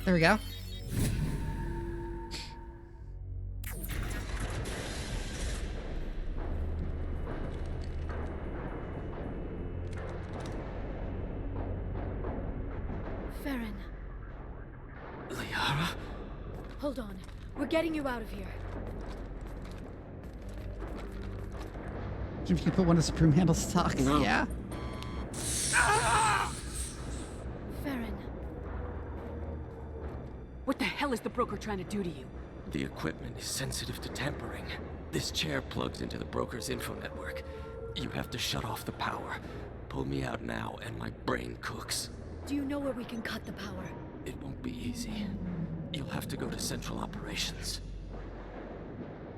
There we go. Farron. Liara? Hold on. We're getting you out of here. Jim, you can put one of the broom handle stocks. No. Yeah. Farron. What the hell is the broker trying to do to you? The equipment is sensitive to tampering. This chair plugs into the broker's info network. You have to shut off the power. Pull me out now and my brain cooks. Do you know where we can cut the power? It won't be easy. You'll have to go to Central Operations.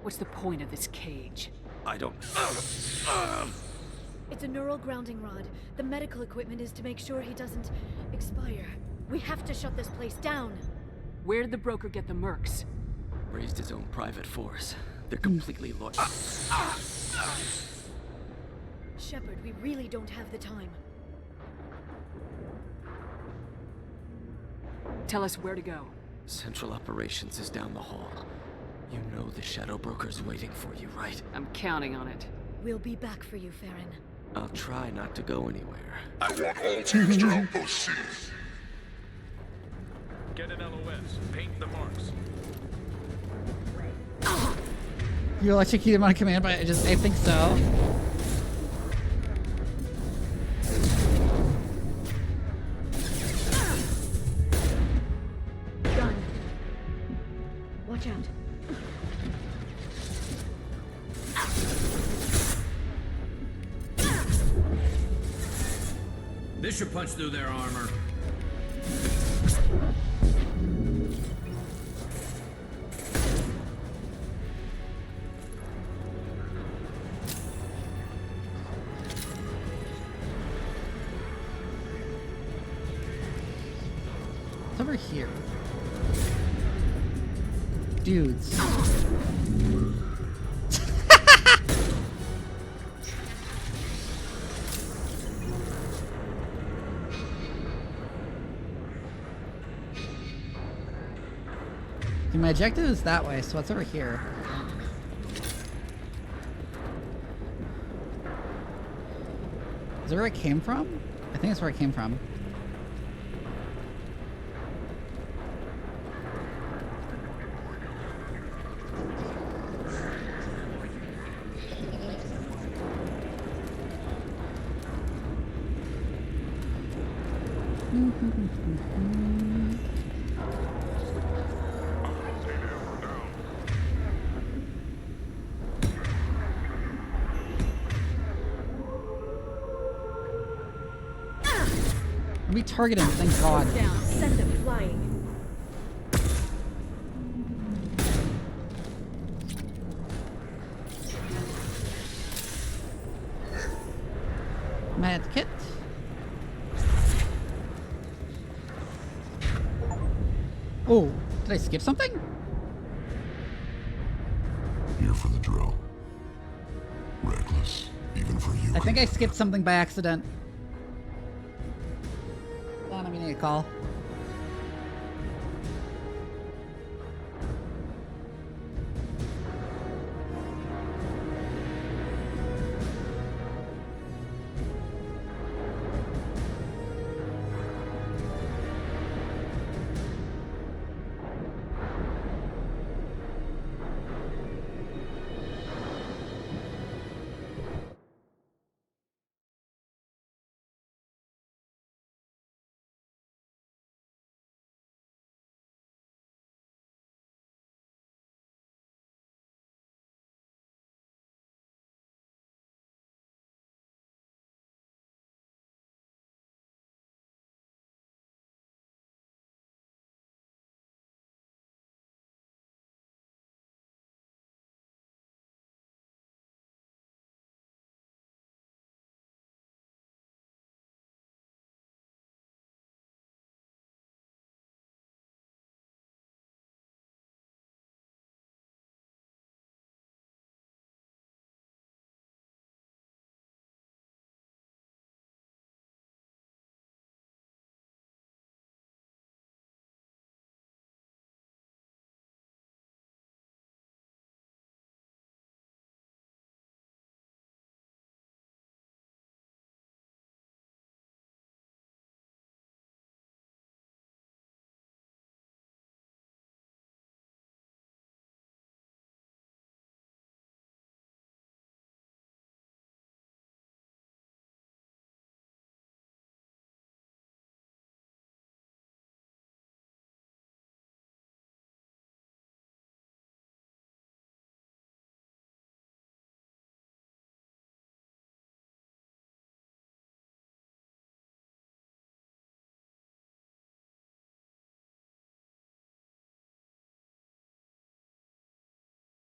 What's the point of this cage? I don't... It's a neural grounding rod. The medical equipment is to make sure he doesn't expire. We have to shut this place down. Where did the broker get the mercs? Raised his own private force. They're completely loyal. Shephard, we really don't have the time. Tell us where to go. Central Operations is down the hall. You know the Shadow Broker's waiting for you, right? I'm counting on it. We'll be back for you, Farron. I'll try not to go anywhere. I want all teams to outpost C. Get an LOS. Paint the marks. You electrocute him on command, but I think so. Gun. Watch out. This should punch through their armor. It's over here. Dudes. My objective is that way, so it's over here. Is that where it came from? I think that's where it came from. we target him? Thank God. Down. Send them flying. Med kit. Oh, did I skip something? Here for the drill. Reckless, even for you. I think I skipped something by accident. Hold on, I'm getting a call.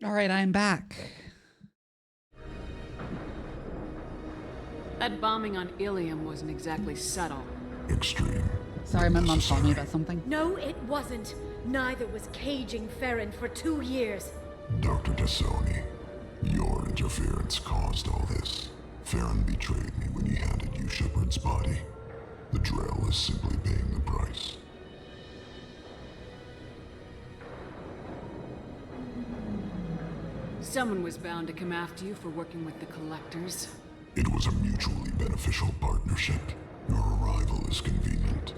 All right, I am back. That bombing on Ilium wasn't exactly subtle. Extreme. Sorry, my mom told me about something. No, it wasn't. Neither was caging Farron for 2 years. Dr. Tassoni, your interference caused all this. Farron betrayed me when he handed you Shephard's body. The Drell is simply paying the price. Someone was bound to come after you for working with the Collectors. It was a mutually beneficial partnership. Your arrival is convenient.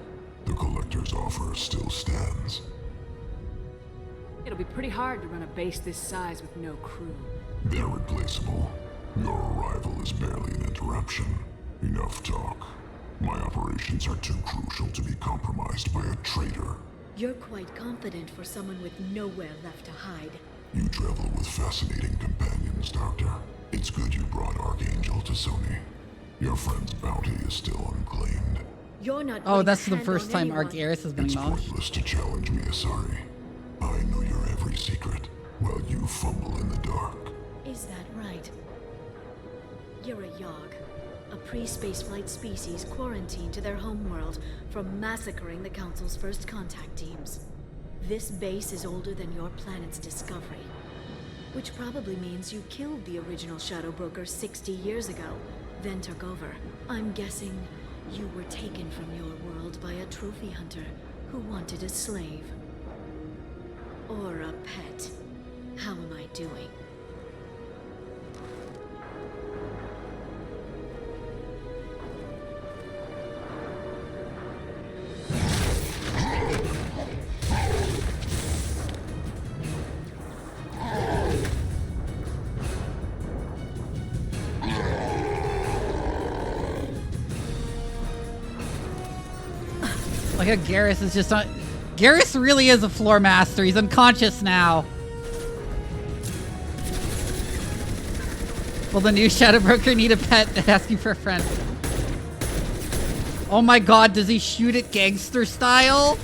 The Collector's offer still stands. It'll be pretty hard to run a base this size with no crew. They're replaceable. Your arrival is barely an interruption. Enough talk. My operations are too crucial to be compromised by a traitor. You're quite confident for someone with nowhere left to hide. You travel with fascinating companions, Doctor. It's good you brought Archangel to Sony. Your friend's bounty is still unclaimed. You're not. Oh, that's the first time Garrus has been acknowledged. It's pointless to challenge me, Asari. I know your every secret, while you fumble in the dark. Is that right? You're a Yogg, a pre-spaceflight species quarantined to their homeworld from massacring the Council's first contact teams. This base is older than your planet's discovery, which probably means you killed the original Shadow Broker 60 years ago, then took over. I'm guessing you were taken from your world by a trophy hunter who wanted a slave. Or a pet. How am I doing? Like how Garrus is just on. Garrus really is a floor master. He's unconscious now. Will the new Shadow Broker need a pet asking for a friend? Oh my god, does he shoot it gangster style?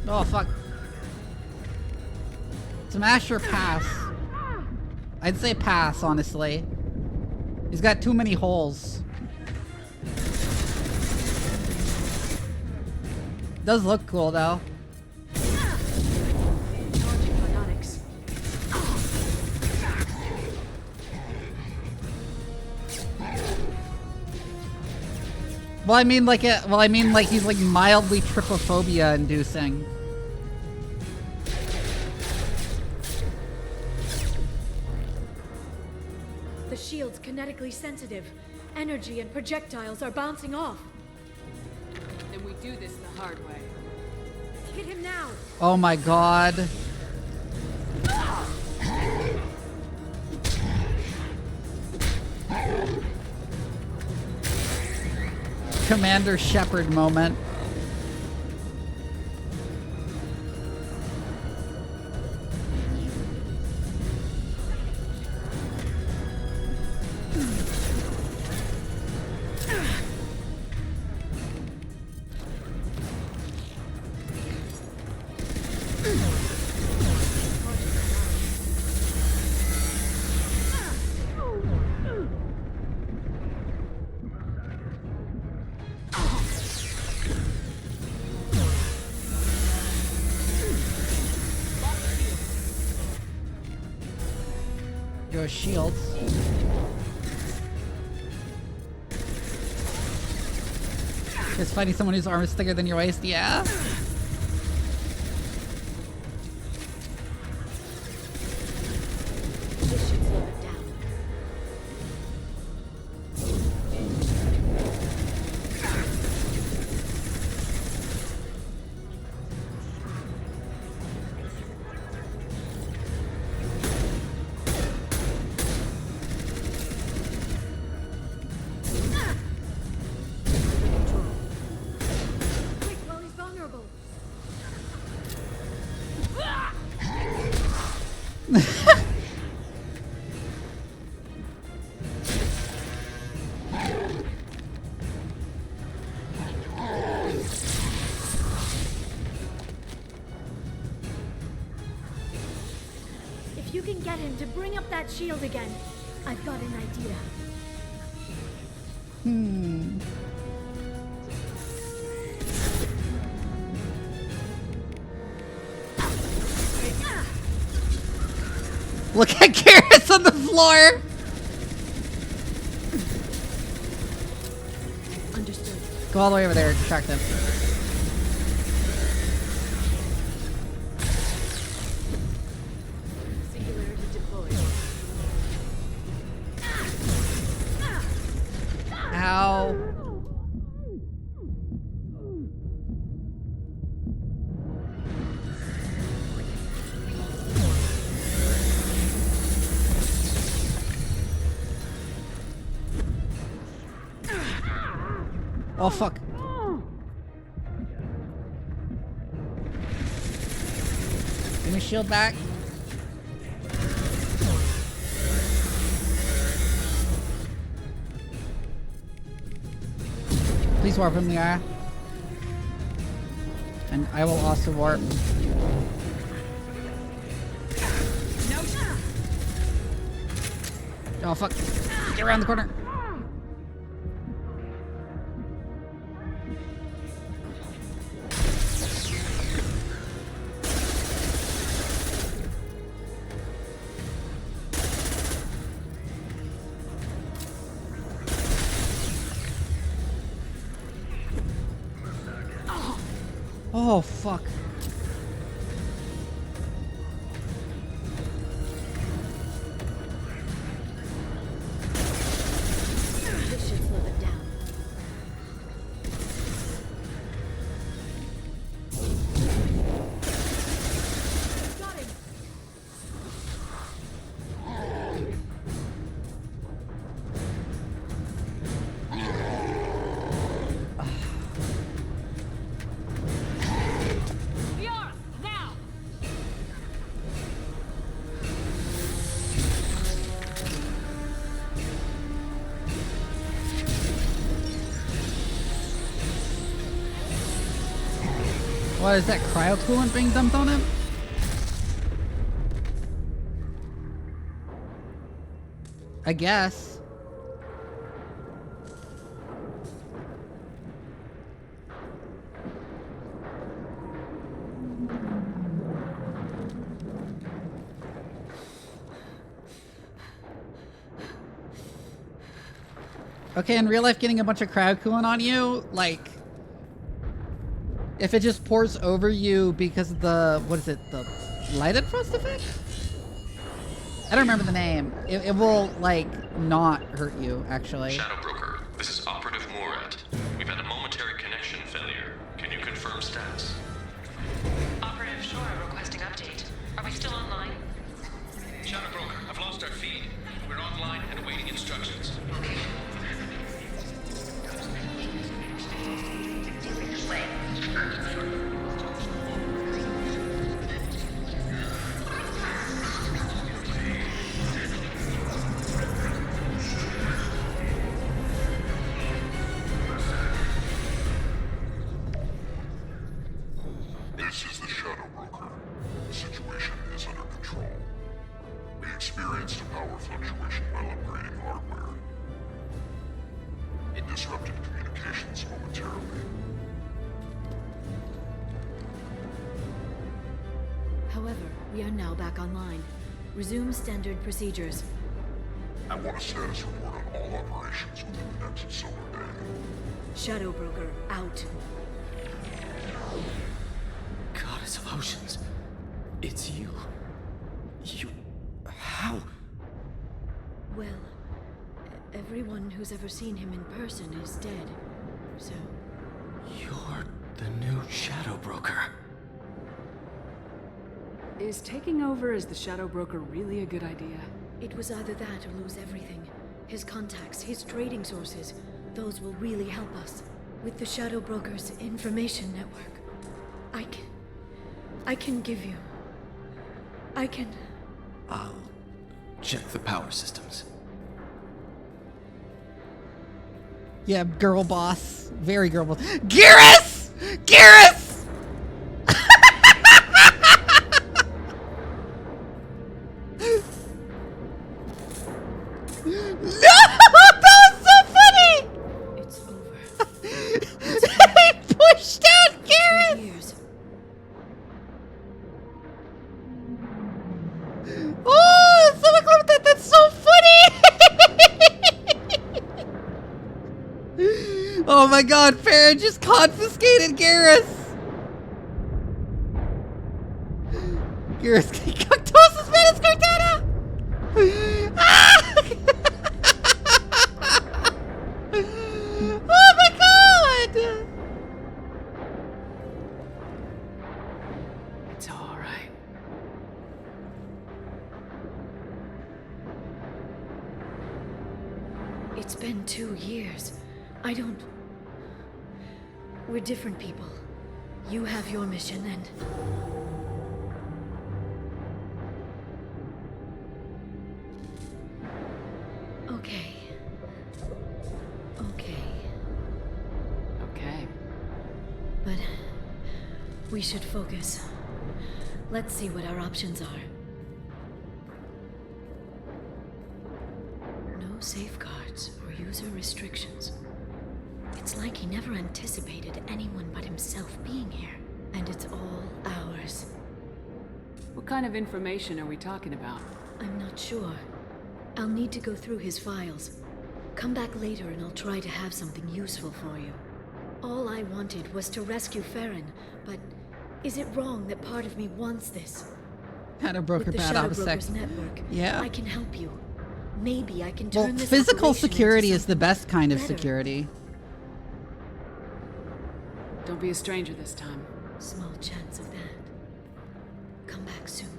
Oh fuck. Smash or pass? I'd say pass, honestly. He's got too many holes. Does look cool though. Well, I mean like he's like mildly trypophobia inducing. The shield's kinetically sensitive. Energy and projectiles are bouncing off. Then we do this the hard way. Hit him now. Oh my god. Commander Shephard moment. Your shields. Just fighting someone whose arm is thicker than your waist, yeah? This should slow it down. Quick, while he's vulnerable. If you can get him to bring up that shield again, I've got an idea. Look at Garrus on the floor! Understood. Go all the way over there and distract them. Singularity deployed. Ow. Oh fuck. Give me shield back. Please warp him, Liara. And I will also warp. Oh fuck. Get around the corner. Oh fuck. This should slow it down. Got him. What is that, cryo-coolant being dumped on him? I guess. Okay, in real life, getting a bunch of cryo coolant on you, like, if it just pours over you because of the, what is it, the lighted frost effect? I don't remember the name. It will, like, not hurt you, actually. Shadow Broker, this is Operative Murat. We've had a momentary connection failure. Can you confirm status? Operative Shore requesting update. Are we still online? Shadow Broker, I've lost our feed. We're online and awaiting instructions. This is the Shadow Broker. The situation is under control. We experienced a power fluctuation while upgrading hardware. It disrupted communications momentarily. However, we are now back online. Resume standard procedures. I want a status report on all operations within the next solar day. Shadow Broker out. Goddess of Oceans, it's you. You... how? Well, everyone who's ever seen him in person is dead, so... You're the new Shadow Broker. Is taking over as the Shadow Broker really a good idea? It was either that or lose everything. His contacts, his trading sources, those will really help us. With the Shadow Broker's information network, I can give you... I'll check the power systems. Yeah, girl boss. Very girl boss. Garrus! Garrus! No! That was so funny! It's over. He pushed down Garrus! Oh, someone clipped that. That's so funny! Oh my god, Farron just confiscated Garrus! Garrus, Cactosis Menace Cortana! Ah! Oh my god! It's all right. It's been 2 years. I don't... We're different people. You have your mission and... Okay. Okay. But... we should focus. Let's see what our options are. No safeguards or user restrictions. It's like he never anticipated anyone but himself being here. And it's all ours. What kind of information are we talking about? I'm not sure. I'll need to go through his files. Come back later and I'll try to have something useful for you. All I wanted was to rescue Farron, but is it wrong that part of me wants this? Shadow Broker With the bad Shadow opposite. Broker's network, Yeah. I can help you. Maybe I can turn Well, this physical operation security into is the best kind of better. security. Don't be a stranger this time. Small chance of that. Come back soon.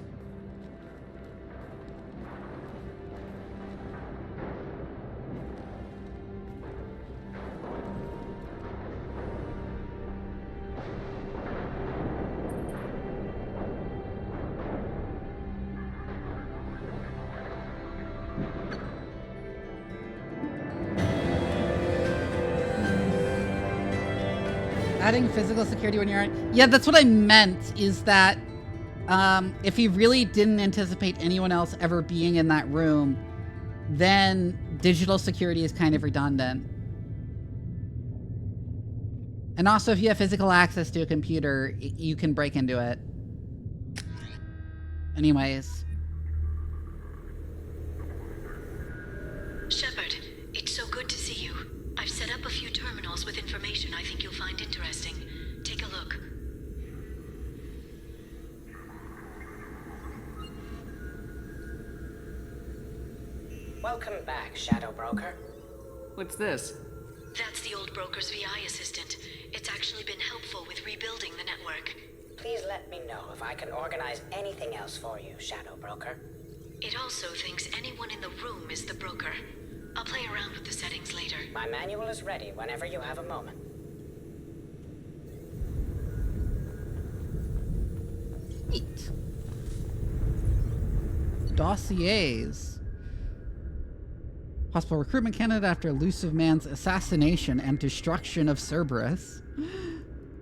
adding physical security when you're on... Yeah, that's what I meant, is that if he really didn't anticipate anyone else ever being in that room, then digital security is kind of redundant. And also, if you have physical access to a computer, you can break into it. Anyways. Shephard, it's so good to see you. I've set up a few terminals with information I think you'll find interesting. Take a look. Welcome back, Shadow Broker. What's this? That's the old broker's VI assistant. It's actually been helpful with rebuilding the network. Please let me know if I can organize anything else for you, Shadow Broker. It also thinks anyone in the room is the broker. I'll play around with the settings later. My manual is ready whenever you have a moment. Neat. Dossiers. Possible recruitment candidate after Elusive Man's assassination and destruction of Cerberus.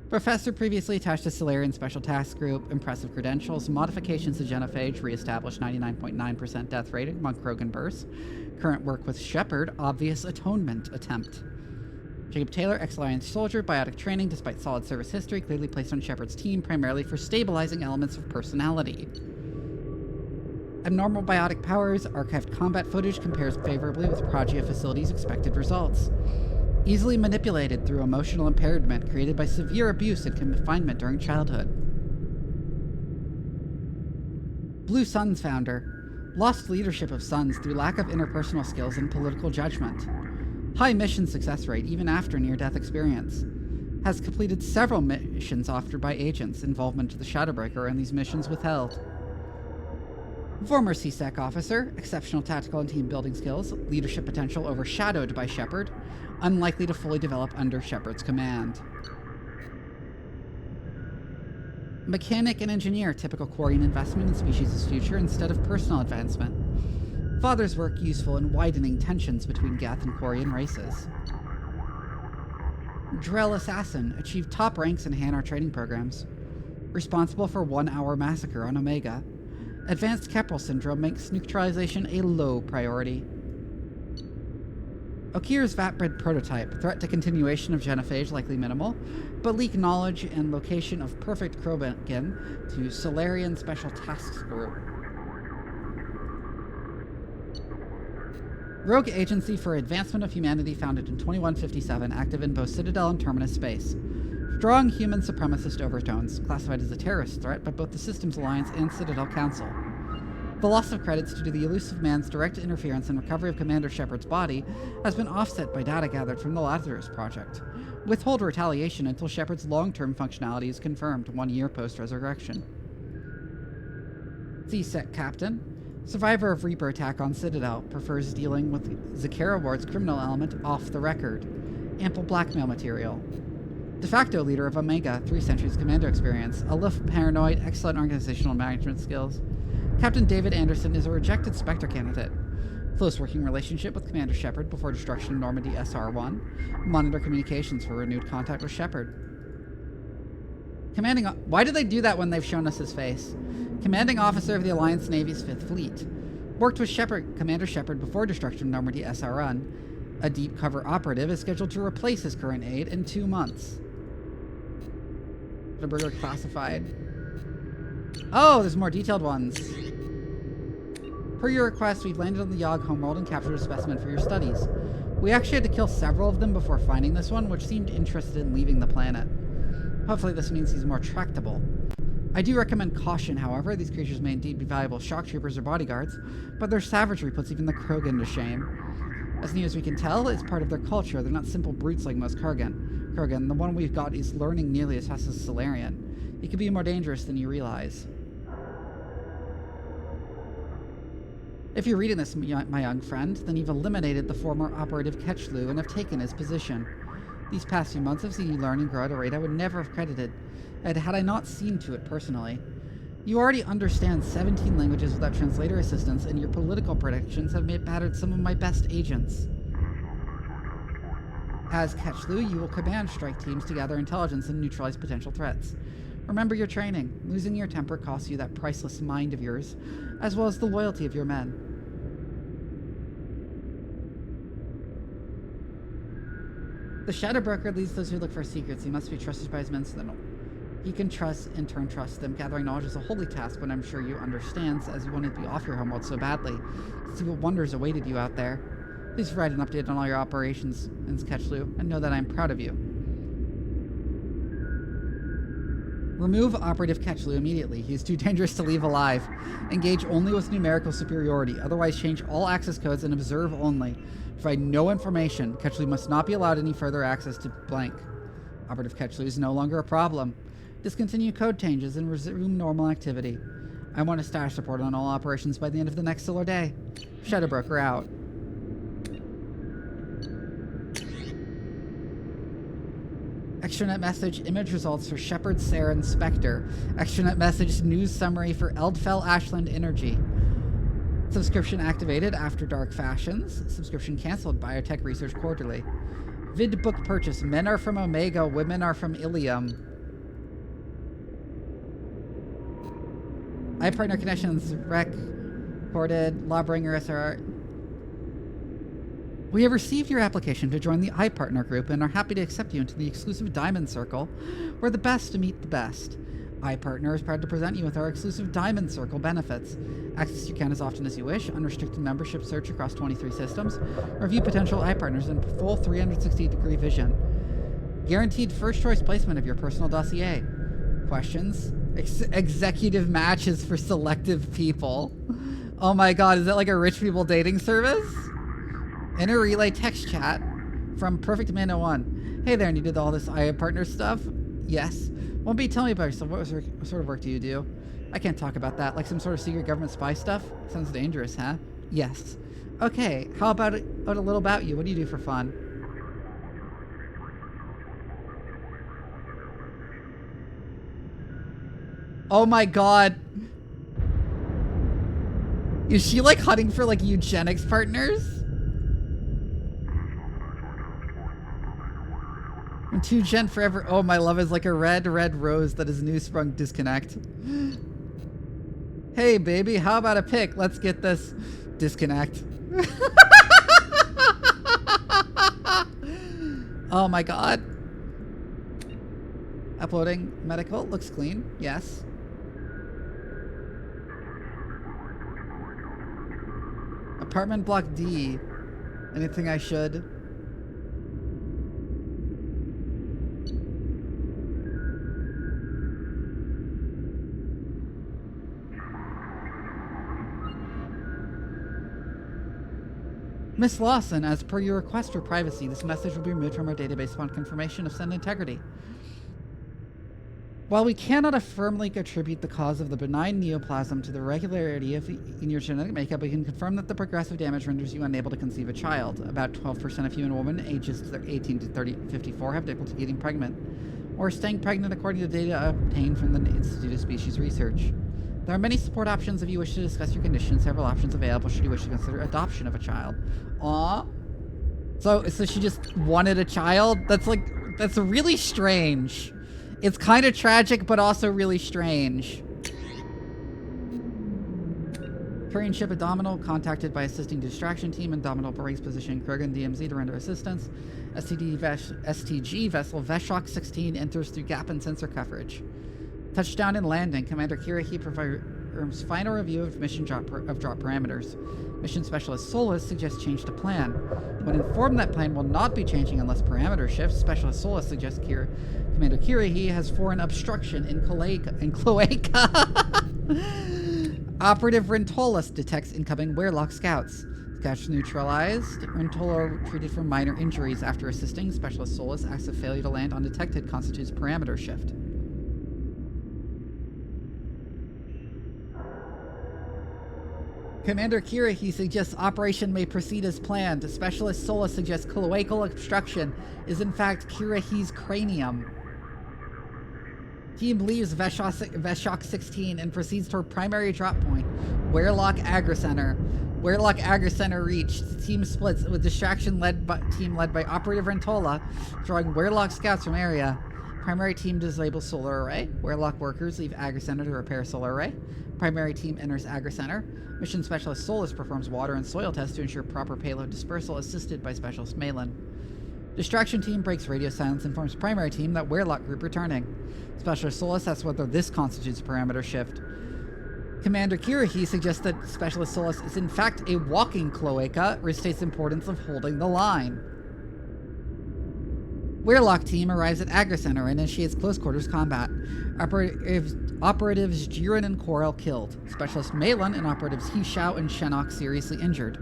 Professor previously attached to Solarian Special Task Group. Impressive credentials. Modifications to genophage. Reestablished 99.9% death rate among Krogan bursts. Current work with Shephard. Obvious atonement attempt. Jacob Taylor, ex-Alliance soldier. Biotic training despite solid service history. Clearly placed on Shephard's team primarily for stabilizing elements of personality. Abnormal biotic powers. Archived combat footage compares favorably with Progea Facility's expected results. Easily manipulated through emotional impairment created by severe abuse and confinement during childhood. Blue Suns founder. Lost leadership of Suns through lack of interpersonal skills and political judgment. High mission success rate even after near-death experience. Has completed several missions offered by agents. Involvement to the Shadowbreaker and these missions withheld. Former CSEC officer, exceptional tactical and team building skills, leadership potential overshadowed by Shephard, unlikely to fully develop under Shephard's command. Mechanic and engineer, typical Quarian investment in species' future instead of personal advancement. Father's work useful in widening tensions between Geth and Quarian races. Drell assassin, achieved top ranks in Hanar training programs. Responsible for 1-hour massacre on Omega. Advanced Keppel syndrome makes neutralization a low priority. Okir's Vatbred prototype. Threat to continuation of genophage likely minimal, but leak knowledge and location of perfect Krogan to Solarian Special Tasks Group. Rogue Agency for Advancement of Humanity founded in 2157, active in both Citadel and Terminus space. Strong human supremacist overtones, classified as a terrorist threat by both the Systems Alliance and Citadel Council. The loss of credits due to the Elusive Man's direct interference in recovery of Commander Shephard's body has been offset by data gathered from the Lazarus Project. Withhold retaliation until Shephard's long-term functionality is confirmed 1 year post-resurrection. CSEC Captain. Survivor of Reaper attack on Citadel. Prefers dealing with Zakara Ward's criminal element off the record. Ample blackmail material. De facto leader of Omega, 3 centuries commander experience. Aloof, paranoid, excellent organizational management skills. Captain David Anderson is a rejected Spectre candidate. Close working relationship with Commander Shephard before destruction of Normandy SR-1. Monitor communications for renewed contact with Shephard. Why do they do that when they've shown us his face? Commanding officer of the Alliance Navy's 5th Fleet. Worked with Commander Shephard before destruction of Normandy SR-1. A deep cover operative is scheduled to replace his current aide in 2 months. The burger classified. Oh, there's more detailed ones. Per your request, we've landed on the Yogg homeworld and captured a specimen for your studies. We actually had to kill several of them before finding this one, which seemed interested in leaving the planet. Hopefully this means he's more tractable. I do recommend caution, however. These creatures may indeed be valuable shock troopers or bodyguards, but their savagery puts even the Krogan to shame. As near as we can tell, it's part of their culture. They're not simple brutes like most Krogan. The one we've got is learning nearly as fast as Solarian. It could be more dangerous than you realize. If you're reading this, my young friend, then you've eliminated the former operative Ketchlu and have taken his position. These past few months have seen you learn and grow at a rate I would never have credited, had I not seen to it personally. You already understand 17 languages without translator assistance, and your political predictions have battered some of my best agents. As Ketchlu, you will command strike teams to gather intelligence and neutralize potential threats. Remember your training. Losing your temper costs you that priceless mind of yours, as well as the loyalty of your men. The Shadow Broker leads those who look for secrets. He must be trusted by his men so that he can in turn trust them. Gathering knowledge is a holy task, but I'm sure you understand, as you wanted to be off your homeworld so badly. See what wonders awaited you out there. Please provide an update on all your operations in Ketchlu, and know that I'm proud of you. Remove Operative Ketchlu immediately. He is too dangerous to leave alive. Engage only with numerical superiority. Otherwise, change all access codes and observe only. Provide no information. Ketchlu must not be allowed any further access to blank. Operative Ketchlu is no longer a problem. Discontinue code changes and resume normal activity. I want a status report on all operations by the end of the next solar day. Shadow Broker out. Extranet message image results for Shephard, Saren, Spectre. Extranet message news summary for Eldfell Ashland Energy. Subscription activated after dark fashions. Subscription canceled. Biotech Research Quarterly. Vid book purchase. Men are from Omega, women are from Ilium. iPartner connections recorded. Lawbringer SRR. We have received your application to join the iPartner group and are happy to accept you into the exclusive Diamond Circle, where the best meet the best. iPartner is proud to present you with our exclusive Diamond Circle benefits. Access your account as often as you wish, unrestricted membership search across 23 systems, review potential iPartners in full 360-degree vision. Guaranteed first choice placement of your personal dossier. Questions? Executive matches for selective people. Oh my god, is that like a rich people dating service? Inter-relay text chat from Perfect Man 01. Hey there, and you did all this iPartner stuff? Yes. Won't be telling me about yourself. What sort of work do you do? I can't talk about that. Like some sort of secret government spy stuff? Sounds dangerous, huh? Yes. Okay, how about a little about you? What do you do for fun? Oh my god. Is she like hunting for like eugenics partners? And 2 gen forever. Oh, my love is like a red rose that is new sprung. Disconnect. Hey, baby, how about a pic? Let's get this. Disconnect. Oh my god. Uploading medical. Looks clean. Yes. Apartment block D. Anything I should? Miss Lawson, as per your request for privacy, this message will be removed from our database upon confirmation of send integrity. While we cannot firmly attribute the cause of the benign neoplasm to the regularity in your genetic makeup, we can confirm that the progressive damage renders you unable to conceive a child. About 12% of human women ages 18 to 54 have difficulty getting pregnant, or staying pregnant according to data obtained from the Institute of Species Research. There are many support options if you wish to discuss your condition. Several options available should you wish to consider adoption of a child. Aww. So she just wanted a child? That's really strange. It's kind of tragic, but also really strange. Turian ship Abdominal contacted by assisting distraction team. Abdominal brings position Kurgan DMZ to render assistance. STG vessel Veshok 16 enters through gap in sensor coverage. Touchdown and landing. Commander Kirahi provides final review of mission drop parameters. Mission Specialist Solus suggests change to plan. When informed that plan will not be changing unless parameter shifts, Specialist Solus suggests Commander Kirahi has foreign obstruction in cloaca. Operative Rentolus detects incoming Werelock scouts. Scouts neutralized. Rentola treated for minor injuries after assisting. Specialist Solus acts of failure to land undetected constitutes parameter shift. Commander Kirahi suggests operation may proceed as planned. Specialist Solus suggests cloacal obstruction is in fact Kirahi's cranium. Team leaves Veshok 16 and proceeds toward primary drop point, Werelock Agri Center. Weirlock Agri Center reached. The team splits with Distraction team led by Operative Rentola, drawing Weirlock scouts from area. Primary team disables Solar Array. Weirlock workers leave Agri Center to repair Solar Array. Primary team enters Agri Center. Mission Specialist Solus performs water and soil tests to ensure proper payload dispersal, assisted by Specialist Malin. Distraction team breaks radio silence and informs primary team that Weirlock group returning. Specialist Solus asks whether this constitutes a parameter shift. Commander Kirahi suggests that Specialist Solus is in fact a walking cloaca, restates the importance of holding the line. Weirlock team arrives at Agri Center and initiates close quarters combat. Operatives Jiren and Korel killed. Specialist Malin and operatives Hishao and Shenok seriously injured.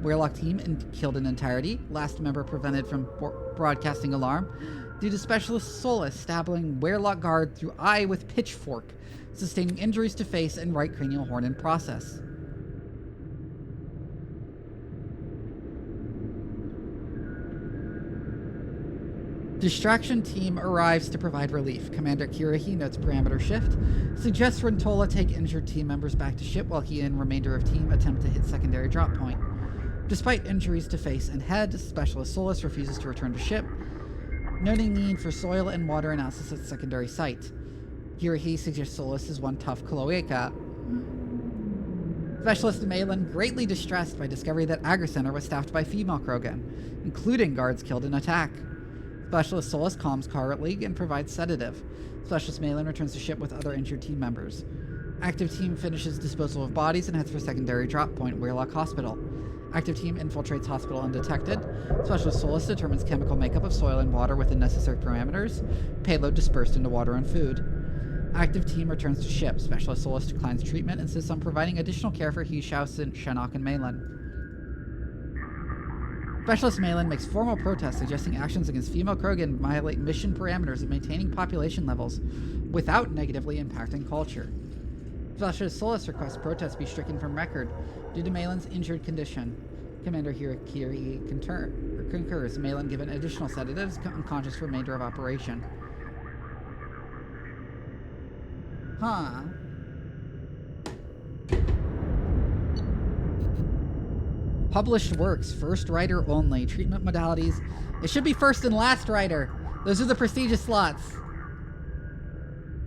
Weirlock team killed in entirety. Last member prevented from broadcasting alarm due to Specialist Solus stabbing Weirlock guard through eye with pitchfork, sustaining injuries to face and right cranial horn in process. Distraction team arrives to provide relief. Commander Kirahi notes parameter shift, suggests Rentola take injured team members back to ship while he and remainder of team attempt to hit secondary drop point. Despite injuries to face and head, Specialist Solus refuses to return to ship, noting need for soil and water analysis at secondary site. Kirahi suggests Solus is one tough cloaca. Specialist Malin greatly distressed by discovery that Agri Center was staffed by female Krogan, including guards killed in attack. Specialist Solus calms Carrot League and provides sedative. Specialist Malin returns to ship with other injured team members. Active team finishes disposal of bodies and heads for secondary drop point, Weirlock Hospital. Active team infiltrates hospital undetected. Specialist Solus determines chemical makeup of soil and water within necessary parameters. Payload dispersed into water and food. Active team returns to ship. Specialist Solus declines treatment and insists on providing additional care for Hishao, Shenok, and Malin. Specialist Malin makes formal protests suggesting actions against female Krogan violate mission parameters of maintaining population levels without negatively impacting culture. Specialist Solus requests protests be stricken from record due to Malin's injured condition. Commander Hirakiri concurs. Malin given additional sedatives, unconscious for remainder of operation. Huh. Published works, first writer only. Treatment modalities. It should be first and last writer. Those are the prestigious slots.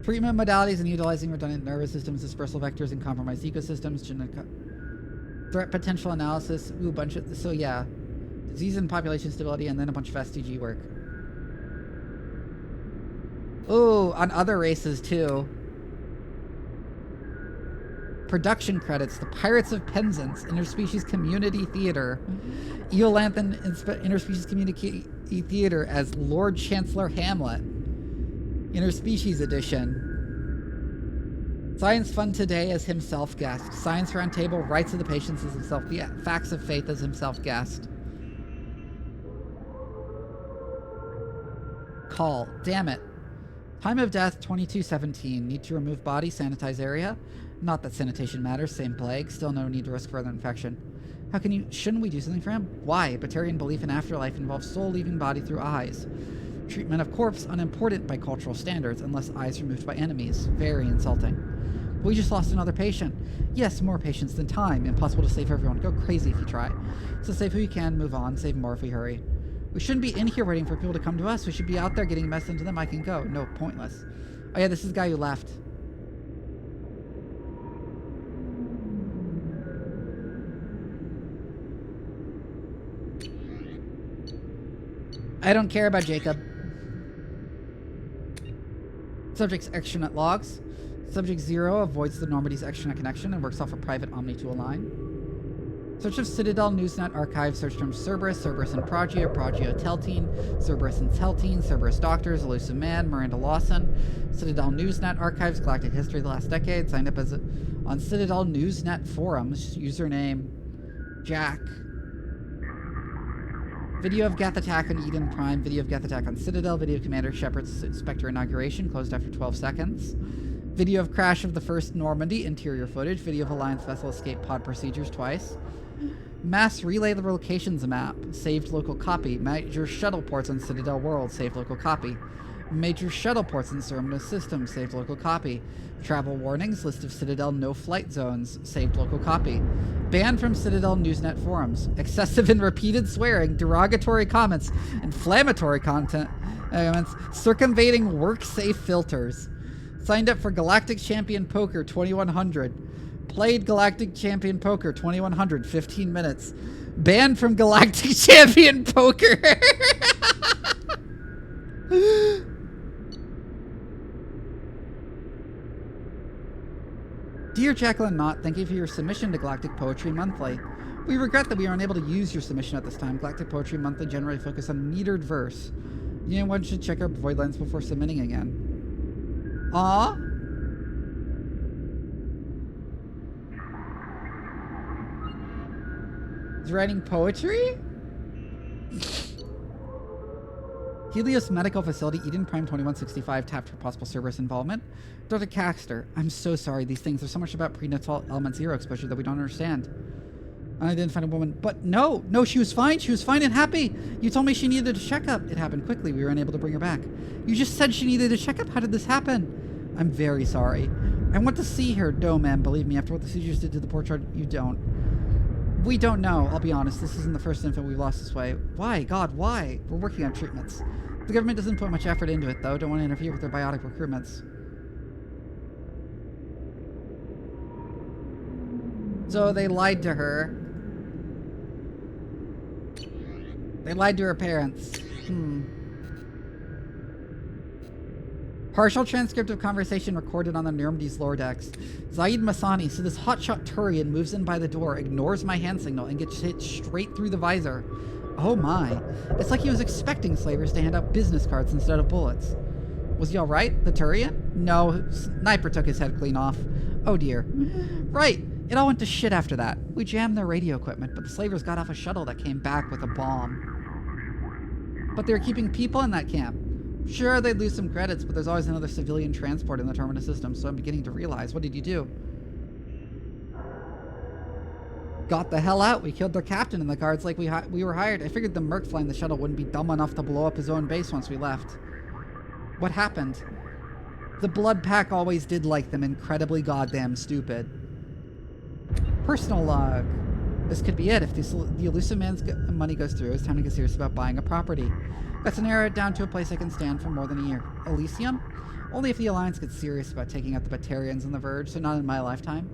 Treatment modalities and utilizing redundant nervous systems, dispersal vectors, and compromised ecosystems. Threat potential analysis. Ooh, bunch of. So yeah, disease and population stability, and then a bunch of SDG work. Ooh, on other races too. Production credits: The Pirates of Penzance, Interspecies Community Theater, Eolanthan Interspecies Community Theater as Lord Chancellor Hamlet, Interspecies Edition. Science Fun Today as himself guest. Science Roundtable, Rights of the Patients as himself, Facts of Faith as himself guest. Call. Damn it. Time of death 2217. Need to remove body, sanitize area. Not that sanitation matters, same plague, still no need to risk further infection. Shouldn't we do something for him? Why? Batarian belief in afterlife involves soul leaving body through eyes. Treatment of corpse unimportant by cultural standards, unless eyes removed by enemies. Very insulting. We just lost another patient. Yes, more patients than time. Impossible to save everyone. Go crazy if you try. So save who you can, move on, save more if we hurry. We shouldn't be in here waiting for people to come to us. We should be out there getting messed into them. I can go. No, pointless. Oh yeah, this is the guy who left. I don't care about Jacob. Subject's extranet logs. Subject 0 avoids the Normandy's extranet connection and works off a private Omni-tool line. Search of Citadel Newsnet archive. Search terms Cerberus, Cerberus and Progeo, Progeo Teltine, Cerberus and Teltine, Cerberus Doctors, Elusive Man, Miranda Lawson. Citadel Newsnet archives, Galactic History of the last decade. Signed up on Citadel Newsnet forums. Username Jack. Video of Geth attack on Eden Prime. Video of Geth attack on Citadel. Video of Commander Shephard's Spectre inauguration. Closed after 12 seconds. Video of crash of the first Normandy. Interior footage. Video of Alliance vessel escape pod procedures twice. Mass relay the locations map. Saved local copy. Major shuttle ports on Citadel World. Saved local copy. Major shuttle ports in Cerminus system. Saved local copy. Travel warnings. List of Citadel no flight zones. Saved local copy. Banned from Citadel Newsnet forums. Excessive and repeated swearing. Derogatory comments. Inflammatory content. Circumventing work-safe filters. Signed up for Galactic Champion Poker 2100. Played Galactic Champion Poker 2100. 15 minutes. Banned from Galactic Champion Poker. Dear Jacqueline Knott, thank you for your submission to Galactic Poetry Monthly. We regret that we are unable to use your submission at this time. Galactic Poetry Monthly generally focus on metered verse. Anyone should check out Voidlands before submitting again. Aww. Is writing poetry? Helios Medical Facility, Eden Prime 2165, tapped for possible Cerberus involvement. Dr. Caxter, I'm so sorry. These things are so much about prenatal element 0 exposure that we don't understand. I didn't find a woman, but no, she was fine. She was fine and happy. You told me she needed a checkup. It happened quickly. We were unable to bring her back. You just said she needed a checkup. How did this happen? I'm very sorry. I want to see her. No, ma'am. Believe me, after what the seizures did to the poor child, you don't. We don't know. I'll be honest. This isn't the first infant we've lost this way. Why? God, why? We're working on treatments. The government doesn't put much effort into it, though. Don't want to interfere with their biotic recruitments. So they lied to her. They lied to her parents. Partial transcript of conversation recorded on the Normandy's lower decks. Zaid Masani, so this hotshot Turian moves in by the door, ignores my hand signal, and gets hit straight through the visor. Oh my. It's like he was expecting slavers to hand out business cards instead of bullets. Was he alright, the Turian? No, Sniper took his head clean off. Oh dear. Right. It all went to shit after that. We jammed their radio equipment, but the slavers got off a shuttle that came back with a bomb. But they were keeping people in that camp. Sure, they'd lose some credits, but there's always another civilian transport in the Terminus system, so I'm beginning to realize. What did you do? Got the hell out. We killed their captain and the guards like we were hired. I figured the merc flying the shuttle wouldn't be dumb enough to blow up his own base once we left. What happened? The Blood Pack always did like them incredibly goddamn stupid. Personal log. This could be it. If the elusive man's money goes through, it's time to get serious about buying a property. Got to narrow it down to a place I can stand for more than a year. Elysium? Only if the Alliance gets serious about taking out the Batarians on the Verge, so not in my lifetime.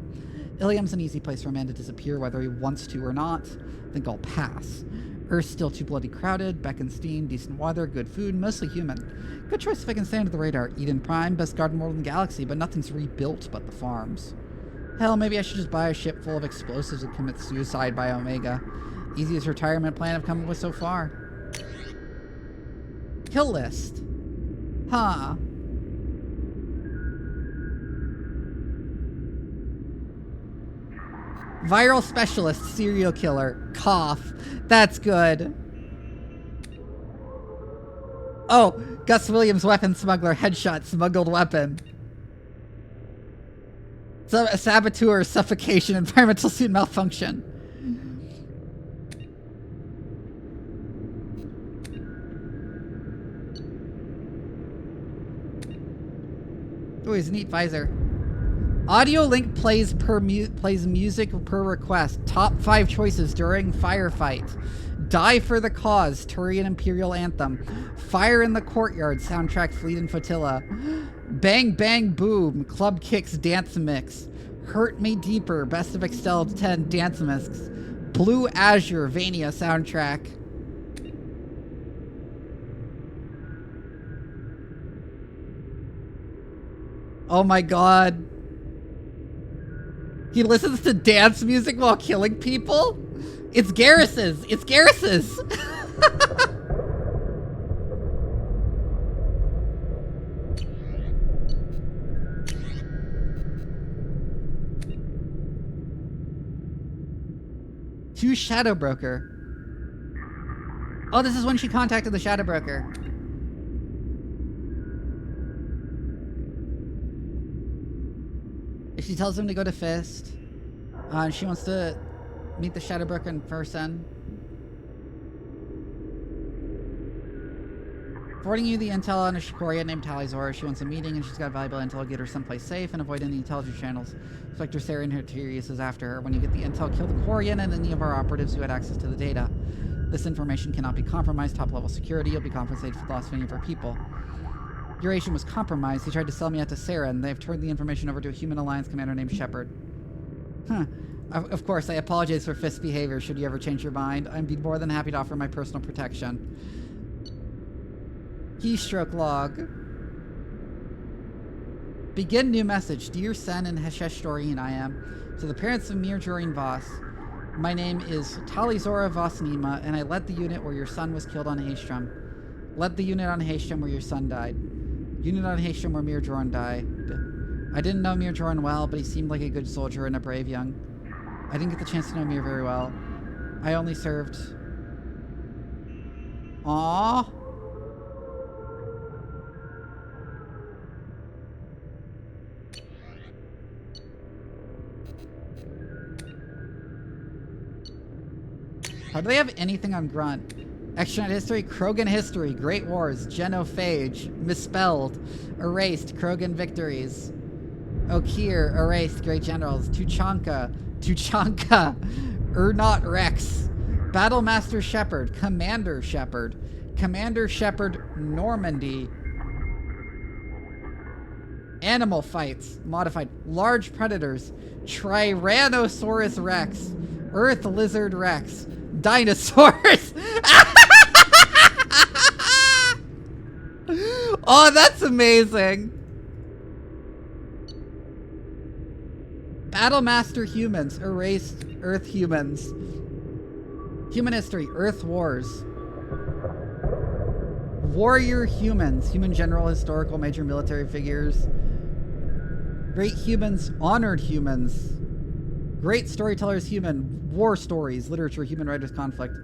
Ilium's an easy place for a man to disappear, whether he wants to or not. I think I'll pass. Earth's still too bloody crowded, Beckenstein, decent weather, good food, mostly human. Good choice if I can stay under the radar. Eden Prime, best garden world in the galaxy, but nothing's rebuilt but the farms. Hell, maybe I should just buy a ship full of explosives and commit suicide by Omega. Easiest retirement plan I've come up with so far. Kill list. Huh. Viral specialist, serial killer, cough. That's good. Oh, Gus Williams, weapon smuggler, headshot, smuggled weapon. Saboteur, suffocation, environmental suit malfunction. Oh, he's a neat visor. Audio link plays music per request. Top 5 choices during firefight. Die for the Cause, Turian Imperial Anthem. Fire in the Courtyard, soundtrack Fleet and Flotilla. Bang Bang Boom, Club Kicks Dance Mix. Hurt Me Deeper, Best of Excel 10 Dance Mix. Blue Azure, Vania soundtrack. Oh my god. He listens to dance music while killing people? It's Garrus's! It's Garrus's! To Shadow Broker. Oh, this is when she contacted the Shadow Broker. She tells him to go to Fist. She wants to meet the Shadow Broker in person. Forwarding you the intel on a Shikorian named Talizora. She wants a meeting and she's got valuable intel. Get her someplace safe and avoid any intelligence channels. Inspector Sarah Interius is after her. When you get the intel, kill the Quarian and any of our operatives who had access to the data. This information cannot be compromised. Top-level security. You'll be compensated for the loss of any of our people. Your agent was compromised. He tried to sell me out to Sarah, and they've turned the information over to a human alliance commander named Shephard. Huh. Of course, I apologize for Fist's behavior should you ever change your mind. I'd be more than happy to offer my personal protection. Keystroke log. Begin new message. Dear Sen and Heshesh Doreen, I am. To the parents of Mir Joreen Voss, my name is Talizora Vosnima, and I led the unit where your son was killed on Haestrom. Led the unit on Haestrom where your son died. Unit on Haestrom where Mir Joreen died. I didn't know Mir Joreen well, but he seemed like a good soldier and a brave young. I didn't get the chance to know Mir very well. I only served... Aww. How do they have anything on Grunt? Extranet history, Krogan history, Great Wars, Genophage, misspelled, erased, Krogan victories. Okir, erased, Great Generals, Tuchanka, Urnot Rex, Battlemaster Shephard, Commander Shephard Normandy, Animal Fights, modified, Large Predators, Tyrannosaurus Rex, Earth Lizard Rex, Dinosaurs! Oh, that's amazing! Battlemaster Humans, erased Earth Humans. Human history, Earth Wars. Warrior Humans, Human General, Historical, Major Military Figures. Great Humans, Honored Humans. Great Storytellers Human, War Stories, Literature, Human Writers Conflict.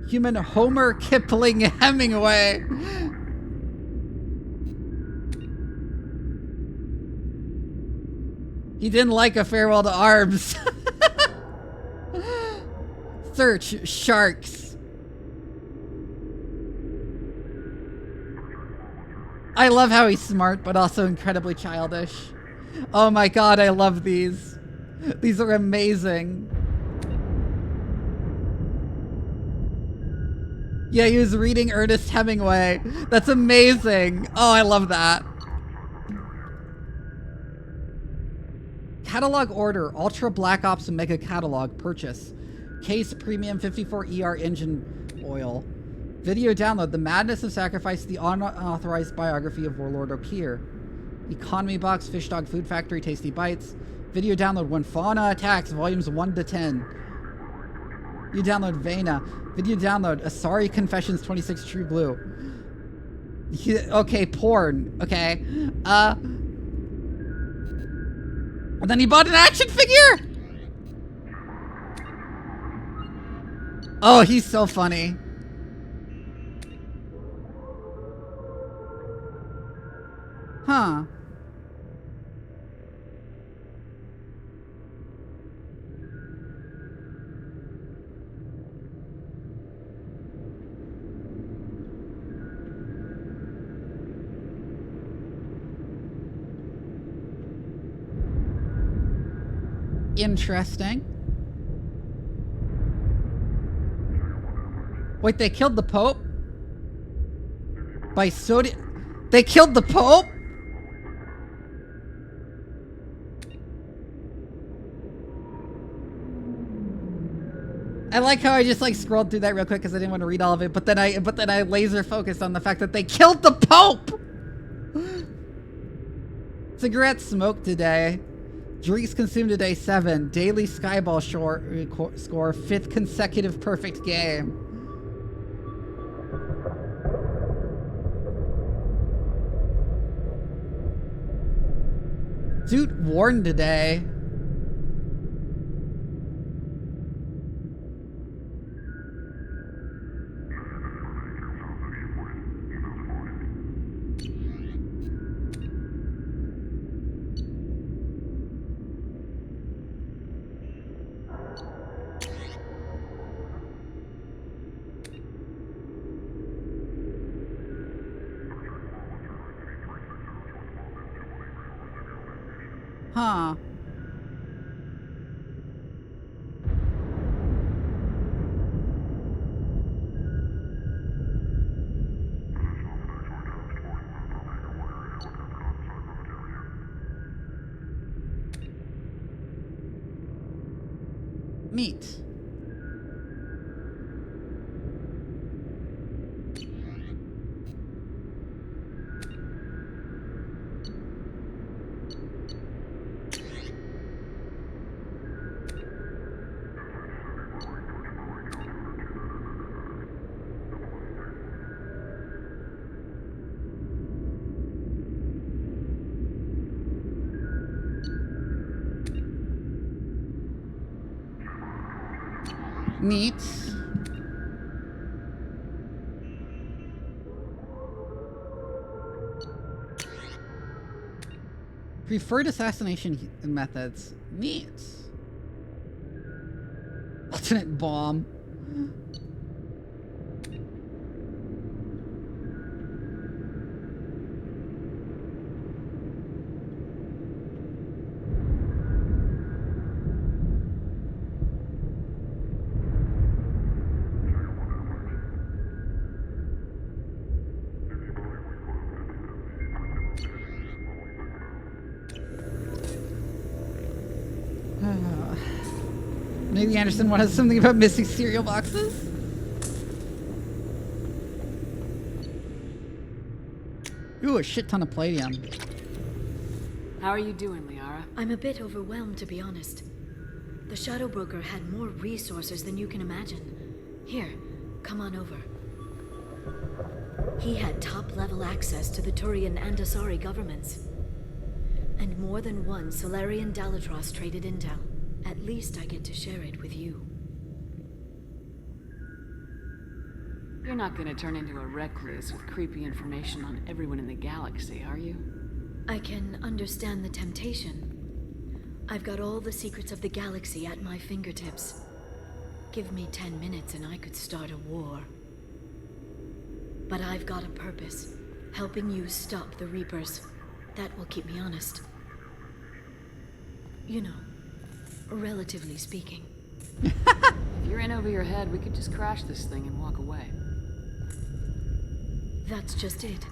Human Homer Kipling Hemingway. He didn't like A Farewell to Arms. Search Sharks. I love how he's smart, but also incredibly childish. Oh my god, I love these. These are amazing. Yeah, he was reading Ernest Hemingway. That's amazing. Oh, I love that. Catalog order. Ultra Black Ops Mega Catalog. Purchase. Case Premium 54ER Engine Oil. Video download. The Madness of Sacrifice. The unauthorized biography of Warlord Okir. Economy Box. Fish Dog Food Factory. Tasty Bites. Video download. When Fauna Attacks. Volumes 1 to 10. You download Vena. Video download. Asari Confessions 26 True Blue. Okay, porn. Okay. And then he bought an action figure? Oh, he's so funny. Huh. Interesting. Wait, they killed the Pope? By sodium? They killed the Pope? I like how I just like scrolled through that real quick because I didn't want to read all of it, but then I laser focused on the fact that they killed the Pope. Cigarette smoked today. Drinks consumed today 7. Daily Skyball score 5th consecutive perfect game. Suit worn today. Huh. Meat. Neat. Preferred assassination methods. Neat. Alternate bomb. Maybe Anderson wanted something about missing cereal boxes? Ooh, a shit ton of palladium. How are you doing, Liara? I'm a bit overwhelmed, to be honest. The Shadow Broker had more resources than you can imagine. Here, come on over. He had top-level access to the Turian and Asari governments. And more than one Solarian Dalatros traded intel. At least I get to share it with you. You're not gonna turn into a recluse with creepy information on everyone in the galaxy, are you? I can understand the temptation. I've got all the secrets of the galaxy at my fingertips. Give me 10 minutes and I could start a war. But I've got a purpose. Helping you stop the Reapers. That will keep me honest. You know, relatively speaking. If you're in over your head, we could just crash this thing and walk away. That's just it.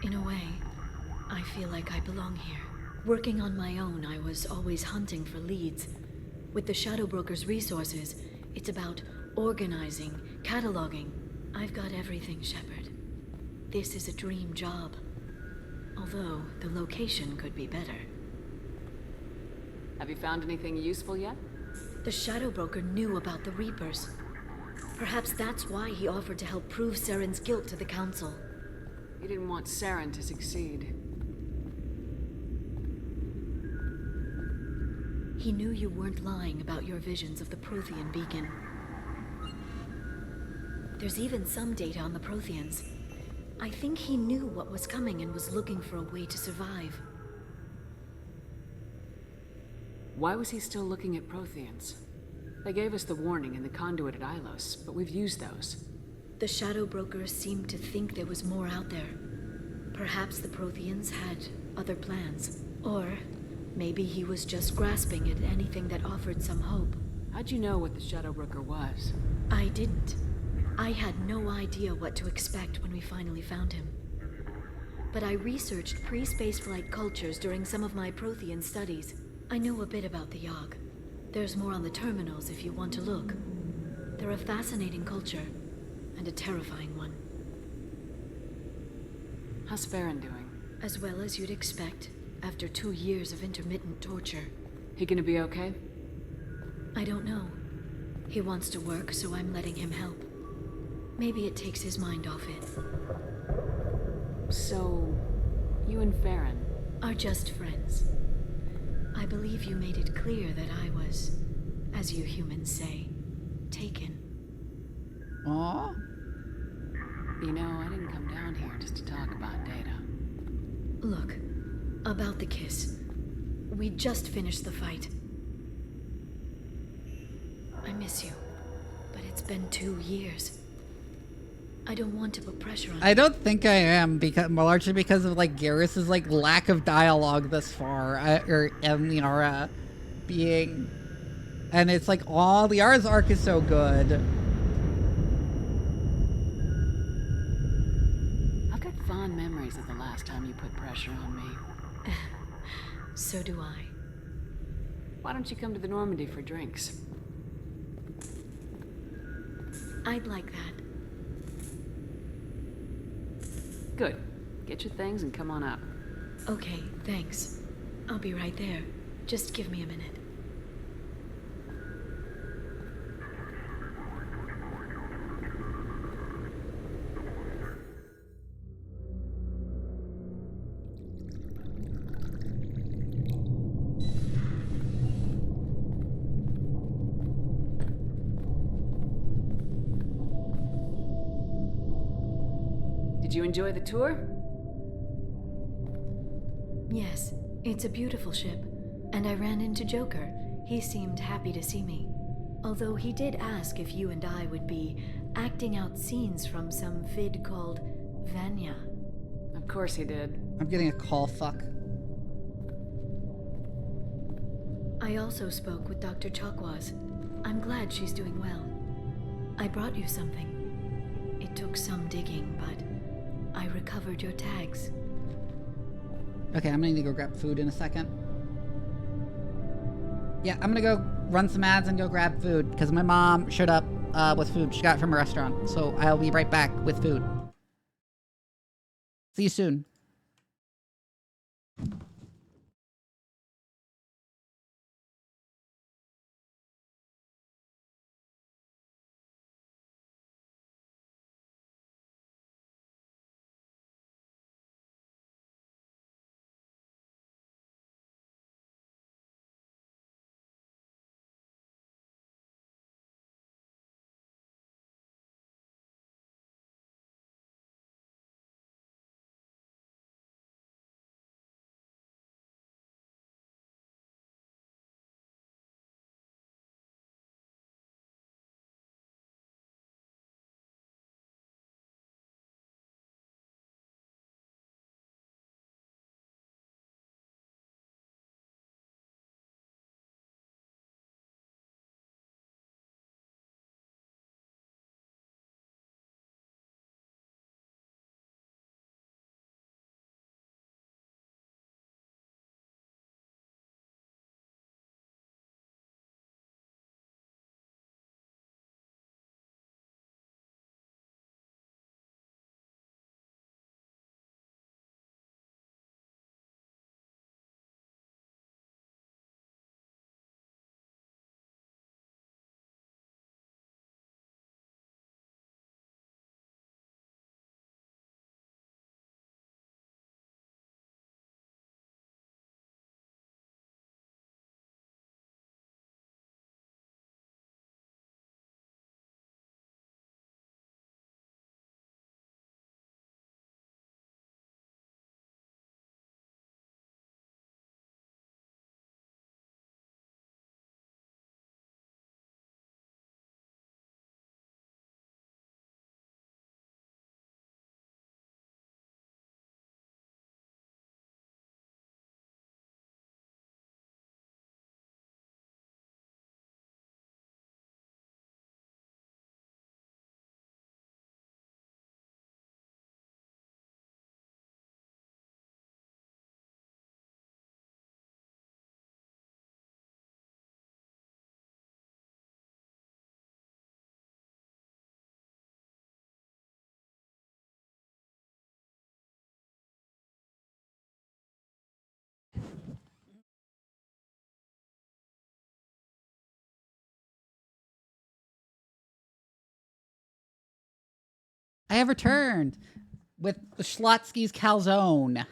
In a way, I feel like I belong here. Working on my own, I was always hunting for leads. With the Shadow Broker's resources, it's about organizing, cataloging. I've got everything, Shephard. This is a dream job. Although, the location could be better. Have you found anything useful yet? The Shadow Broker knew about the Reapers. Perhaps that's why he offered to help prove Saren's guilt to the Council. He didn't want Saren to succeed. He knew you weren't lying about your visions of the Prothean beacon. There's even some data on the Protheans. I think he knew what was coming and was looking for a way to survive. Why was he still looking at Protheans? They gave us the warning in the conduit at Ilos, but we've used those. The Shadow Brokers seemed to think there was more out there. Perhaps the Protheans had other plans. Or maybe he was just grasping at anything that offered some hope. How'd you know what the Shadow Broker was? I didn't. I had no idea what to expect when we finally found him. But I researched pre-spaceflight cultures during some of my Prothean studies. I know a bit about the Yogg. There's more on the terminals if you want to look. They're a fascinating culture, and a terrifying one. How's Farron doing? As well as you'd expect, after 2 years of intermittent torture. He gonna be okay? I don't know. He wants to work, so I'm letting him help. Maybe it takes his mind off it. So, you and Farron are just friends. I believe you made it clear that I was, as you humans say, taken. Aww. You know, I didn't come down here just to talk about data. Look, about the kiss. We just finished the fight. I miss you, but it's been 2 years. I don't want to put pressure on I don't think I am, because largely because of like Garrus's like lack of dialogue thus far, and Liara being, and it's like all Liara's arc is so good. I've got fond memories of the last time you put pressure on me. So do I. Why don't you come to the Normandy for drinks? I'd like that. Good. Get your things and come on up. Okay, thanks. I'll be right there. Just give me a minute. Did you enjoy the tour? Yes, it's a beautiful ship. And I ran into Joker. He seemed happy to see me. Although he did ask if you and I would be acting out scenes from some vid called Vanya. Of course he did. I'm getting a call, fuck. I also spoke with Dr. Chakwas. I'm glad she's doing well. I brought you something. It took some digging, but I recovered your tags. Okay, I'm gonna need to go grab food in a second. Yeah, I'm gonna go run some ads and go grab food, because my mom showed up with food she got from a restaurant. So I'll be right back with food. See you soon. I have returned with Schlotsky's calzone.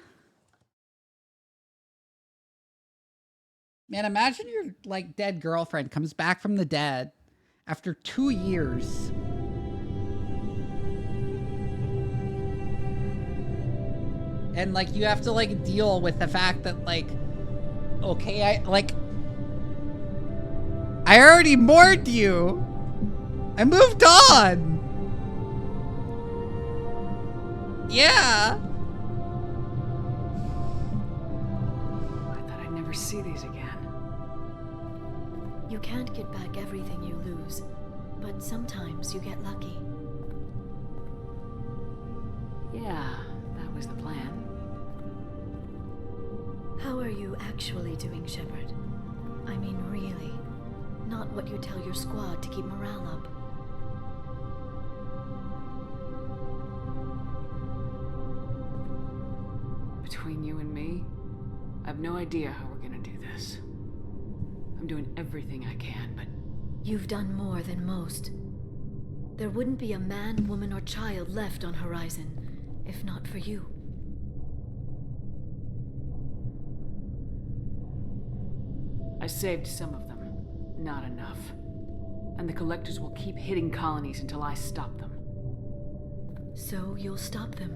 Man, imagine your like dead girlfriend comes back from the dead after 2 years. And like you have to like deal with the fact that like, okay, I already mourned you. I moved on. Yeah! I thought I'd never see these again. You can't get back everything you lose, but sometimes you get lucky. Yeah, that was the plan. How are you actually doing, Shephard? I mean, really. Not what you tell your squad to keep morale up. Between you and me, I have no idea how we're gonna do this. I'm doing everything I can, but... You've done more than most. There wouldn't be a man, woman, or child left on Horizon, if not for you. I saved some of them. Not enough. And the collectors will keep hitting colonies until I stop them. So you'll stop them?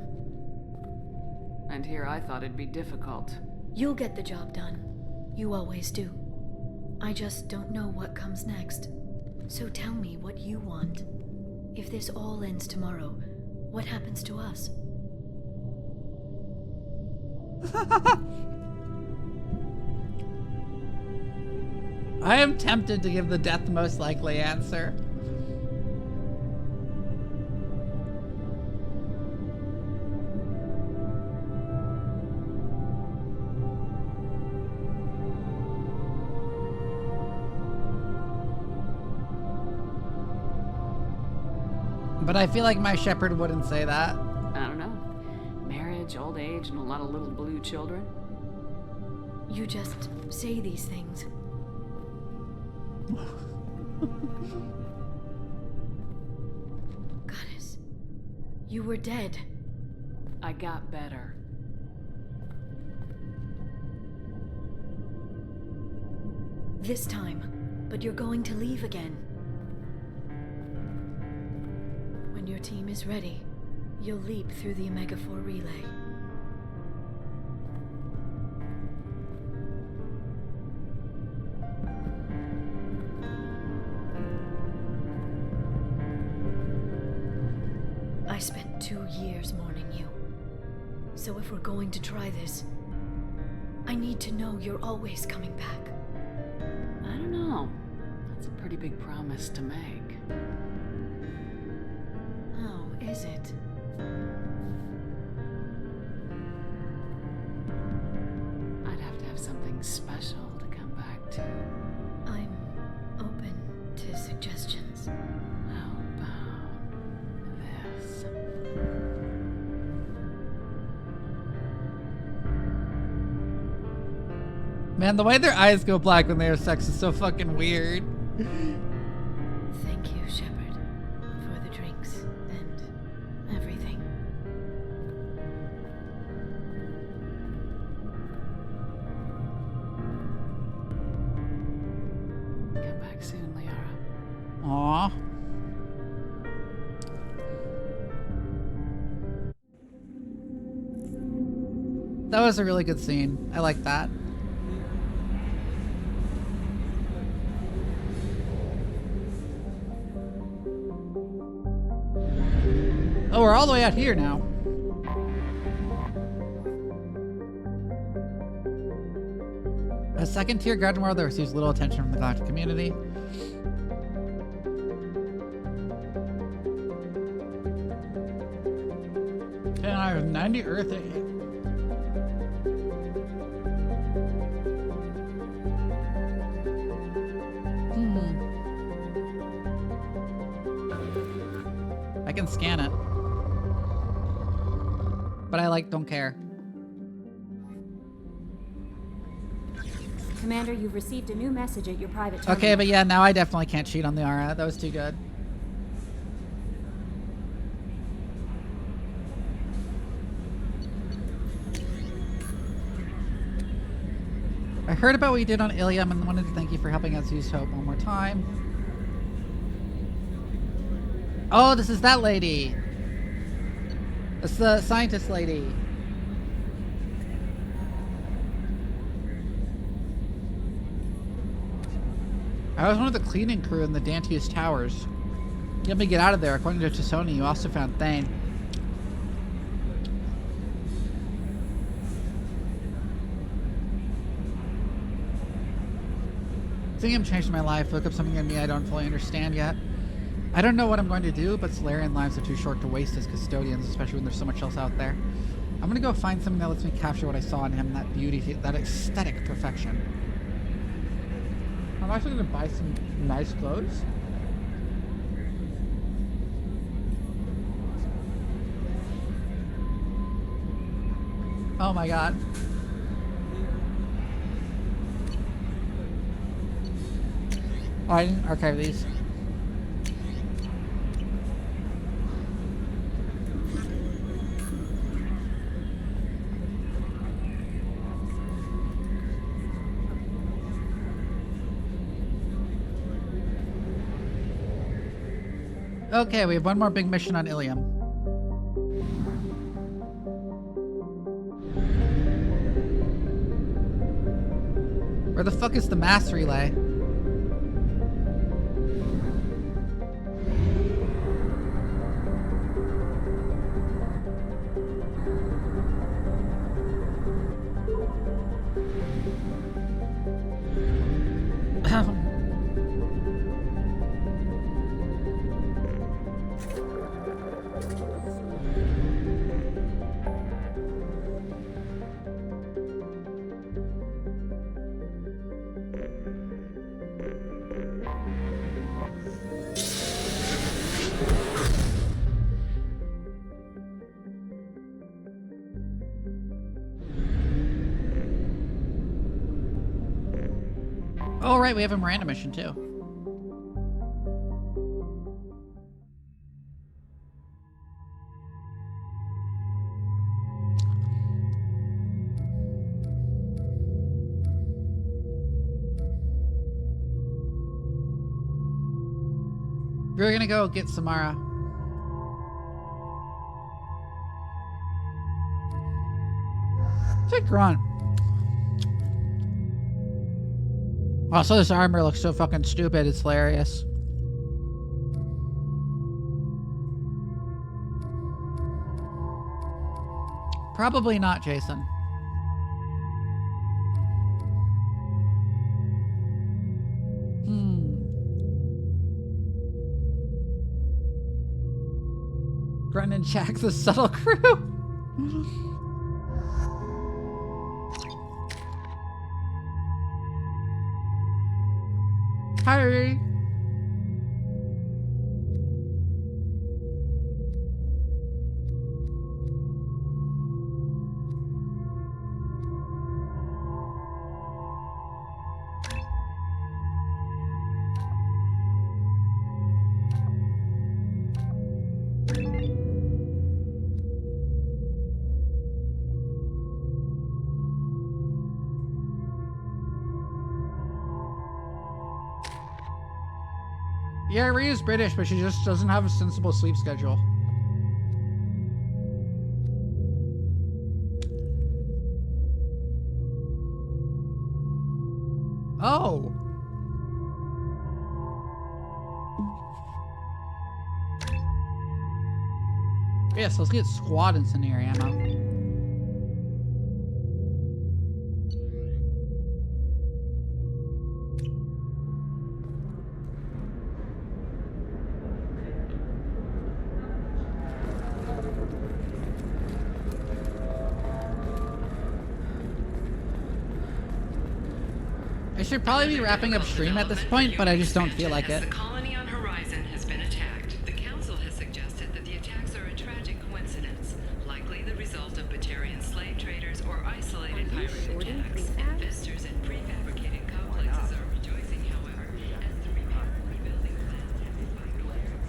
And here I thought it'd be difficult. You'll get the job done. You always do. I just don't know what comes next. So tell me what you want. If this all ends tomorrow, what happens to us? I am tempted to give the death most likely answer. But I feel like my Shephard wouldn't say that. I don't know. Marriage, old age, and a lot of little blue children. You just say these things. Goddess, you were dead. I got better. This time, but you're going to leave again. When your team is ready, you'll leap through the Omega-4 relay. I spent 2 years mourning you. So if we're going to try this, I need to know you're always coming back. I don't know. That's a pretty big promise to make. Oh, is it? I'd have to have something special to come back to. I'm open to suggestions. How about this? Man, the way their eyes go black when they have sex is so fucking weird. Thank you, Shephard, for the drinks and everything. Come back soon, Liara. Aww. That was a really good scene. I like that. Oh, we're all the way out here now. A second-tier garden world that receives little attention from the galactic community. And I have 90 Earth. I can scan it. But I don't care. Commander, you've received a new message at your private terminal. Okay, but yeah, now I definitely can't cheat on the aura. That was too good. I heard about what you did on Ilium and wanted to thank you for helping us use Hope one more time. Oh, this is that lady. It's the scientist lady. I was one of the cleaning crew in the Danteus Towers. You helped me get out of there. According to Sony, you also found Thane. Seeing him changed my life. Look up something in me I don't fully understand yet. I don't know what I'm going to do, but Solarian lives are too short to waste as custodians, especially when there's so much else out there. I'm gonna go find something that lets me capture what I saw in him, that beauty, that aesthetic perfection. I'm actually gonna buy some nice clothes. Oh my god. Oh, I didn't archive these. Okay, we have one more big mission on Ilium. Where the fuck is the mass relay? Oh, right, we have a Miranda mission, too. We're gonna go get Samara. Take Grunt. Also, this armor looks so fucking stupid, it's hilarious. Probably not, Jason. Grunt and Jack, the subtle crew. Hi. Yeah, Ria's British, but she just doesn't have a sensible sleep schedule. Oh. Yeah, so let's get squad incendiary ammo. I should probably be wrapping up stream at this point, but I just don't feel like it. The colony on Horizon has been attacked. The Council has suggested that the attacks are a tragic coincidence, likely the result of Batarian slave traders or isolated pirate attacks. Investors in prefabricated complexes are rejoicing, however, as the rebuilding plans have been finalized.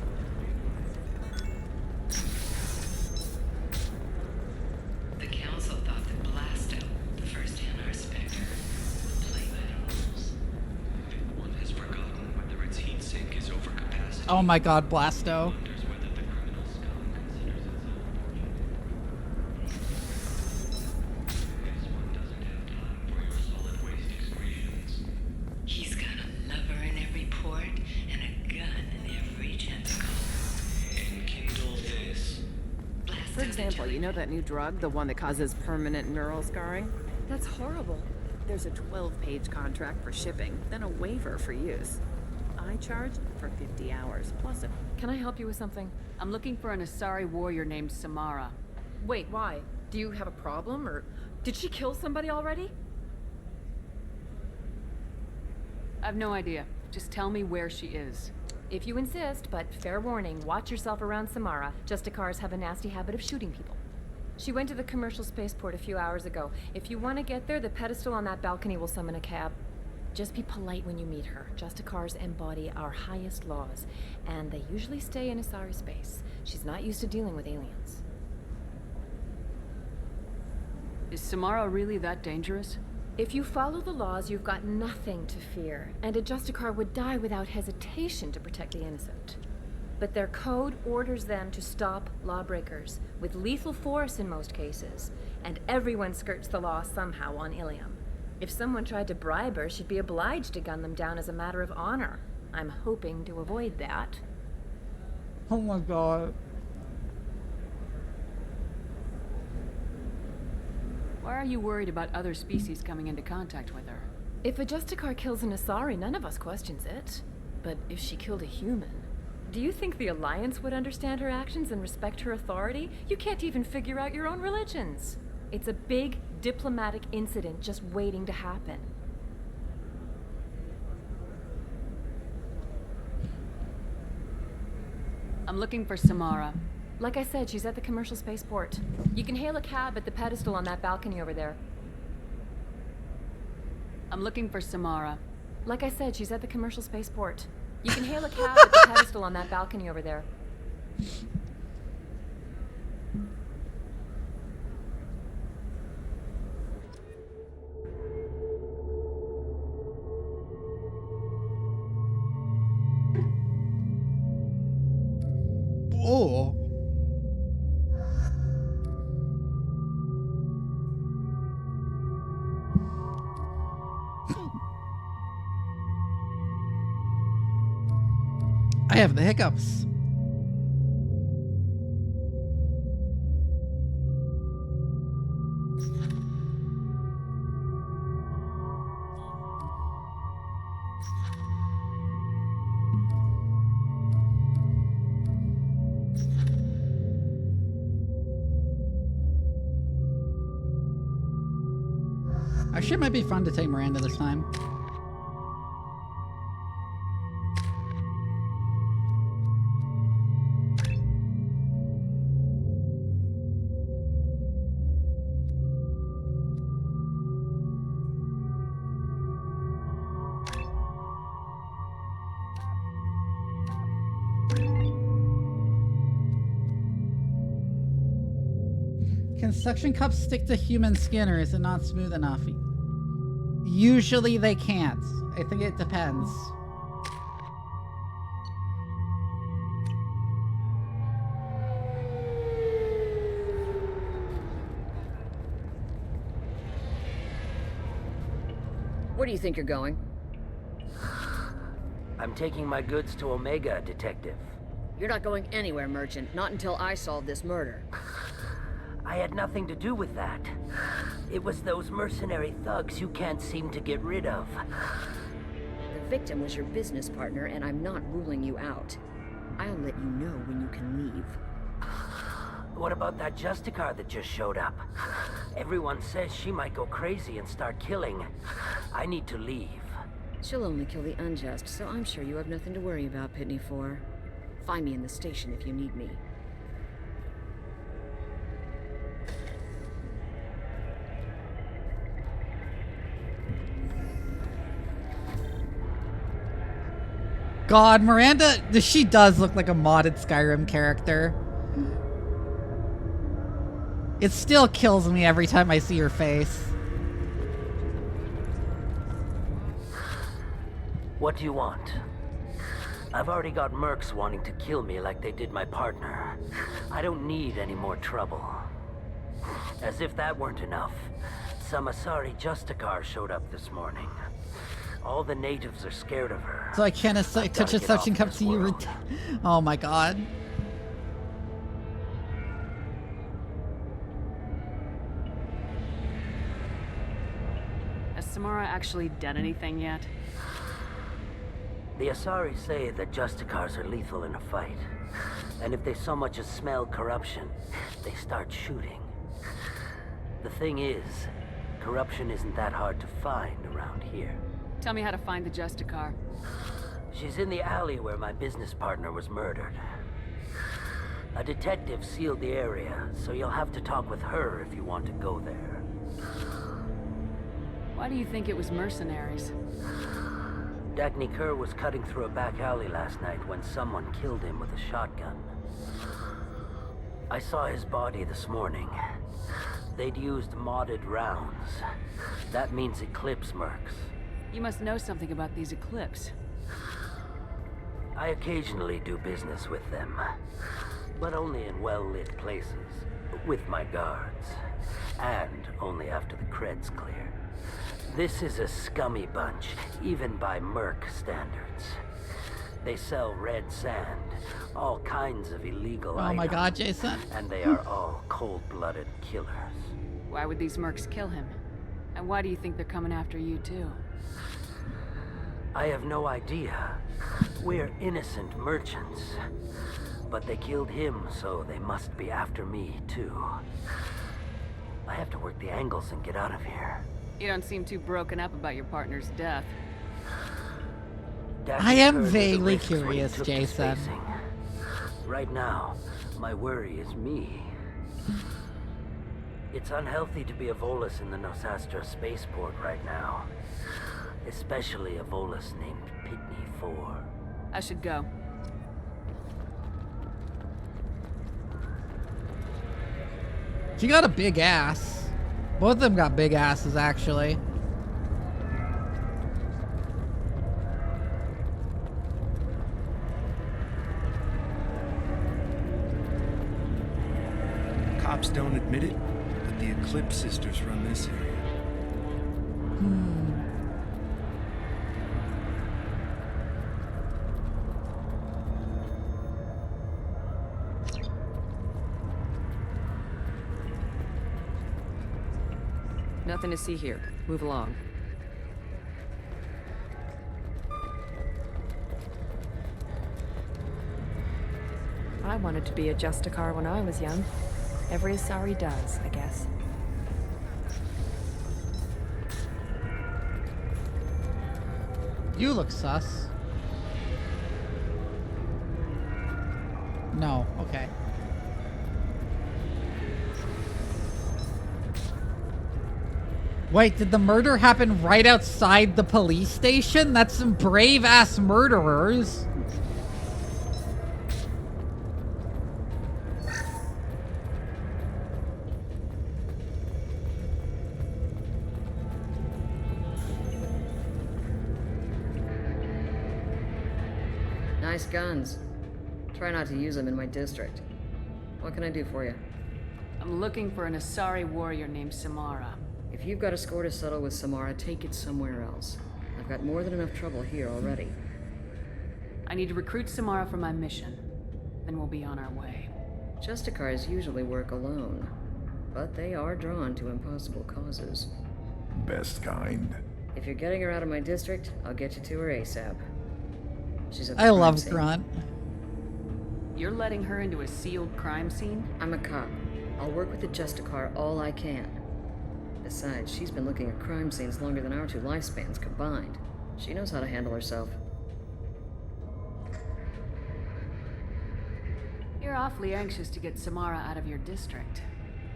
The Council thought that Blasto, the first Hanar Spectre, would play by the rules. One has forgotten whether its heat sink is over capacity. Oh my god, Blasto. He's got a lover in every port and a gun in every tentacle. Enkindle this. For example, you know that new drug, the one that causes permanent neural scarring? That's horrible. There's a 12-page contract for shipping, then a waiver for use. I charge for 50 hours, plus a... Can I help you with something? I'm looking for an Asari warrior named Samara. Wait, why? Do you have a problem, or did she kill somebody already? I've no idea. Just tell me where she is. If you insist, but fair warning, watch yourself around Samara. Justicars have a nasty habit of shooting people. She went to the commercial spaceport a few hours ago. If you want to get there, the pedestal on that balcony will summon a cab. Just be polite when you meet her. Justicars embody our highest laws, and they usually stay in Asari space. She's not used to dealing with aliens. Is Samara really that dangerous? If you follow the laws, you've got nothing to fear, and a Justicar would die without hesitation to protect the innocent. But their code orders them to stop lawbreakers, with lethal force in most cases, and everyone skirts the law somehow on Ilium. If someone tried to bribe her, she'd be obliged to gun them down as a matter of honor. I'm hoping to avoid that. Oh my god. Why are you worried about other species coming into contact with her? If a Justicar kills an Asari, none of us questions it. But if she killed a human... Do you think the Alliance would understand her actions and respect her authority? You can't even figure out your own religions. It's a big diplomatic incident just waiting to happen. I'm looking for Samara. Like I said, she's at the commercial spaceport. You can hail a cab at the pedestal on that balcony over there. I'm looking for Samara. Like I said, she's at the commercial spaceport. You can hail a cab at the pedestal on that balcony over there. Oh. I have the hiccups. Our ship might be fun to take Miranda this time. Can suction cups stick to human skin, or is it not smooth enough? Usually they can't. I think it depends. Where do you think you're going? I'm taking my goods to Omega, Detective. You're not going anywhere, Merchant. Not until I solve this murder. I had nothing to do with that. It was those mercenary thugs you can't seem to get rid of. The victim was your business partner, and I'm not ruling you out. I'll let you know when you can leave. What about that Justicar that just showed up? Everyone says she might go crazy and start killing. I need to leave. She'll only kill the unjust, so I'm sure you have nothing to worry about, Pitney 4. Find me in the station if you need me. God, Miranda, she does look like a modded Skyrim character. It still kills me every time I see her face. What do you want? I've already got mercs wanting to kill me like they did my partner. I don't need any more trouble. As if that weren't enough, some Asari Justicar showed up this morning. All the natives are scared of her. So I can't touch a suction cup to you. Oh my god. Samara actually done anything yet? The Asari say that Justicars are lethal in a fight. And if they so much as smell corruption, they start shooting. The thing is, corruption isn't that hard to find around here. Tell me how to find the Justicar. She's in the alley where my business partner was murdered. A detective sealed the area, so you'll have to talk with her if you want to go there. Why do you think it was mercenaries? Dagny Kerr was cutting through a back alley last night when someone killed him with a shotgun. I saw his body this morning. They'd used modded rounds. That means Eclipse mercs. You must know something about these Eclipse. I occasionally do business with them, but only in well-lit places, with my guards, and only after the cred's clear. This is a scummy bunch, even by merc standards. They sell red sand, all kinds of illegal items. Oh my god, Jason. And they are all cold-blooded killers. Why would these mercs kill him? And why do you think they're coming after you too? I have no idea. We're innocent merchants. But they killed him, so they must be after me too. I have to work the angles and get out of here. You don't seem too broken up about your partner's death. I am vaguely curious, Jason. Right now, my worry is me. It's unhealthy to be a Volus in the Nosastra spaceport right now. Especially a Volus named Pitney 4. I should go. She got a big ass. Both of them got big asses, actually. Cops don't admit it, but the Eclipse sisters run this area. Nothing to see here. Move along. I wanted to be a Justicar when I was young. Every Asari does, I guess. You look sus. No, okay. Wait, did the murder happen right outside the police station? That's some brave-ass murderers. Nice guns. Try not to use them in my district. What can I do for you? I'm looking for an Asari warrior named Samara. If you've got a score to settle with Samara, take it somewhere else. I've got more than enough trouble here already. I need to recruit Samara for my mission. Then we'll be on our way. Justicars usually work alone, but they are drawn to impossible causes. Best kind. If you're getting her out of my district, I'll get you to her ASAP. She's at the I crime love scene. Grunt. You're letting her into a sealed crime scene? I'm a cop. I'll work with the Justicar all I can. Besides, she's been looking at crime scenes longer than our two lifespans combined. She knows how to handle herself. You're awfully anxious to get Samara out of your district.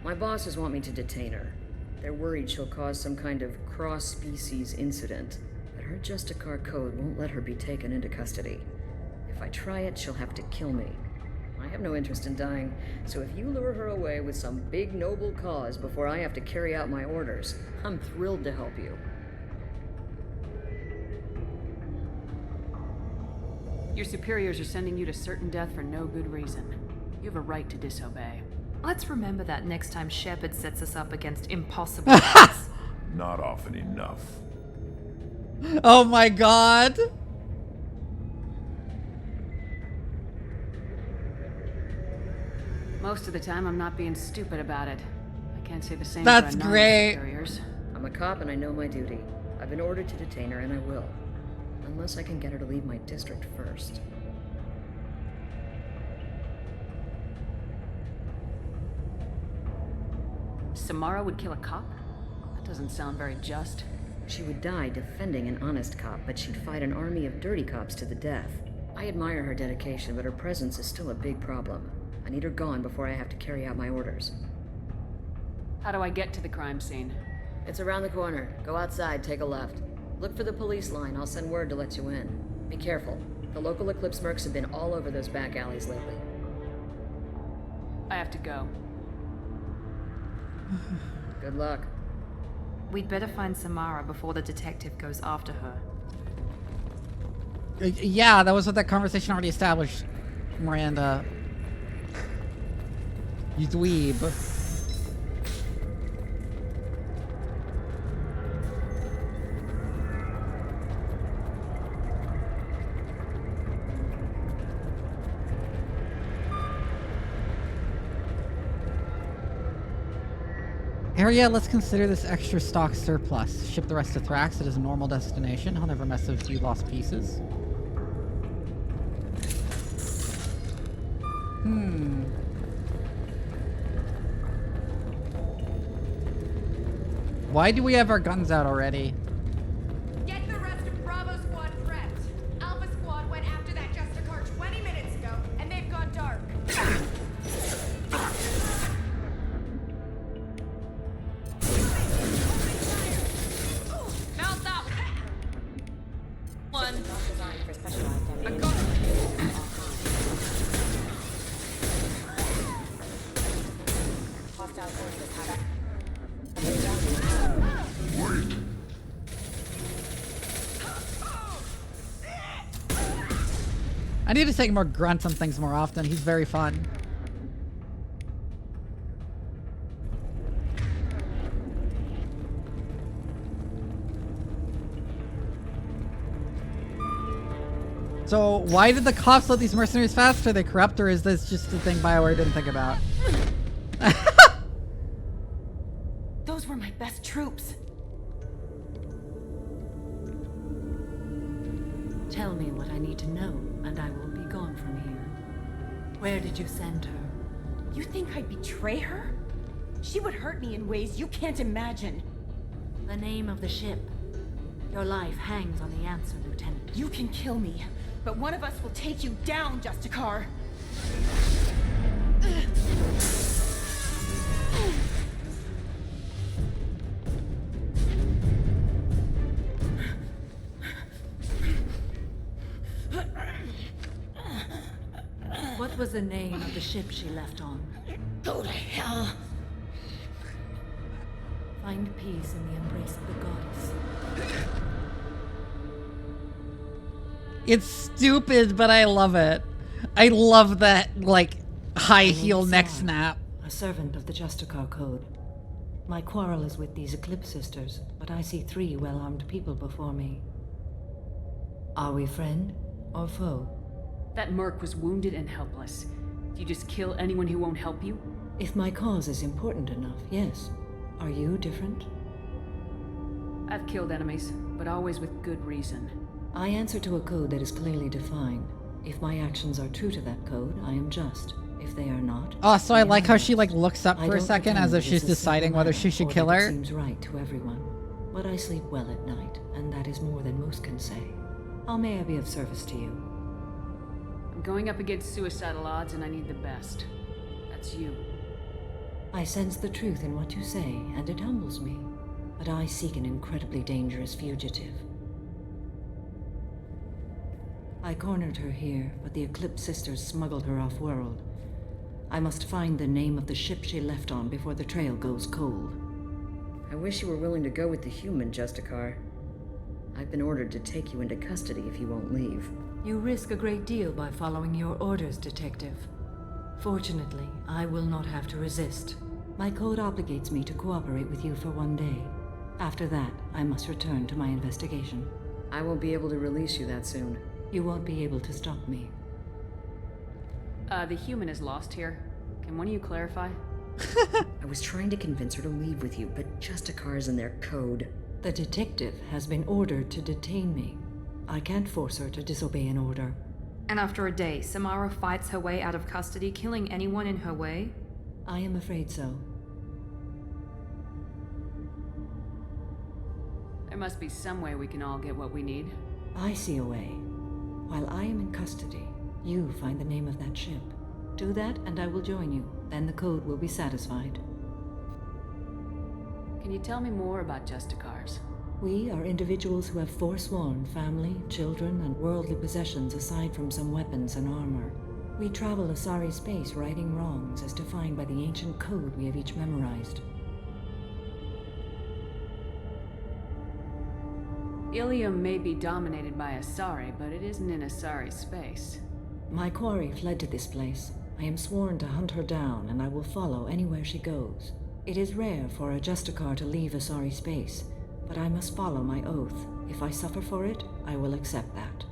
My bosses want me to detain her. They're worried she'll cause some kind of cross-species incident, but her Justicar code won't let her be taken into custody. If I try it, she'll have to kill me. I have no interest in dying, so if you lure her away with some big noble cause before I have to carry out my orders, I'm thrilled to help you. Your superiors are sending you to certain death for no good reason. You have a right to disobey. Let's remember that next time Shephard sets us up against impossible odds. Not often enough. Oh my god. Most of the time, I'm not being stupid about it. I can't say the same That's for great. superiors. I'm a cop and I know my duty. I've been ordered to detain her, and I will. Unless I can get her to leave my district first. Samara would kill a cop? That doesn't sound very just. She would die defending an honest cop, but she'd fight an army of dirty cops to the death. I admire her dedication, but her presence is still a big problem. I need her gone before I have to carry out my orders. How do I get to the crime scene? It's around the corner. Go outside, take a left. Look for the police line. I'll send word to let you in. Be careful. The local Eclipse mercs have been all over those back alleys lately. I have to go. Good luck. We'd better find Samara before the detective goes after her. Yeah, that was what that conversation already established, Miranda. You dweeb. Area, let's consider this extra stock surplus. Ship the rest to Thrax at his normal destination. He'll never mess with a few lost pieces. Why do we have our guns out already? Get the rest of Bravo Squad prepped. Alpha Squad went after that Justicar 20 minutes ago, and they've gone dark. Mount up! One. I need to take more grunts on things more often. He's very fun. So why did the cops let these mercenaries faster? Are they corrupt, or is this just a thing BioWare didn't think about? Those were my best troops. Tell me what I need to know, and I will be gone from here. Where did you send her? You think I'd betray her? She would hurt me in ways you can't imagine. The name of the ship. Your life hangs on the answer, Lieutenant. You can kill me, but one of us will take you down, Justicar. What was the name of the ship she left on? Go to hell. Find peace in the embrace of the goddess. It's stupid, but I love it. I love that, like, high heel neck snap. A servant of the Justicar Code. My quarrel is with these Eclipse sisters, but I see 3 well-armed people before me. Are we friend or foe? That merc was wounded and helpless. Do you just kill anyone who won't help you? If my cause is important enough, yes. Are you different? I've killed enemies, but always with good reason. I answer to a code that is clearly defined. If my actions are true to that code, I am just. If they are not... Oh, so I like how she, like, looks up for a second as if she's deciding whether she should kill her. It seems right to everyone. But I sleep well at night, and that is more than most can say. How may I be of service to you? I'm going up against suicidal odds, and I need the best. That's you. I sense the truth in what you say, and it humbles me. But I seek an incredibly dangerous fugitive. I cornered her here, but the Eclipse sisters smuggled her off-world. I must find the name of the ship she left on before the trail goes cold. I wish you were willing to go with the human, Justicar. I've been ordered to take you into custody if you won't leave. You risk a great deal by following your orders, Detective. Fortunately, I will not have to resist. My code obligates me to cooperate with you for 1 day. After that, I must return to my investigation. I won't be able to release you that soon. You won't be able to stop me. The human is lost here. Can one of you clarify? I was trying to convince her to leave with you, but Justicar's in their code. The detective has been ordered to detain me. I can't force her to disobey an order. And after a day, Samara fights her way out of custody, killing anyone in her way? I am afraid so. There must be some way we can all get what we need. I see a way. While I am in custody, you find the name of that ship. Do that and I will join you. Then the code will be satisfied. Can you tell me more about Justicars? We are individuals who have forsworn family, children, and worldly possessions aside from some weapons and armor. We travel Asari space righting wrongs as defined by the ancient code we have each memorized. Ilium may be dominated by Asari, but it isn't in Asari space. My quarry fled to this place. I am sworn to hunt her down, and I will follow anywhere she goes. It is rare for a Justicar to leave Asari space, but I must follow my oath. If I suffer for it, I will accept that.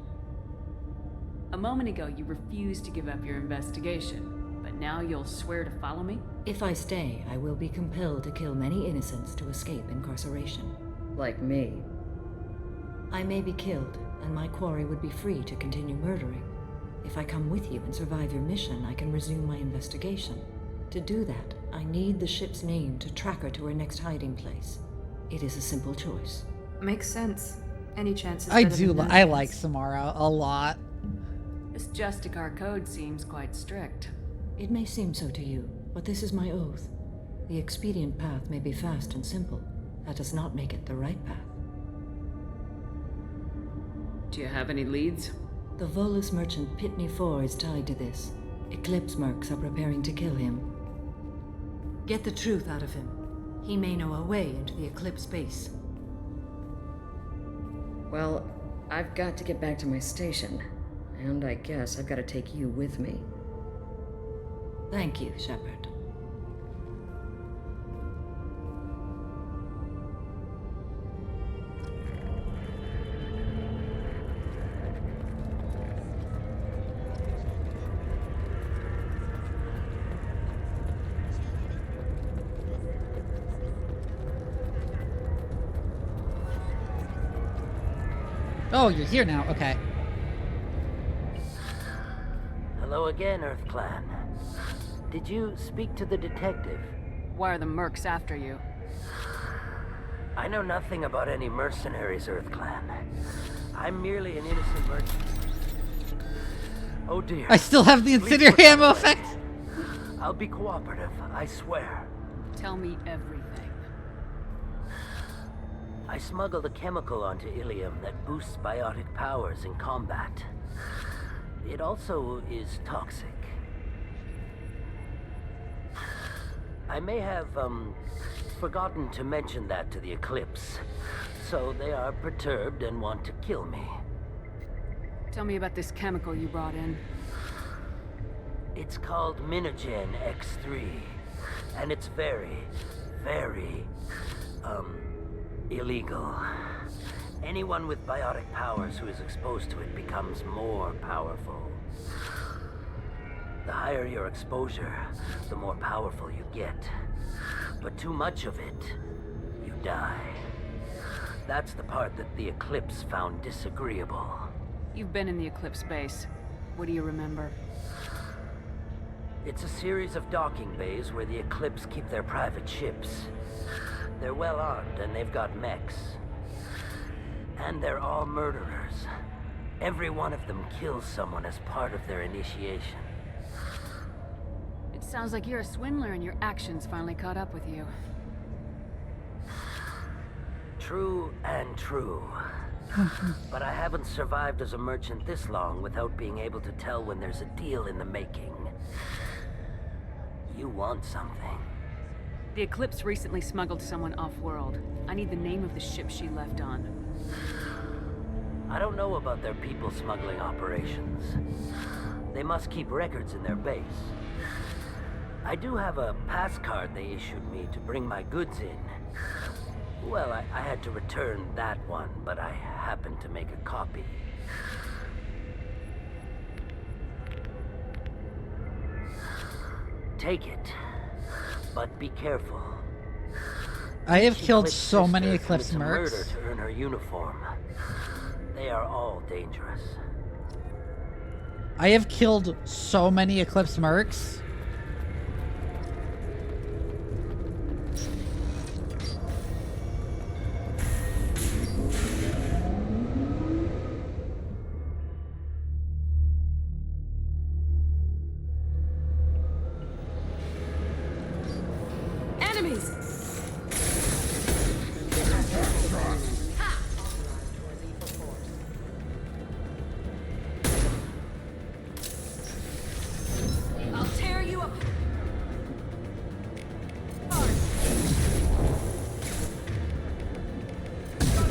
A moment ago, you refused to give up your investigation, but now you'll swear to follow me? If I stay, I will be compelled to kill many innocents to escape incarceration. Like me. I may be killed, and my quarry would be free to continue murdering. If I come with you and survive your mission, I can resume my investigation. To do that, I need the ship's name to track her to her next hiding place. It is a simple choice. Makes sense. Any chances? I like Samara a lot. This Justicar code seems quite strict. It may seem so to you, but this is my oath. The expedient path may be fast and simple. That does not make it the right path. Do you have any leads? The Volus merchant Pitney 4 is tied to this. Eclipse mercs are preparing to kill him. Get the truth out of him. He may know a way into the Eclipse base. Well, I've got to get back to my station. And I guess I've got to take you with me. Thank you, Shephard. Oh, you're here now. Okay. Hello again, Earth Clan. Did you speak to the detective? Why are the mercs after you? I know nothing about any mercenaries, Earth Clan. I'm merely an innocent merchant. Oh dear. I still have the incendiary ammo effect. I'll be cooperative, I swear. Tell me everything. I smuggled a chemical onto Ilium that boosts biotic powers in combat. It also is toxic. I may have, forgotten to mention that to the Eclipse, so they are perturbed and want to kill me. Tell me about this chemical you brought in. It's called Minogen X3, and it's very, very, illegal. Anyone with biotic powers who is exposed to it becomes more powerful. The higher your exposure, the more powerful you get. But too much of it, you die. That's the part that the Eclipse found disagreeable. You've been in the Eclipse base. What do you remember? It's a series of docking bays where the Eclipse keep their private ships. They're well armed and they've got mechs. And they're all murderers. Every one of them kills someone as part of their initiation. It sounds like you're a swindler and your actions finally caught up with you. True and true. But I haven't survived as a merchant this long without being able to tell when there's a deal in the making. You want something. The Eclipse recently smuggled someone off-world. I need the name of the ship she left on. I don't know about their people smuggling operations. They must keep records in their base. I do have a pass card they issued me to bring my goods in. Well, I had to return that one, but I happened to make a copy. Take it, but be careful. I have killed Eclipse so many sister Eclipse commits mercs. murder to earn her uniform. They are all dangerous. I have killed so many Eclipse mercs. Enemies! I'll tear you up.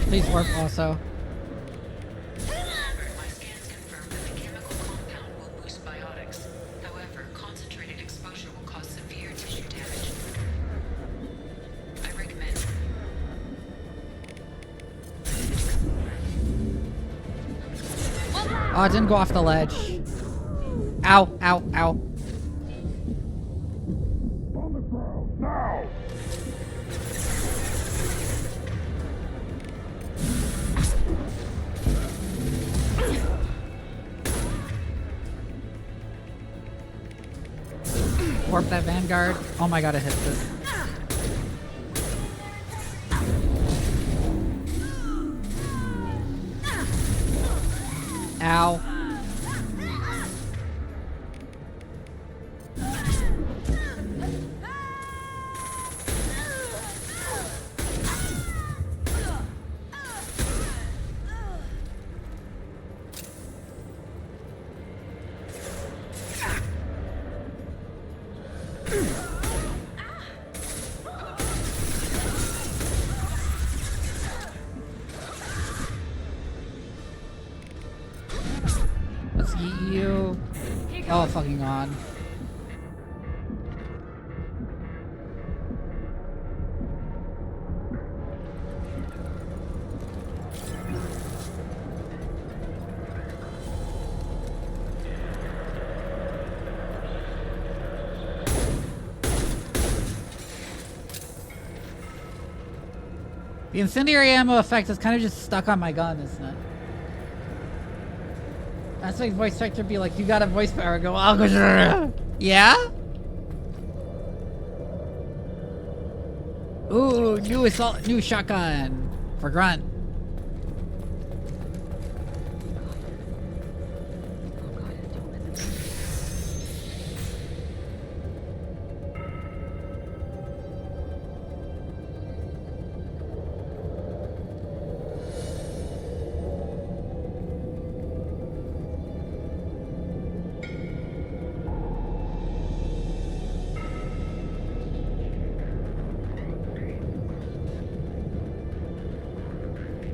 Please work also. My scans confirm that the chemical compound will boost biotics. However, concentrated exposure will cause severe tissue damage. I recommend. Oh, it didn't go off the ledge. Ow, ow, ow. On the ground, now! Warp that Vanguard. Oh my god, it hit this. Ow. Let's get you. Oh, fucking on. The incendiary ammo effect is kind of just stuck on my gun, isn't it? That's like voice actor be like, you got a voice power, go, I'll go, yeah? Ooh, new assault, new shotgun for Grunt.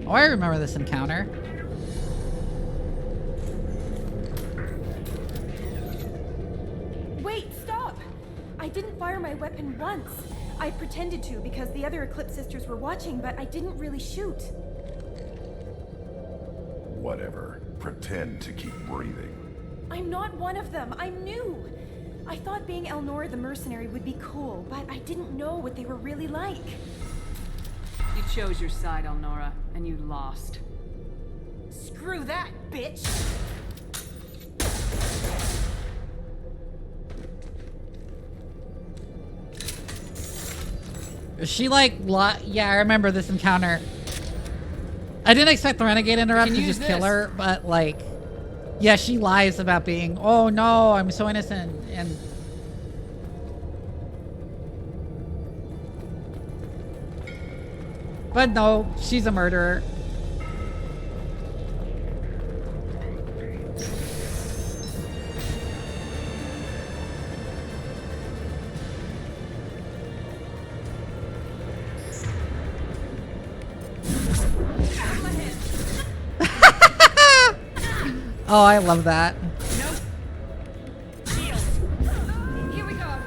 Oh, I remember this encounter. Wait, stop! I didn't fire my weapon once. I pretended to because the other Eclipse sisters were watching, but I didn't really shoot. Whatever. Pretend to keep breathing. I'm not one of them. I'm new. I thought being Elnora the mercenary would be cool, but I didn't know what they were really like. You chose your side, Elnora, and you lost. Screw that, bitch! Is she like, yeah, I remember this encounter. I didn't expect the Renegade Interrupt to just kill her, but like, yeah, she lies about being, oh no, I'm so innocent, and but no, she's a murderer. Oh, I love that. Here we go.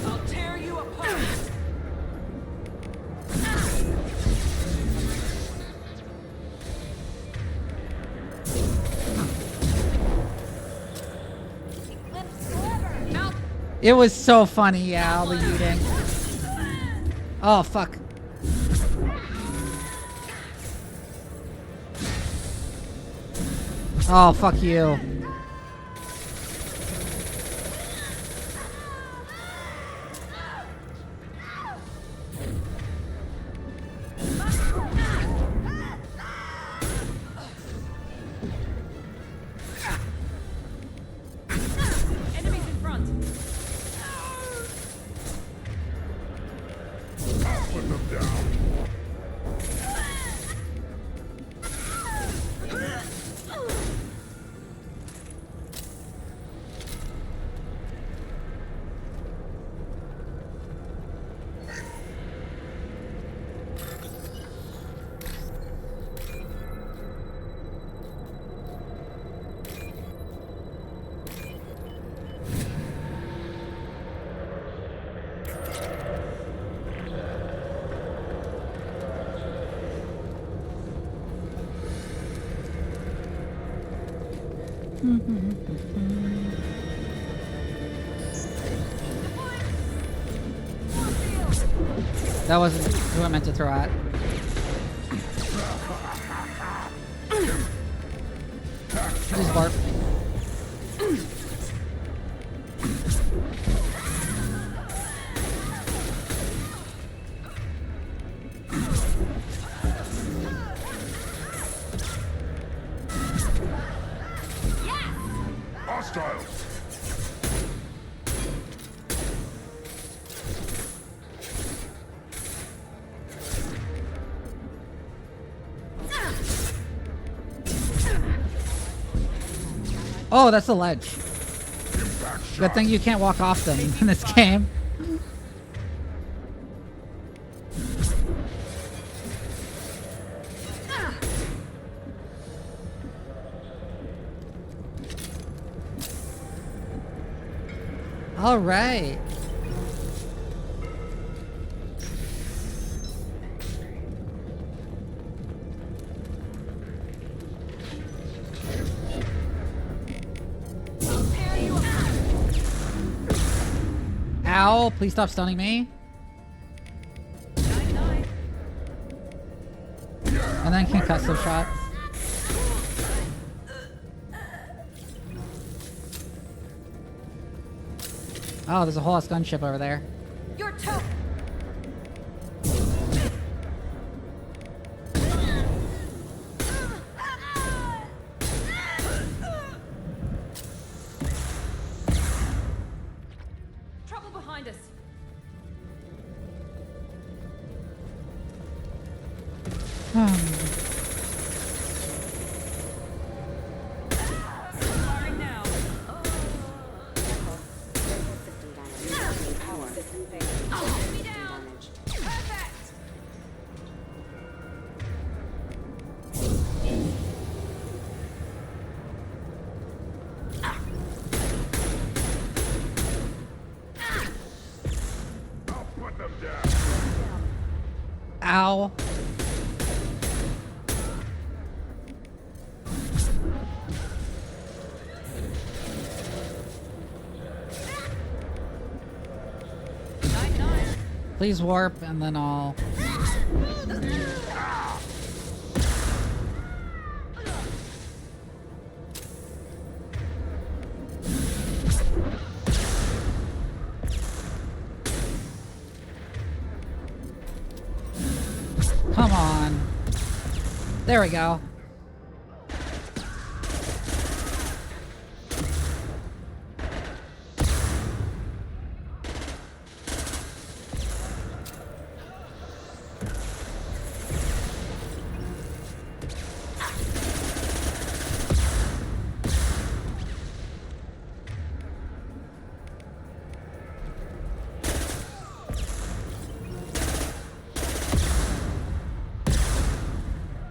I'll tear you apart. It was so funny, yeah, all the eating. Oh, fuck. Oh, fuck you. Enemies in front. Put them down. That wasn't who I meant to throw at. Just barf. Hostile. Oh, that's a ledge. Good thing you can't walk off them in this game. All right. Ow, please stop stunning me. And then concussive shot. Oh, there's a whole ass gunship over there. Your toe. Trouble behind us. Firing now. Enemy down. Perfect. Put them down. Ow. Please warp and then I'll... Come on. There we go.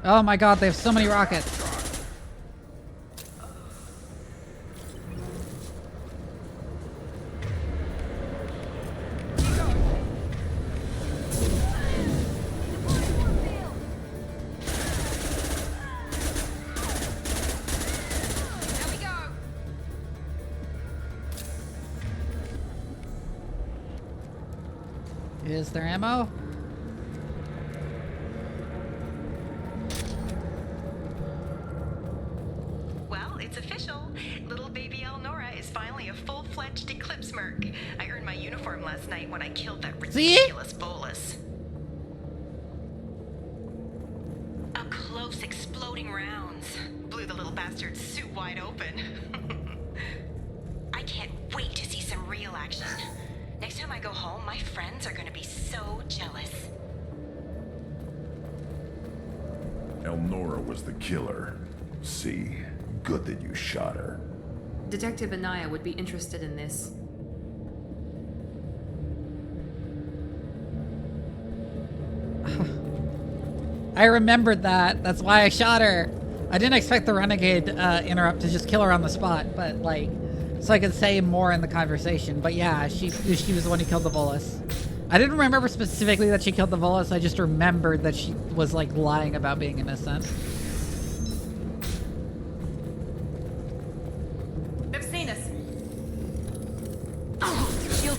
Oh my god, they have so many rockets. is their ammo. Well, it's official. Little baby Elnora is finally a full-fledged Eclipse Merc. I earned my uniform last night when I killed that ridiculous bolus. Up close, exploding rounds blew the little bastard's suit wide open. I can't wait to see some real action. Next time I go home, my friends are gonna be so jealous. Elnora was the killer. See, good that you shot her. Detective Anaya would be interested in this. I remembered that. That's why I shot her. I didn't expect the renegade interrupt to just kill her on the spot, but like, so I could say more in the conversation. But yeah, she was the one who killed the Volus. I didn't remember specifically that she killed the Volus. I just remembered that she was like lying about being innocent. They've seen us. Shield.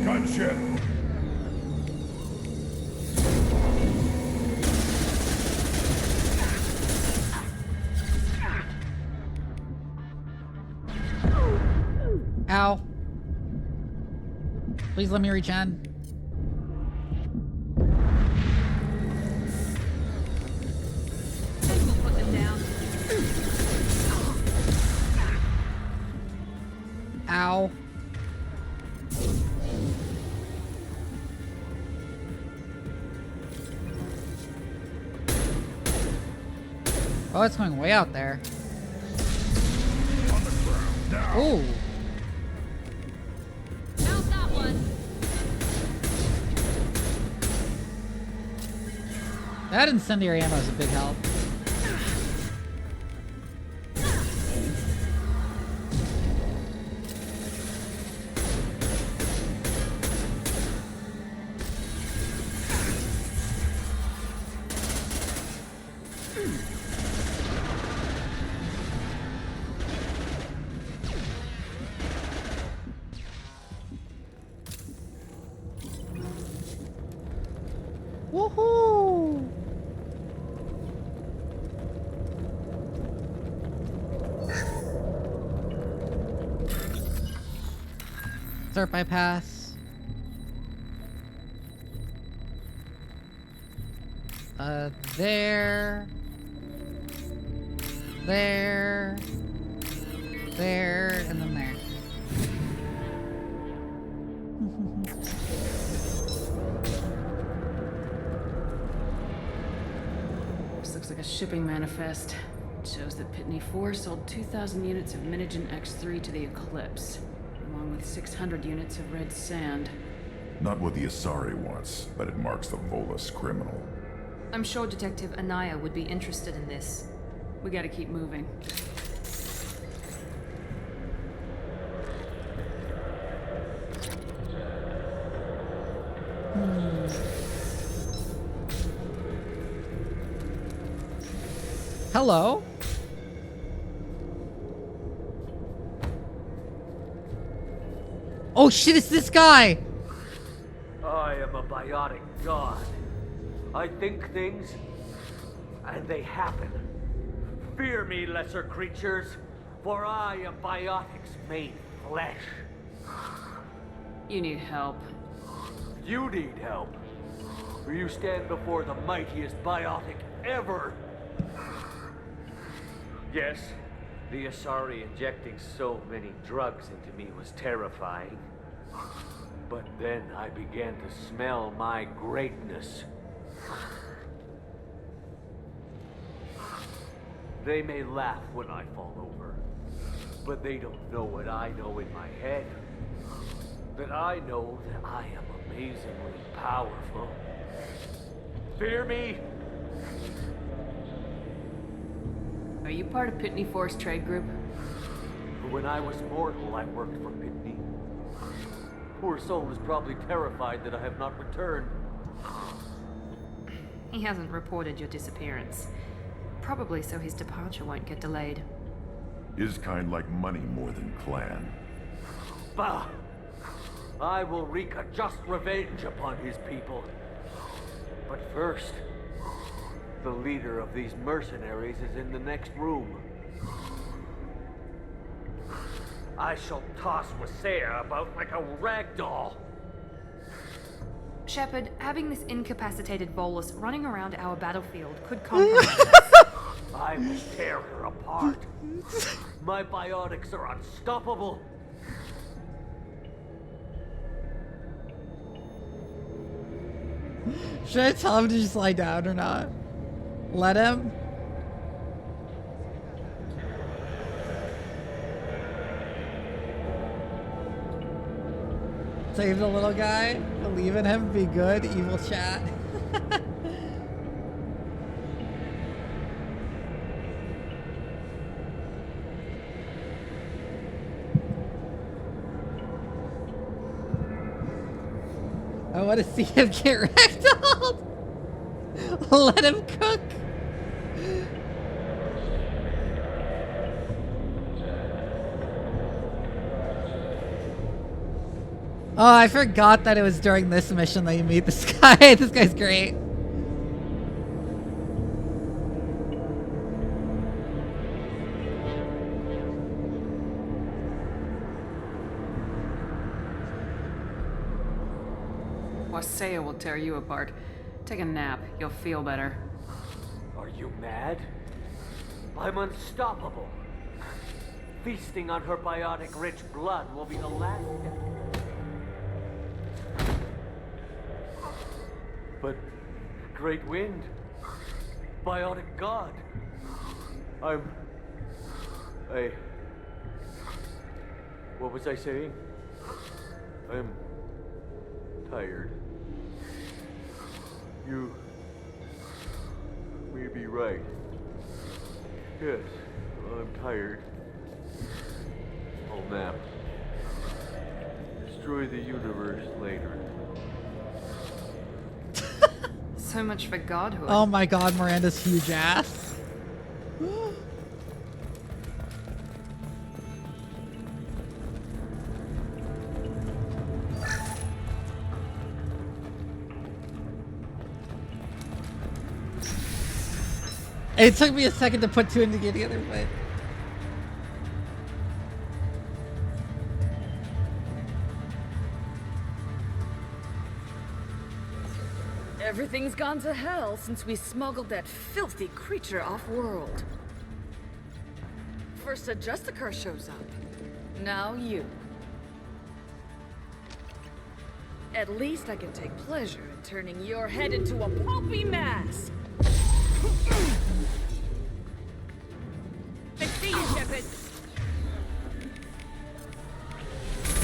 Gunship! Ow. Please let me reach in. We'll put them down. Ow. Oh, it's going way out there. On the ground now. Ooh. Found that one. That incendiary ammo is a big help. Woohoo! Start bypass. There. There. There, and then there. This looks like a shipping manifest. It shows that Pitney 4 sold 2,000 units of Minigen X3 to the Eclipse, along with 600 units of red sand. Not what the Asari wants, but it marks the Volus criminal. I'm sure Detective Anaya would be interested in this. We gotta keep moving. Hello? Oh shit, it's this guy! I am a biotic god. I think things, and they happen. Fear me, lesser creatures, for I am biotics made flesh. You need help. You need help, for you stand before the mightiest biotic ever. Yes, the Asari injecting so many drugs into me was terrifying. But then I began to smell my greatness. They may laugh when I fall over, But they don't know what I know in my head. That I know that I am amazingly powerful. Fear me? Are you part of Pitney Force Trade Group? When I was mortal, I worked for Pitney. Poor soul is probably terrified that I have not returned. He hasn't reported your disappearance. Probably so his departure won't get delayed. His kind like money more than clan. Bah! I will wreak a just revenge upon his people. But first, the leader of these mercenaries is in the next room. I shall toss Wasea about like a rag doll. Shephard, having this incapacitated Volus running around our battlefield could compromise us. I will tear her apart. My biotics are unstoppable. Should I tell him to just lie down or not? Let him? Save the little guy? Believe in him? Be good? Evil chat? I want to see him get ragdolled. Let him cook. Oh, I forgot that it was during this mission that you meet this guy. This guy's great. Wasea will tear you apart. Take a nap. You'll feel better. Are you mad? I'm unstoppable. Feasting on her biotic-rich blood will be the last step. But Great Wind, biotic god, what was I saying? I'm tired. You may be right. Yes, I'm tired. I'll nap. Destroy the universe later. So much for godhood. Oh my god, Miranda's huge ass. It took me a second to put two and together, but... Everything's gone to hell since we smuggled that filthy creature off-world. First a Justicar shows up. Now you. At least I can take pleasure in turning your head into a pulpy mass. I see you, Shepherd.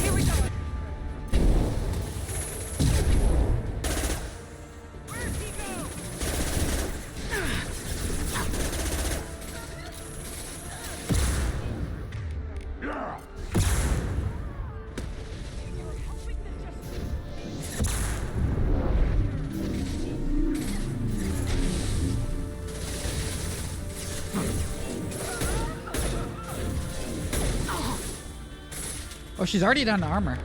Here we go. Where'd he go? Oh, she's already down to armor.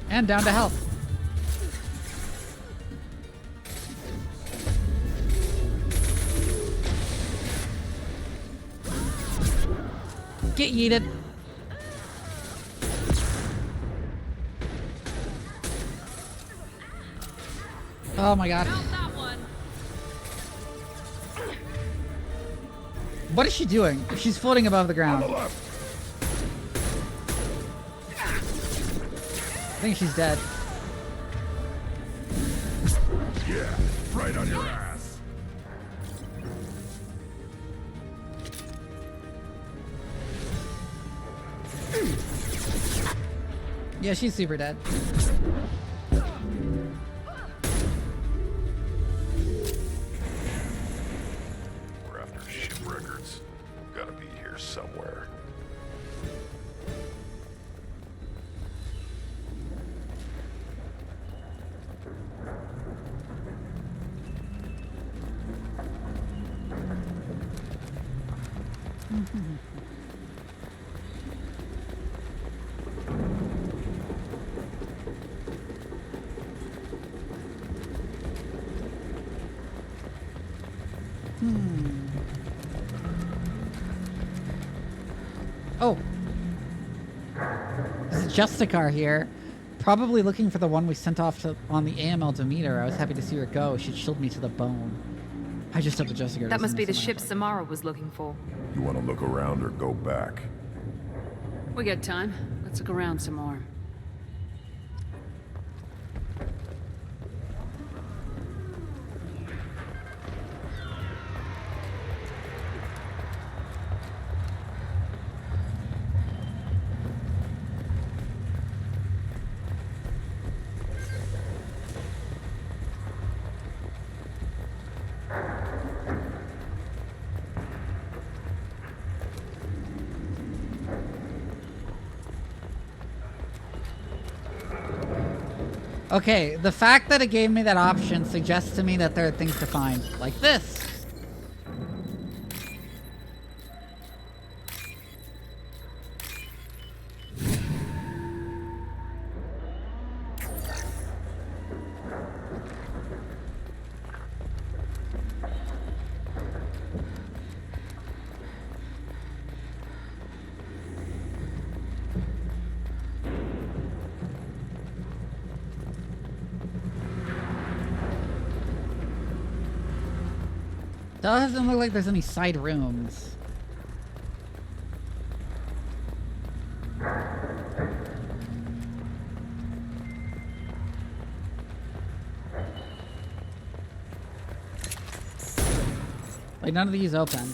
And down to health. Get yeeted. Oh my god. What is she doing? She's floating above the ground. I think she's dead. Yeah, right on your ass. Yeah, she's super dead. We're after ship records. Gotta be here somewhere. Oh. There's a Justicar here. Probably looking for the one we sent off on the AML Demeter. I was happy to see her go. She chilled me to the bone. I just hope the Justicar That must be the doesn't ship Samara was looking for. You want to look around or go back? We got time. Let's look around some more. Okay, the fact that it gave me that option suggests to me that there are things to find, like this. Doesn't look like there's any side rooms. Like, none of these open.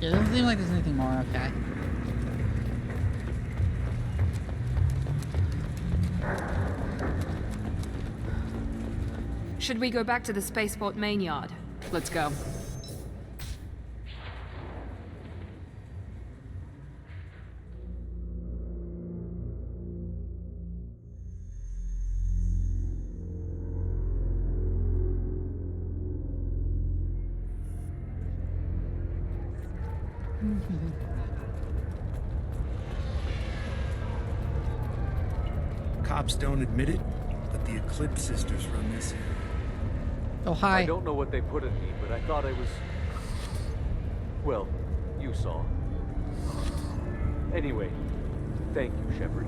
Yeah, it doesn't seem like there's anything more, okay. Should we go back to the spaceport main yard? Let's go. Cops don't admit it, but the Eclipse sisters run this area. Oh, hi. I don't know what they put in me, but I thought I was... Well, you saw. Anyway, thank you, Shepherd.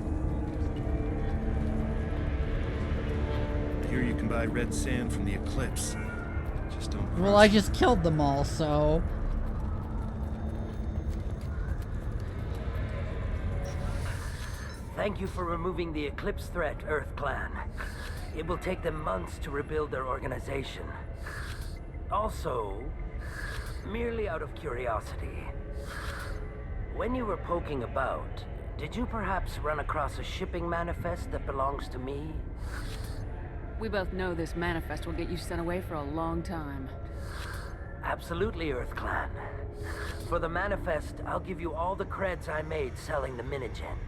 Here you can buy red sand from the Eclipse. Just don't... Well, I just killed them all, so... Thank you for removing the Eclipse threat, Earth Clan. It will take them months to rebuild their organization. Also, merely out of curiosity, when you were poking about, did you perhaps run across a shipping manifest that belongs to me? We both know this manifest will get you sent away for a long time. Absolutely, Earth Clan. For the manifest, I'll give you all the creds I made selling the Minigen.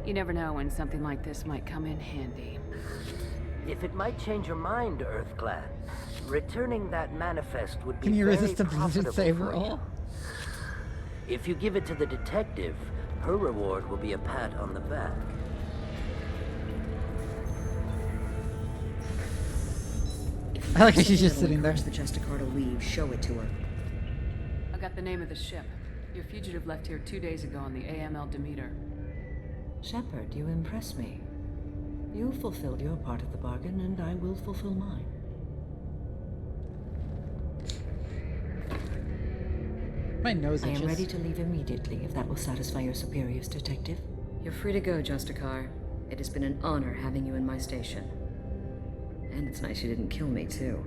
You never know when something like this might come in handy. If it might change your mind, Earth Clan, returning that manifest would be Can you very resist a profitable blizzard save for roll? you. If you give it to the detective, her reward will be a pat on the back. I like how she's just sitting there. The Justicar to leave. Show it to her. I got the name of the ship. Your fugitive left here 2 days ago on the AML Demeter. Shephard, you impress me. You fulfilled your part of the bargain, and I will fulfill mine. My nose I itches. am ready to leave immediately if that will satisfy your superiors, Detective. You're free to go, Justicar. It has been an honor having you in my station. And it's nice you didn't kill me, too.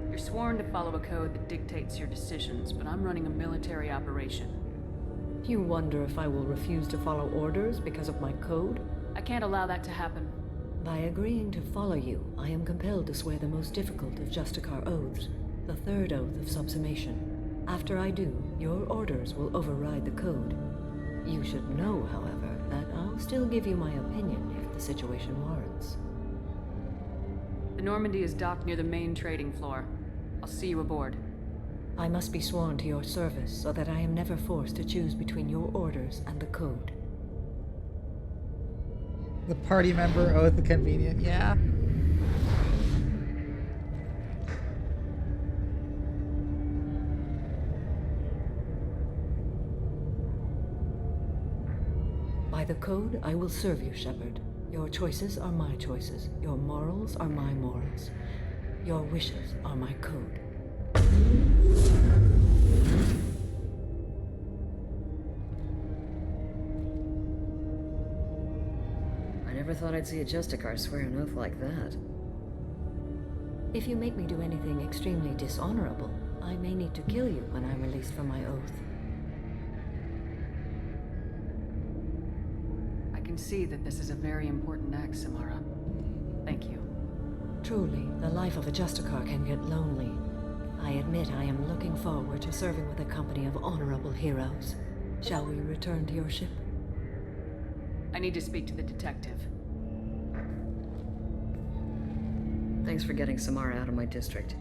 You're sworn to follow a code that dictates your decisions, but I'm running a military operation. You wonder if I will refuse to follow orders because of my code? I can't allow that to happen. By agreeing to follow you, I am compelled to swear the most difficult of Justicar oaths, the third oath of subsumation. After I do, your orders will override the code. You should know, however, that I'll still give you my opinion if the situation warrants. The Normandy is docked near the main trading floor. I'll see you aboard. I must be sworn to your service so that I am never forced to choose between your orders and the code. The party member oath convenient, yeah. By the code, I will serve you, Shephard. Your choices are my choices. Your morals are my morals. Your wishes are my code. I never thought I'd see a Justicar swear an oath like that. If you make me do anything extremely dishonorable, I may need to kill you when I'm released from my oath. I can see that this is a very important act, Samara. Thank you. Truly, the life of a Justicar can get lonely. I admit I am looking forward to serving with a company of honorable heroes. Shall we return to your ship? I need to speak to the detective. Thanks for getting Samara out of my district.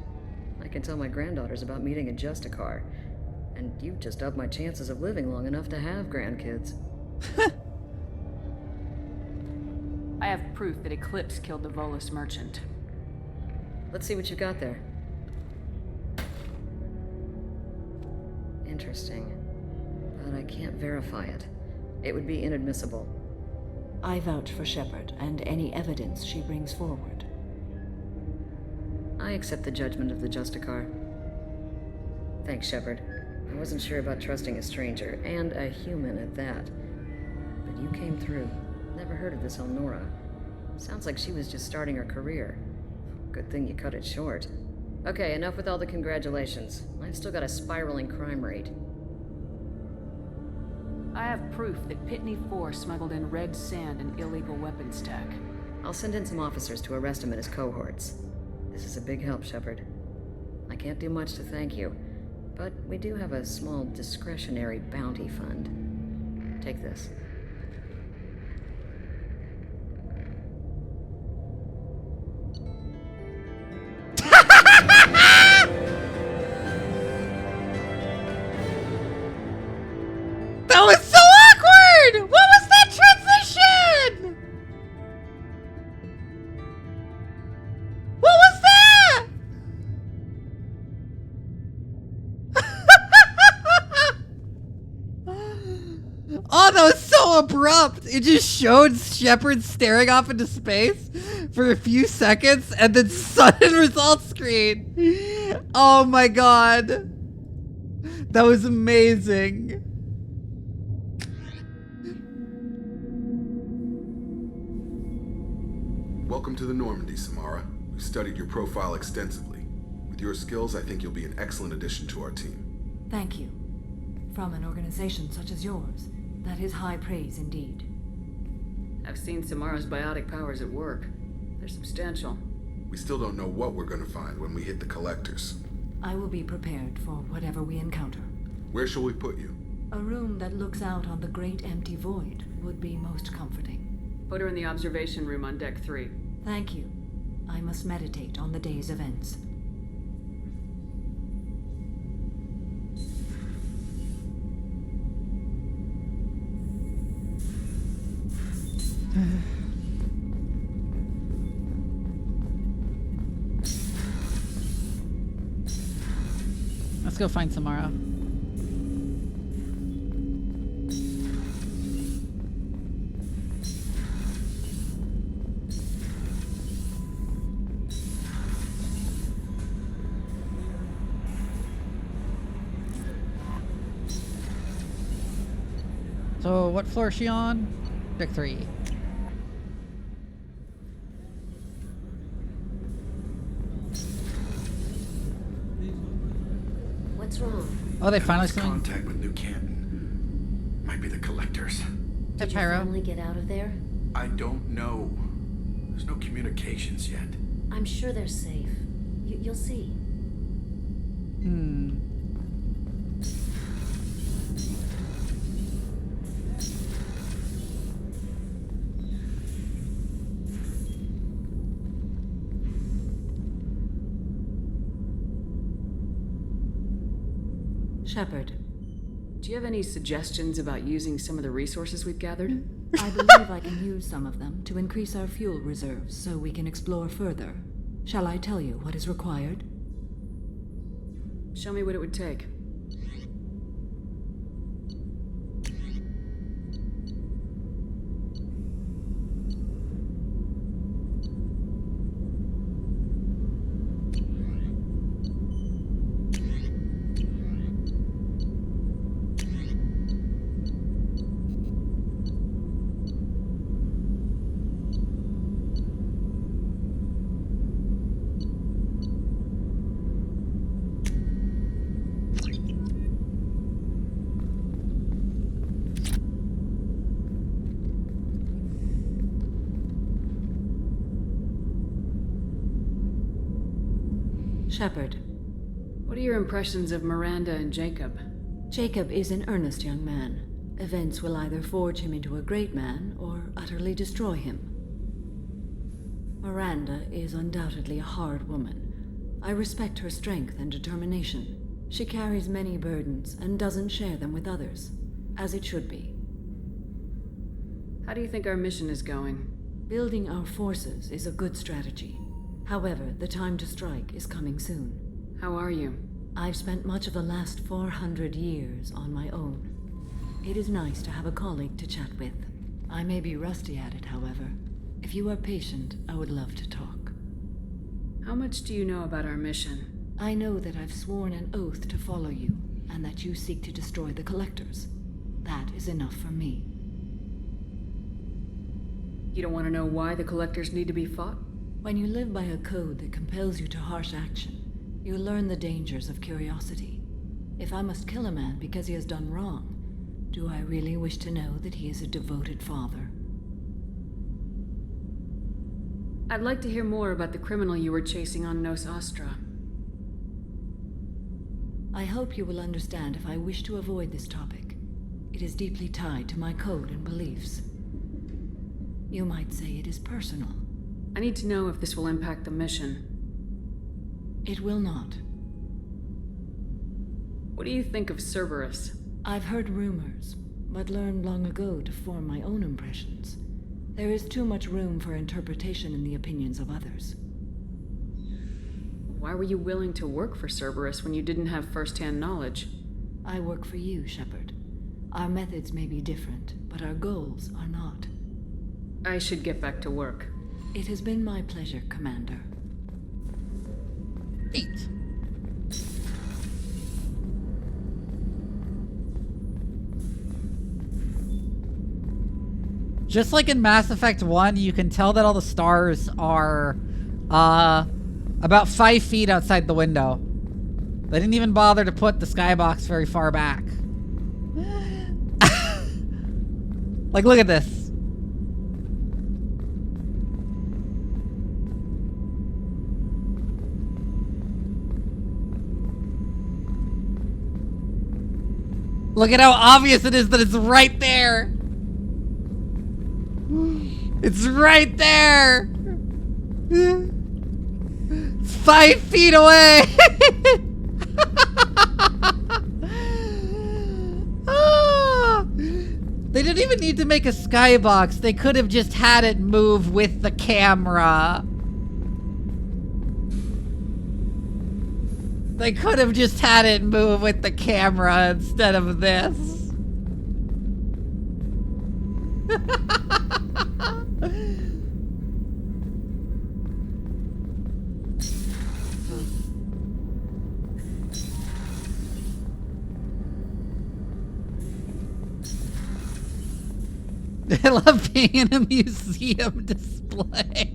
I can tell my granddaughters about meeting a Justicar. And you just upped my chances of living long enough to have grandkids. I have proof that Eclipse killed the Volus merchant. Let's see what you got there. Interesting. But I can't verify it. It would be inadmissible. I vouch for Shephard and any evidence she brings forward. I accept the judgment of the Justicar. Thanks, Shephard. I wasn't sure about trusting a stranger, and a human at that. But you came through. Never heard of this Elnora. Sounds like she was just starting her career. Good thing you cut it short. Okay, enough with all the congratulations. I've still got a spiraling crime rate. I have proof that Pitney 4 smuggled in red sand and illegal weapons tech. I'll send in some officers to arrest him and his cohorts. This is a big help, Shephard. I can't do much to thank you, but we do have a small discretionary bounty fund. Take this. That was so awkward! What was that transition? What was that? Oh, that was so abrupt. It just showed Shephard staring off into space for a few seconds and then sudden results screen. Oh my god. That was amazing. Welcome to the Normandy, Samara. We've studied your profile extensively. With your skills, I think you'll be an excellent addition to our team. Thank you. From an organization such as yours, that is high praise indeed. I've seen Samara's biotic powers at work. They're substantial. We still don't know what we're going to find when we hit the collectors. I will be prepared for whatever we encounter. Where shall we put you? A room that looks out on the great empty void would be most comforting. Put her in the observation room on deck 3. Thank you. I must meditate on the day's events. Let's go find Samara. So what floor is she on? Deck 3. What's wrong? Oh, they finally lost coming. contact with New Canton. Might be the collectors. Did you finally get out of there? I don't know. There's no communications yet. I'm sure they're safe. You'll see. Shephard, do you have any suggestions about using some of the resources we've gathered? I believe I can use some of them to increase our fuel reserves so we can explore further. Shall I tell you what is required? Show me what it would take. Shephard. What are your impressions of Miranda and Jacob? Jacob is an earnest young man. Events will either forge him into a great man or utterly destroy him. Miranda is undoubtedly a hard woman. I respect her strength and determination. She carries many burdens and doesn't share them with others, as it should be. How do you think our mission is going? Building our forces is a good strategy. However, the time to strike is coming soon. How are you? I've spent much of the last 400 years on my own. It is nice to have a colleague to chat with. I may be rusty at it, however. If you are patient, I would love to talk. How much do you know about our mission? I know that I've sworn an oath to follow you, and that you seek to destroy the Collectors. That is enough for me. You don't want to know why the Collectors need to be fought? When you live by a code that compels you to harsh action, you learn the dangers of curiosity. If I must kill a man because he has done wrong, do I really wish to know that he is a devoted father? I'd like to hear more about the criminal you were chasing on Nos Astra. I hope you will understand if I wish to avoid this topic. It is deeply tied to my code and beliefs. You might say it is personal. I need to know if this will impact the mission. It will not. What do you think of Cerberus? I've heard rumors, but learned long ago to form my own impressions. There is too much room for interpretation in the opinions of others. Why were you willing to work for Cerberus when you didn't have first-hand knowledge? I work for you, Shephard. Our methods may be different, but our goals are not. I should get back to work. It has been my pleasure, Commander. Neat. Just like in Mass Effect 1, you can tell that all the stars are about 5 feet outside the window. They didn't even bother to put the skybox very far back. Like, look at this. Look at how obvious it is that it's right there. It's right there. It's 5 feet away. They didn't even need to make a skybox. They could have just had it move with the camera. They could have just had it move with the camera instead of this. I love being in a museum display.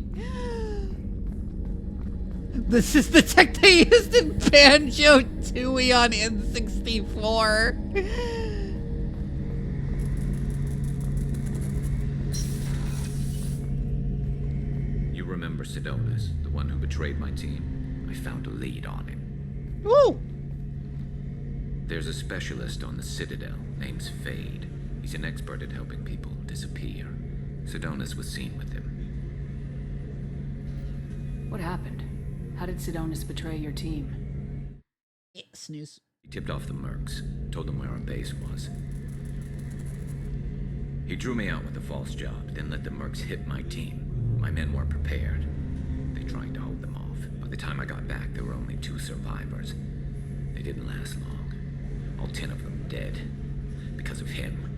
This is the tech they used in Banjo-Tooie on N64. You remember Sidonus, the one who betrayed my team? I found a lead on him. Woo! There's a specialist on the Citadel named Fade. He's an expert at helping people disappear. Sidonus was seen with him. What happened? How did Sidonus betray your team? Snooze. He tipped off the mercs, told them where our base was. He drew me out with a false job, then let the mercs hit my team. My men weren't prepared. They tried to hold them off. By the time I got back, there were only 2 survivors. They didn't last long. All 10 of them dead. Because of him.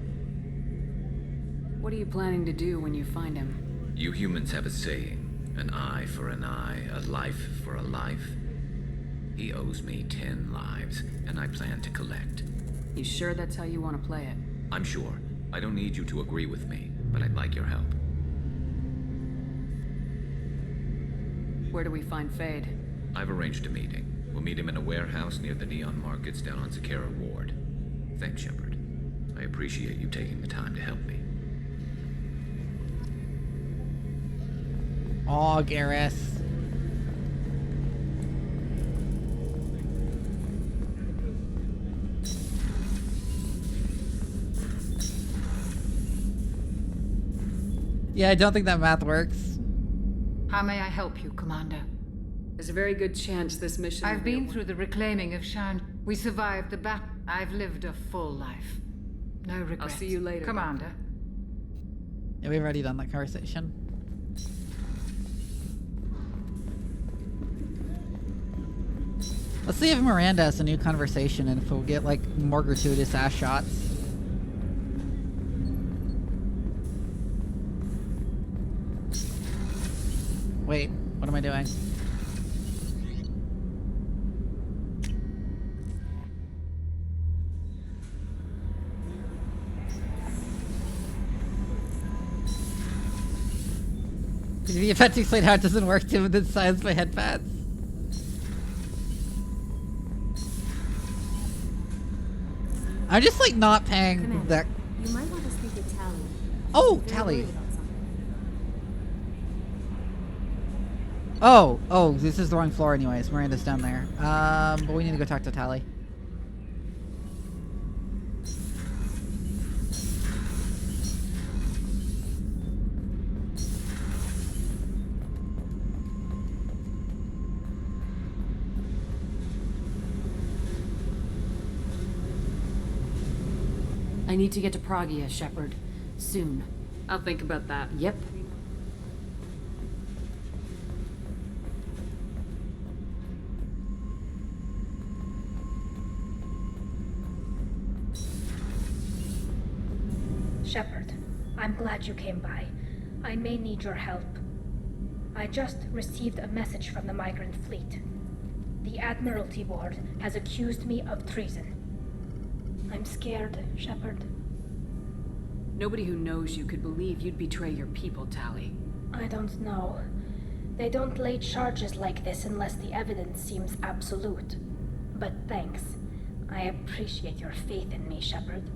What are you planning to do when you find him? You humans have a saying. An eye for an eye, a life for a life. He owes me 10 lives, and I plan to collect. You sure that's how you want to play it? I'm sure. I don't need you to agree with me, but I'd like your help. Where do we find Fade? I've arranged a meeting. We'll meet him in a warehouse near the Neon Markets down on Zakera Ward. Thanks, Shephard. I appreciate you taking the time to help me. Aw, Garrus. Yeah, I don't think that math works. How may I help you, Commander? There's a very good chance this mission I've been through the reclaiming of Shan. We survived the battle. I've lived a full life. No regrets. I'll see you later, Commander. Yeah, we've already done that conversation. Let's see if Miranda has a new conversation and if we'll get like more gratuitous ass shots. Wait, what am I doing? Did you have to explain how it doesn't work to the size of my headpads? I'm just like not paying Commander, that. You might want to speak to Tally. Oh, Tally. Oh, this is the wrong floor anyways. Miranda's down there. But we need to go talk to Tally. I need to get to Pragia, Shephard. Soon. I'll think about that. Yep. Shephard, I'm glad you came by. I may need your help. I just received a message from the migrant fleet. The Admiralty Board has accused me of treason. I'm scared, Shephard. Nobody who knows you could believe you'd betray your people, Tally. I don't know. They don't lay charges like this unless the evidence seems absolute. But thanks. I appreciate your faith in me, Shephard.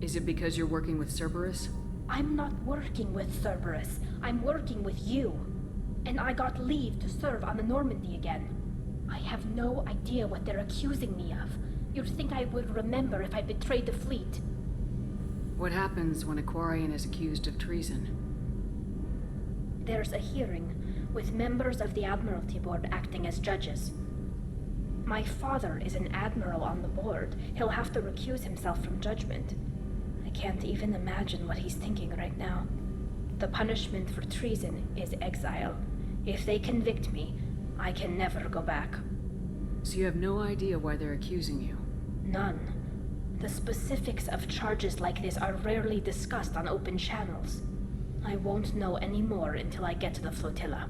Is it because you're working with Cerberus? I'm not working with Cerberus. I'm working with you. And I got leave to serve on the Normandy again. I have no idea what they're accusing me of. You'd think I would remember if I betrayed the fleet. What happens when a Quarian is accused of treason? There's a hearing, with members of the Admiralty Board acting as judges. My father is an admiral on the board. He'll have to recuse himself from judgment. I can't even imagine what he's thinking right now. The punishment for treason is exile. If they convict me, I can never go back. So you have no idea why they're accusing you? None. The specifics of charges like this are rarely discussed on open channels. I won't know any more until I get to the flotilla.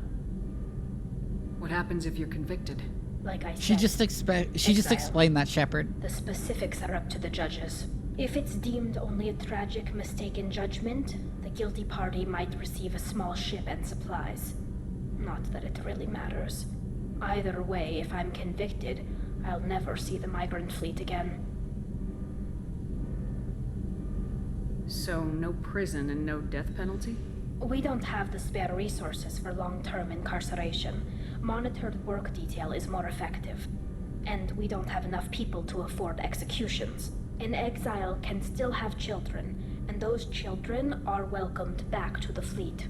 What happens if you're convicted? Like I said, She just explained that, Shephard. The specifics are up to the judges. If it's deemed only a tragic mistake in judgment, the guilty party might receive a small ship and supplies. Not that it really matters. Either way, if I'm convicted, I'll never see the migrant fleet again. So, no prison and no death penalty? We don't have the spare resources for long-term incarceration. Monitored work detail is more effective. And we don't have enough people to afford executions. An exile can still have children, and those children are welcomed back to the fleet.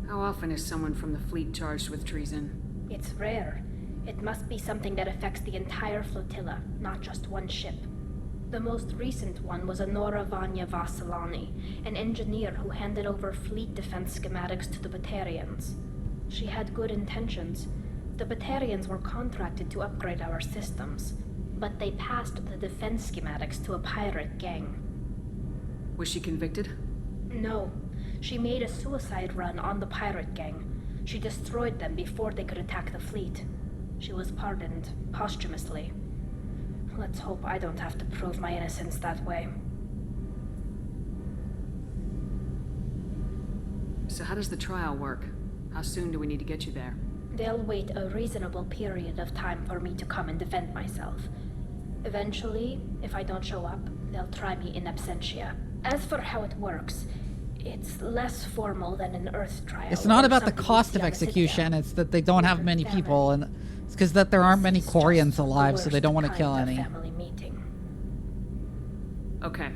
How often is someone from the fleet charged with treason? It's rare. It must be something that affects the entire flotilla, not just one ship. The most recent one was Anora Vanya Vasilani, an engineer who handed over fleet defense schematics to the Batarians. She had good intentions. The Batarians were contracted to upgrade our systems, but they passed the defense schematics to a pirate gang. Was she convicted? No. She made a suicide run on the pirate gang. She destroyed them before they could attack the fleet. She was pardoned posthumously. Let's hope I don't have to prove my innocence that way. So how does the trial work? How soon do we need to get you there? They'll wait a reasonable period of time for me to come and defend myself. Eventually, if I don't show up, they'll try me in absentia. As for how it works, it's less formal than an Earth trial. It's not about the cost of execution, it's that they don't have many people, and it's because that there aren't many Quarians alive, so they don't want to kill any. Okay,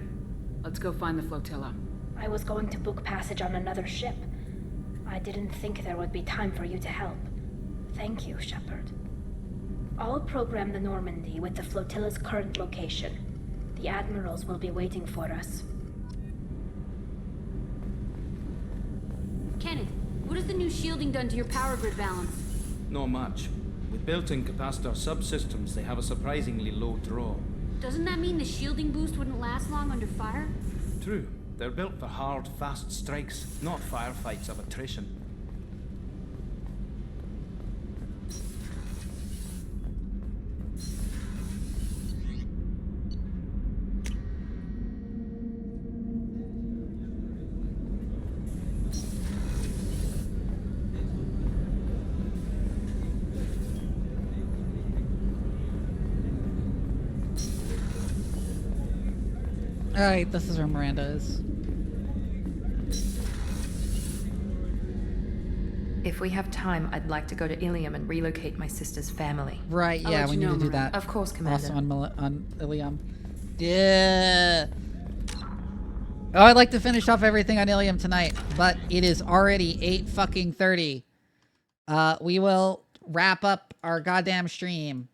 let's go find the flotilla. I was going to book passage on another ship. I didn't think there would be time for you to help. Thank you, Shephard. I'll program the Normandy with the flotilla's current location. The admirals will be waiting for us. Kenneth, what has the new shielding done to your power grid balance? Not much. With built-in capacitor subsystems, they have a surprisingly low draw. Doesn't that mean the shielding boost wouldn't last long under fire? True. They're built for hard, fast strikes, not firefights of attrition. Alright, this is where Miranda is. If we have time, I'd like to go to Ilium and relocate my sister's family. Right, yeah, we need to do that. Of course, Commander. Also on Ilium. Yeah. Oh, I'd like to finish off everything on Ilium tonight, but it is already 8:30. We will wrap up our goddamn stream.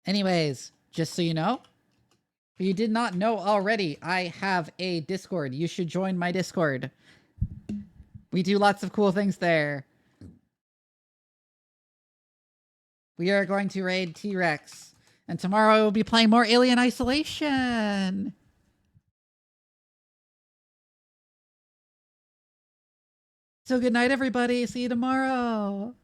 Anyways, just so you know, if you did not know already, I have a Discord. You should join my Discord. We do lots of cool things there. We are going to raid T-Rex. And tomorrow I will be playing more Alien Isolation. So good night, everybody. See you tomorrow.